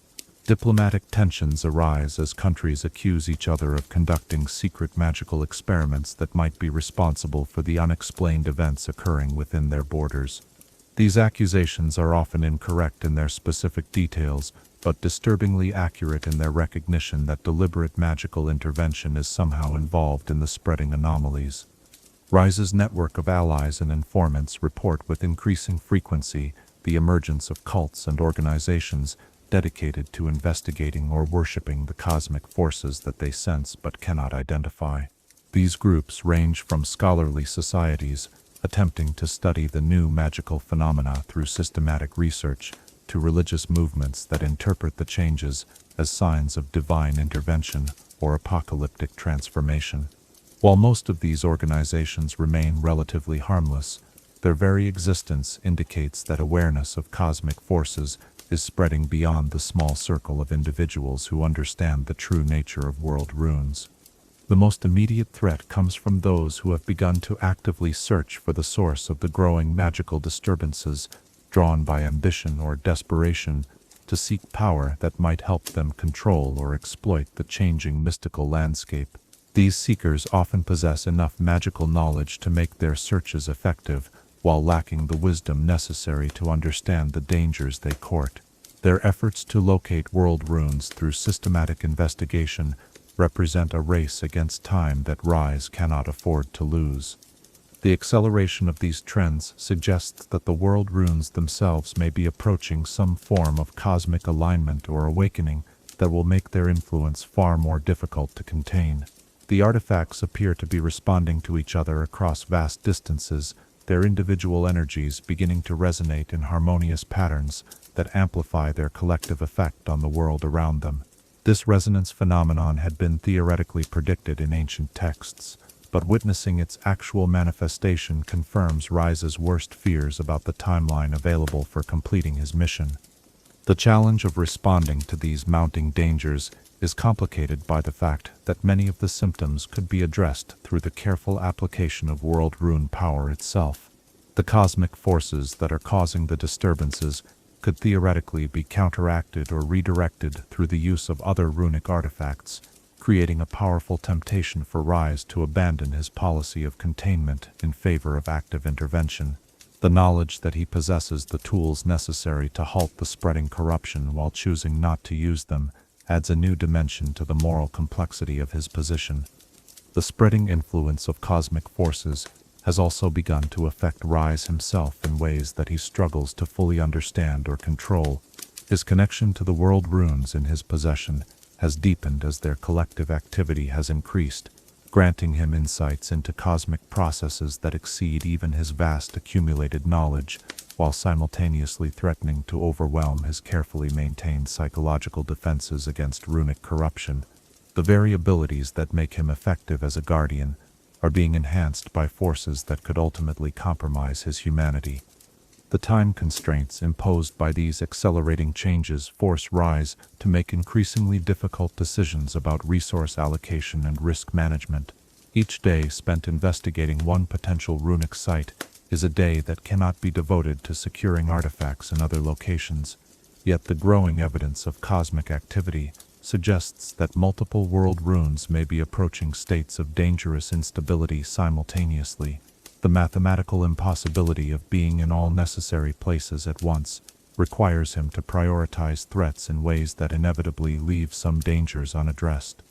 Diplomatic tensions arise as countries accuse each other of conducting secret magical experiments that might be responsible for the unexplained events occurring within their borders. These accusations are often incorrect in their specific details, but disturbingly accurate in their recognition that deliberate magical intervention is somehow involved in the spreading anomalies. Ryze's network of allies and informants report with increasing frequency the emergence of cults and organizations dedicated to investigating or worshipping the cosmic forces that they sense but cannot identify. These groups range from scholarly societies, attempting to study the new magical phenomena through systematic research, to religious movements that interpret the changes as signs of divine intervention or apocalyptic transformation. While most of these organizations remain relatively harmless, their very existence indicates that awareness of cosmic forces is spreading beyond the small circle of individuals who understand the true nature of world runes. The most immediate threat comes from those who have begun to actively search for the source of the growing magical disturbances, drawn by ambition or desperation to seek power that might help them control or exploit the changing mystical landscape. These seekers often possess enough magical knowledge to make their searches effective, while lacking the wisdom necessary to understand the dangers they court. Their efforts to locate world runes through systematic investigation represent a race against time that Ryze cannot afford to lose. The acceleration of these trends suggests that the world runes themselves may be approaching some form of cosmic alignment or awakening that will make their influence far more difficult to contain. The artifacts appear to be responding to each other across vast distances, their individual energies beginning to resonate in harmonious patterns that amplify their collective effect on the world around them. This resonance phenomenon had been theoretically predicted in ancient texts, but witnessing its actual manifestation confirms Ryze's worst fears about the timeline available for completing his mission. The challenge of responding to these mounting dangers is complicated by the fact that many of the symptoms could be addressed through the careful application of world rune power itself. The cosmic forces that are causing the disturbances could theoretically be counteracted or redirected through the use of other runic artifacts, creating a powerful temptation for Ryze to abandon his policy of containment in favor of active intervention. The knowledge that he possesses the tools necessary to halt the spreading corruption while choosing not to use them adds a new dimension to the moral complexity of his position. The spreading influence of cosmic forces has also begun to affect Ryze himself in ways that he struggles to fully understand or control. His connection to the world runes in his possession has deepened as their collective activity has increased, granting him insights into cosmic processes that exceed even his vast accumulated knowledge, while simultaneously threatening to overwhelm his carefully maintained psychological defenses against runic corruption. The very abilities that make him effective as a guardian are being enhanced by forces that could ultimately compromise his humanity. The time constraints imposed by these accelerating changes force Ryze to make increasingly difficult decisions about resource allocation and risk management. Each day spent investigating one potential runic site is a day that cannot be devoted to securing artifacts in other locations. Yet the growing evidence of cosmic activity suggests that multiple world runes may be approaching states of dangerous instability simultaneously. The mathematical impossibility of being in all necessary places at once requires him to prioritize threats in ways that inevitably leave some dangers unaddressed.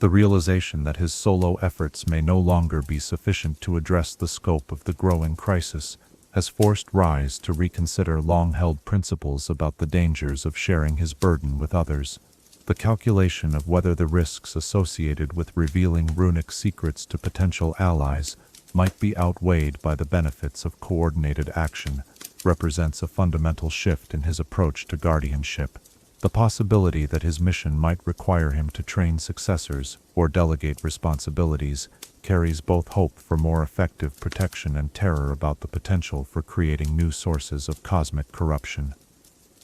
The realization that his solo efforts may no longer be sufficient to address the scope of the growing crisis has forced Ryze to reconsider long-held principles about the dangers of sharing his burden with others. The calculation of whether the risks associated with revealing runic secrets to potential allies might be outweighed by the benefits of coordinated action represents a fundamental shift in his approach to guardianship. The possibility that his mission might require him to train successors or delegate responsibilities carries both hope for more effective protection and terror about the potential for creating new sources of cosmic corruption.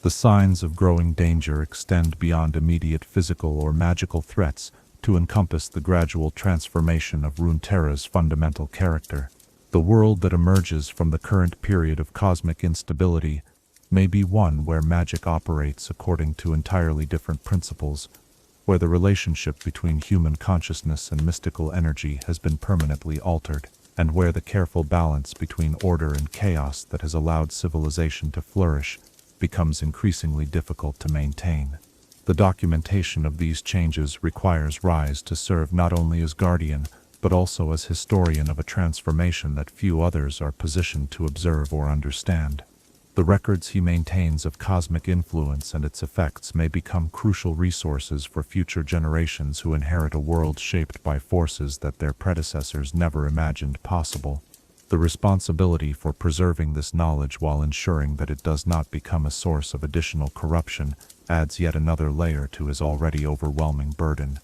The signs of growing danger extend beyond immediate physical or magical threats to encompass the gradual transformation of Runeterra's fundamental character. The world that emerges from the current period of cosmic instability may be one where magic operates according to entirely different principles, where the relationship between human consciousness and mystical energy has been permanently altered, and where the careful balance between order and chaos that has allowed civilization to flourish becomes increasingly difficult to maintain. The documentation of these changes requires Ryze to serve not only as guardian, but also as historian of a transformation that few others are positioned to observe or understand. The records he maintains of cosmic influence and its effects may become crucial resources for future generations who inherit a world shaped by forces that their predecessors never imagined possible. The responsibility for preserving this knowledge while ensuring that it does not become a source of additional corruption adds yet another layer to his already overwhelming burden.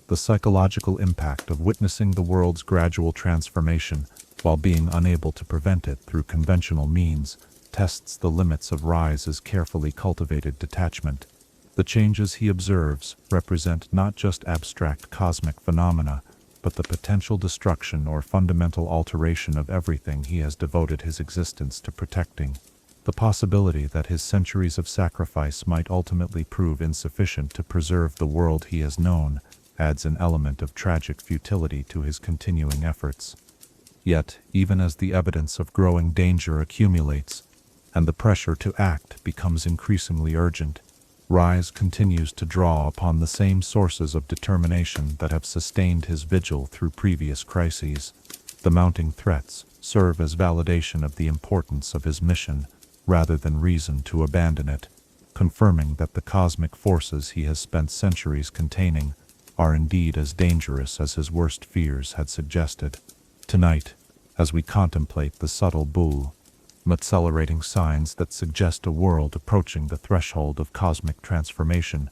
The psychological impact of witnessing the world's gradual transformation while being unable to prevent it through conventional means tests the limits of Ryze's carefully cultivated detachment. The changes he observes represent not just abstract cosmic phenomena, but the potential destruction or fundamental alteration of everything he has devoted his existence to protecting. The possibility that his centuries of sacrifice might ultimately prove insufficient to preserve the world he has known adds an element of tragic futility to his continuing efforts. Yet, even as the evidence of growing danger accumulates, and the pressure to act becomes increasingly urgent, Ryze continues to draw upon the same sources of determination that have sustained his vigil through previous crises. The mounting threats serve as validation of the importance of his mission, rather than reason to abandon it, confirming that the cosmic forces he has spent centuries containing are indeed as dangerous as his worst fears had suggested. Tonight, as we contemplate the subtle bull, accelerating signs that suggest a world approaching the threshold of cosmic transformation,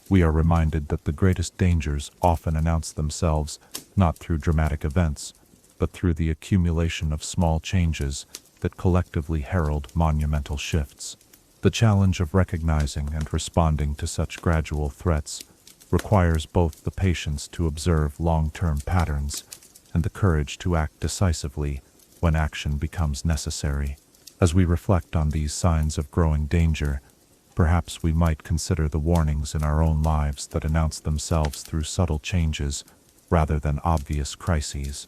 we are reminded that the greatest dangers often announce themselves not through dramatic events, but through the accumulation of small changes that collectively herald monumental shifts. The challenge of recognizing and responding to such gradual threats requires both the patience to observe long-term patterns and the courage to act decisively when action becomes necessary. As we reflect on these signs of growing danger, perhaps we might consider the warnings in our own lives that announce themselves through subtle changes rather than obvious crises.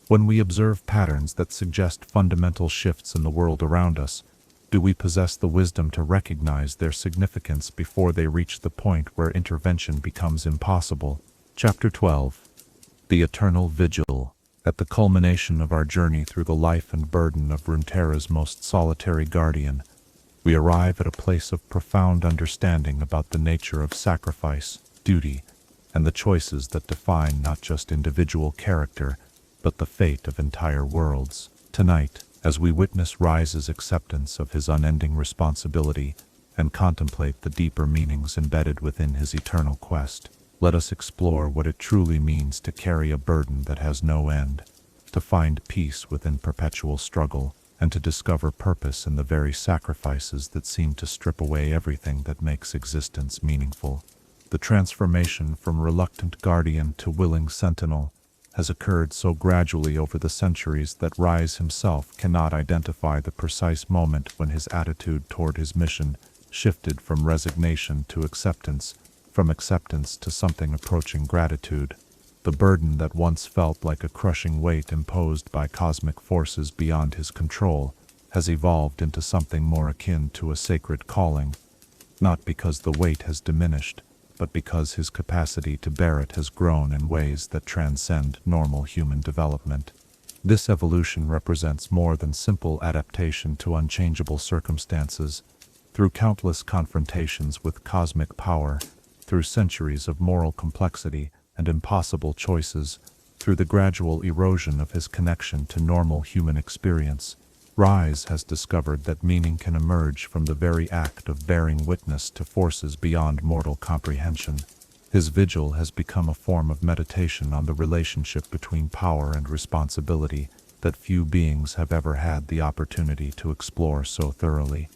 When we observe patterns that suggest fundamental shifts in the world around us, do we possess the wisdom to recognize their significance before they reach the point where intervention becomes impossible? Chapter 12. The Eternal Vigil. At the culmination of our journey through the life and burden of Runeterra's most solitary guardian, we arrive at a place of profound understanding about the nature of sacrifice, duty, and the choices that define not just individual character, but the fate of entire worlds. Tonight, as we witness Ryze's acceptance of his unending responsibility and contemplate the deeper meanings embedded within his eternal quest, let us explore what it truly means to carry a burden that has no end, to find peace within perpetual struggle, and to discover purpose in the very sacrifices that seem to strip away everything that makes existence meaningful. The transformation from reluctant guardian to willing sentinel has occurred so gradually over the centuries that Ryze himself cannot identify the precise moment when his attitude toward his mission shifted from resignation to acceptance, from acceptance to something approaching gratitude. The burden that once felt like a crushing weight imposed by cosmic forces beyond his control has evolved into something more akin to a sacred calling, not because the weight has diminished, but because his capacity to bear it has grown in ways that transcend normal human development. This evolution represents more than simple adaptation to unchangeable circumstances. Through countless confrontations with cosmic power, through centuries of moral complexity and impossible choices, through the gradual erosion of his connection to normal human experience, Ryze has discovered that meaning can emerge from the very act of bearing witness to forces beyond mortal comprehension. His vigil has become a form of meditation on the relationship between power and responsibility that few beings have ever had the opportunity to explore so thoroughly.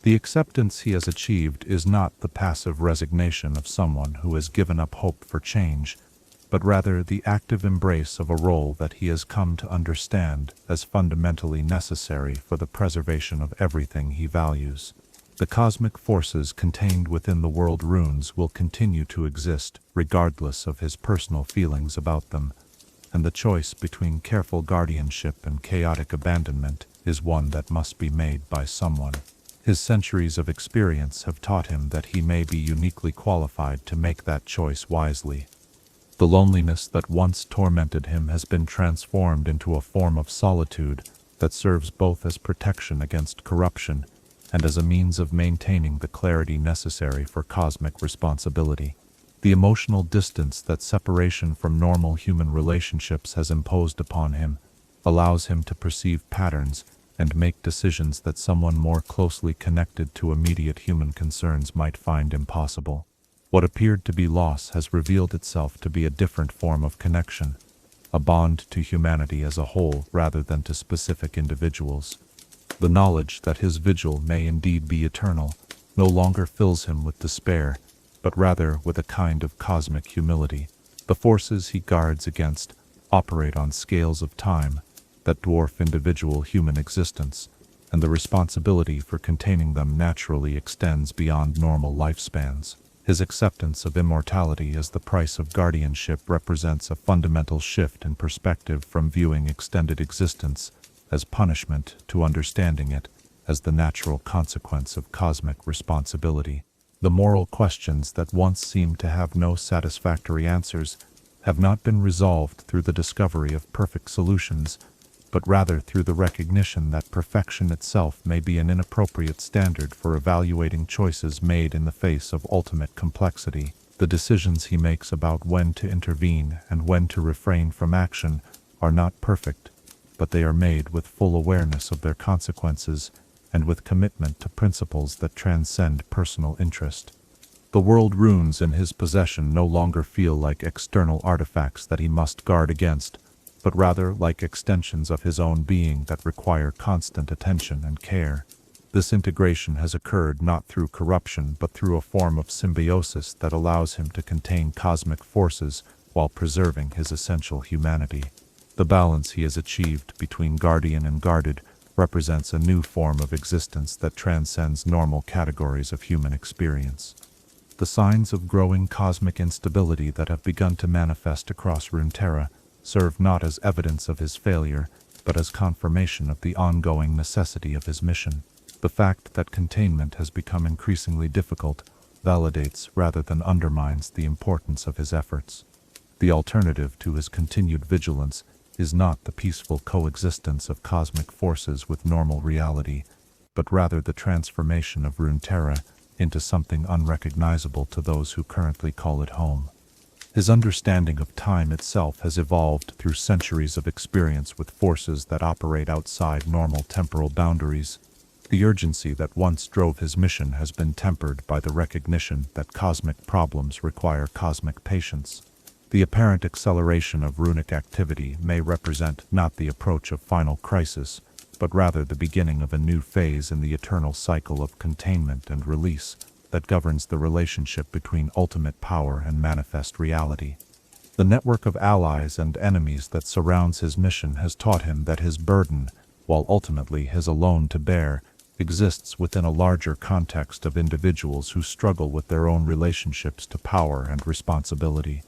The acceptance he has achieved is not the passive resignation of someone who has given up hope for change, but rather the active embrace of a role that he has come to understand as fundamentally necessary for the preservation of everything he values. The cosmic forces contained within the world runes will continue to exist regardless of his personal feelings about them, and the choice between careful guardianship and chaotic abandonment is one that must be made by someone. His centuries of experience have taught him that he may be uniquely qualified to make that choice wisely. The loneliness that once tormented him has been transformed into a form of solitude that serves both as protection against corruption and as a means of maintaining the clarity necessary for cosmic responsibility. The emotional distance that separation from normal human relationships has imposed upon him allows him to perceive patterns and make decisions that someone more closely connected to immediate human concerns might find impossible. What appeared to be loss has revealed itself to be a different form of connection, a bond to humanity as a whole rather than to specific individuals. The knowledge that his vigil may indeed be eternal no longer fills him with despair, but rather with a kind of cosmic humility. The forces he guards against operate on scales of time that dwarf individual human existence, and the responsibility for containing them naturally extends beyond normal lifespans. His acceptance of immortality as the price of guardianship represents a fundamental shift in perspective from viewing extended existence as punishment to understanding it as the natural consequence of cosmic responsibility. The moral questions that once seemed to have no satisfactory answers have not been resolved through the discovery of perfect solutions, but rather through the recognition that perfection itself may be an inappropriate standard for evaluating choices made in the face of ultimate complexity. The decisions he makes about when to intervene and when to refrain from action are not perfect, but they are made with full awareness of their consequences and with commitment to principles that transcend personal interest. The world runes in his possession no longer feel like external artifacts that he must guard against, but rather like extensions of his own being that require constant attention and care. This integration has occurred not through corruption but through a form of symbiosis that allows him to contain cosmic forces while preserving his essential humanity. The balance he has achieved between guardian and guarded represents a new form of existence that transcends normal categories of human experience. The signs of growing cosmic instability that have begun to manifest across Runeterra serve not as evidence of his failure, but as confirmation of the ongoing necessity of his mission. The fact that containment has become increasingly difficult validates rather than undermines the importance of his efforts. The alternative to his continued vigilance is not the peaceful coexistence of cosmic forces with normal reality, but rather the transformation of Runeterra into something unrecognizable to those who currently call it home. His understanding of time itself has evolved through centuries of experience with forces that operate outside normal temporal boundaries. The urgency that once drove his mission has been tempered by the recognition that cosmic problems require cosmic patience. The apparent acceleration of runic activity may represent not the approach of final crisis, but rather the beginning of a new phase in the eternal cycle of containment and release that governs the relationship between ultimate power and manifest reality. The network of allies and enemies that surrounds his mission has taught him that his burden, while ultimately his alone to bear, exists within a larger context of individuals who struggle with their own relationships to power and responsibility.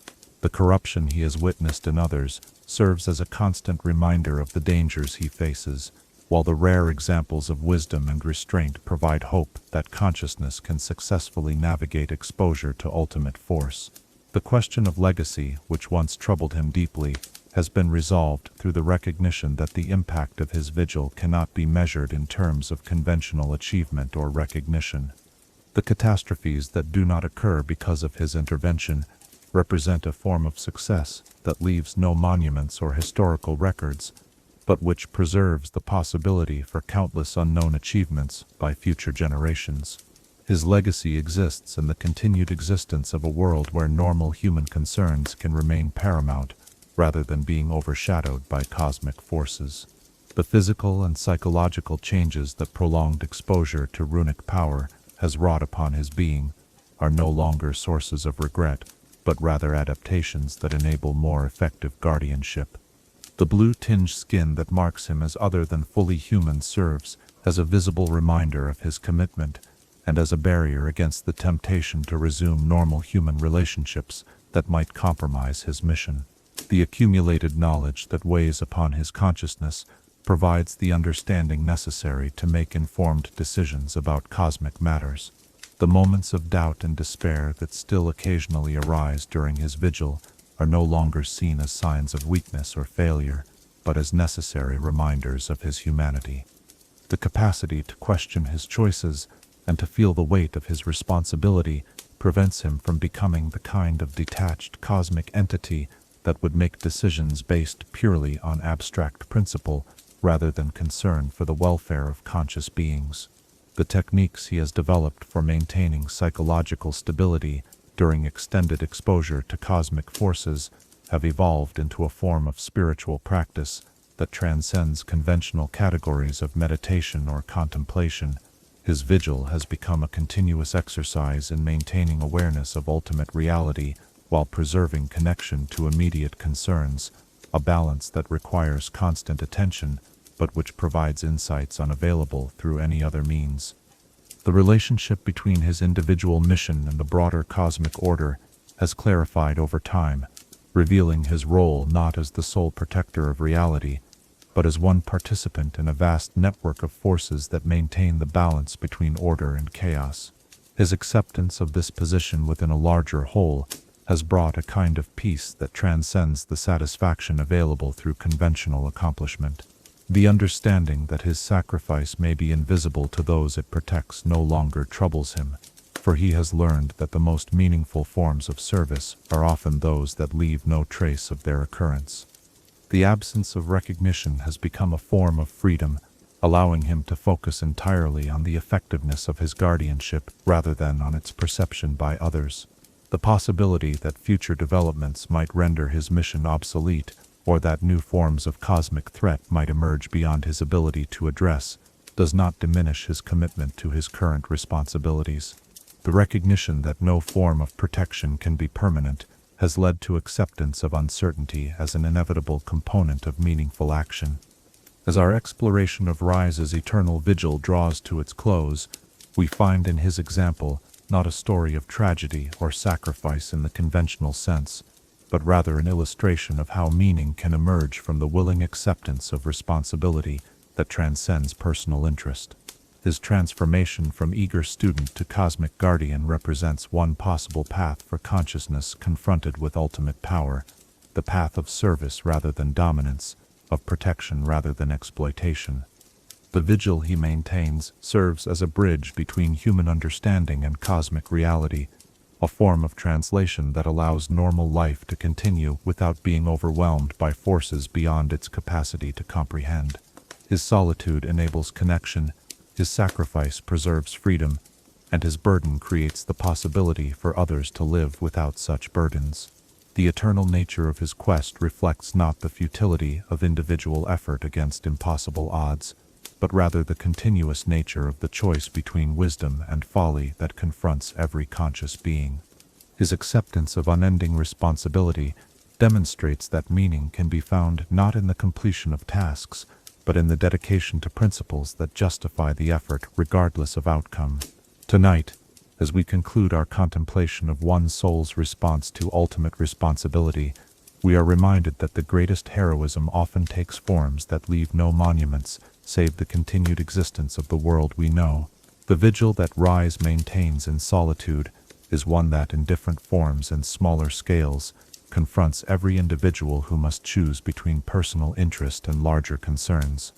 The corruption he has witnessed in others serves as a constant reminder of the dangers he faces, while the rare examples of wisdom and restraint provide hope that consciousness can successfully navigate exposure to ultimate force. The question of legacy, which once troubled him deeply, has been resolved through the recognition that the impact of his vigil cannot be measured in terms of conventional achievement or recognition. The catastrophes that do not occur because of his intervention represent a form of success that leaves no monuments or historical records, but which preserves the possibility for countless unknown achievements by future generations. His legacy exists in the continued existence of a world where normal human concerns can remain paramount, rather than being overshadowed by cosmic forces. The physical and psychological changes that prolonged exposure to runic power has wrought upon his being are no longer sources of regret, but rather adaptations that enable more effective guardianship. The blue-tinged skin that marks him as other than fully human serves as a visible reminder of his commitment and as a barrier against the temptation to resume normal human relationships that might compromise his mission. The accumulated knowledge that weighs upon his consciousness provides the understanding necessary to make informed decisions about cosmic matters. The moments of doubt and despair that still occasionally arise during his vigil are no longer seen as signs of weakness or failure, but as necessary reminders of his humanity. The capacity to question his choices and to feel the weight of his responsibility prevents him from becoming the kind of detached cosmic entity that would make decisions based purely on abstract principle rather than concern for the welfare of conscious beings. The techniques he has developed for maintaining psychological stability during extended exposure to cosmic forces have evolved into a form of spiritual practice that transcends conventional categories of meditation or contemplation. His vigil has become a continuous exercise in maintaining awareness of ultimate reality while preserving connection to immediate concerns, a balance that requires constant attention but which provides insights unavailable through any other means. The relationship between his individual mission and the broader cosmic order has clarified over time, revealing his role not as the sole protector of reality, but as one participant in a vast network of forces that maintain the balance between order and chaos. His acceptance of this position within a larger whole has brought a kind of peace that transcends the satisfaction available through conventional accomplishment. The understanding that his sacrifice may be invisible to those it protects no longer troubles him, for he has learned that the most meaningful forms of service are often those that leave no trace of their occurrence. The absence of recognition has become a form of freedom, allowing him to focus entirely on the effectiveness of his guardianship rather than on its perception by others. The possibility that future developments might render his mission obsolete, or that new forms of cosmic threat might emerge beyond his ability to address, does not diminish his commitment to his current responsibilities. The recognition that no form of protection can be permanent has led to acceptance of uncertainty as an inevitable component of meaningful action. As our exploration of Ryze's eternal vigil draws to its close, we find in his example not a story of tragedy or sacrifice in the conventional sense, but rather an illustration of how meaning can emerge from the willing acceptance of responsibility that transcends personal interest. His transformation from eager student to cosmic guardian represents one possible path for consciousness confronted with ultimate power, the path of service rather than dominance, of protection rather than exploitation. The vigil he maintains serves as a bridge between human understanding and cosmic reality, a form of translation that allows normal life to continue without being overwhelmed by forces beyond its capacity to comprehend. His solitude enables connection, his sacrifice preserves freedom, and his burden creates the possibility for others to live without such burdens. The eternal nature of his quest reflects not the futility of individual effort against impossible odds, but rather the continuous nature of the choice between wisdom and folly that confronts every conscious being. His acceptance of unending responsibility demonstrates that meaning can be found not in the completion of tasks, but in the dedication to principles that justify the effort regardless of outcome. Tonight, as we conclude our contemplation of one soul's response to ultimate responsibility, we are reminded that the greatest heroism often takes forms that leave no monuments save the continued existence of the world we know. The vigil that Ryze maintains in solitude is one that, in different forms and smaller scales, confronts every individual who must choose between personal interest and larger concerns.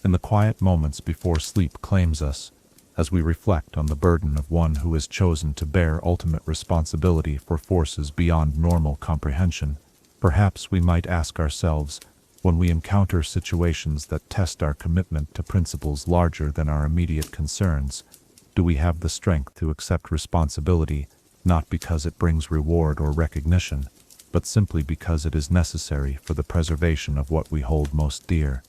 In the quiet moments before sleep claims us, as we reflect on the burden of one who has chosen to bear ultimate responsibility for forces beyond normal comprehension, perhaps we might ask ourselves, when we encounter situations that test our commitment to principles larger than our immediate concerns, do we have the strength to accept responsibility, not because it brings reward or recognition, but simply because it is necessary for the preservation of what we hold most dear?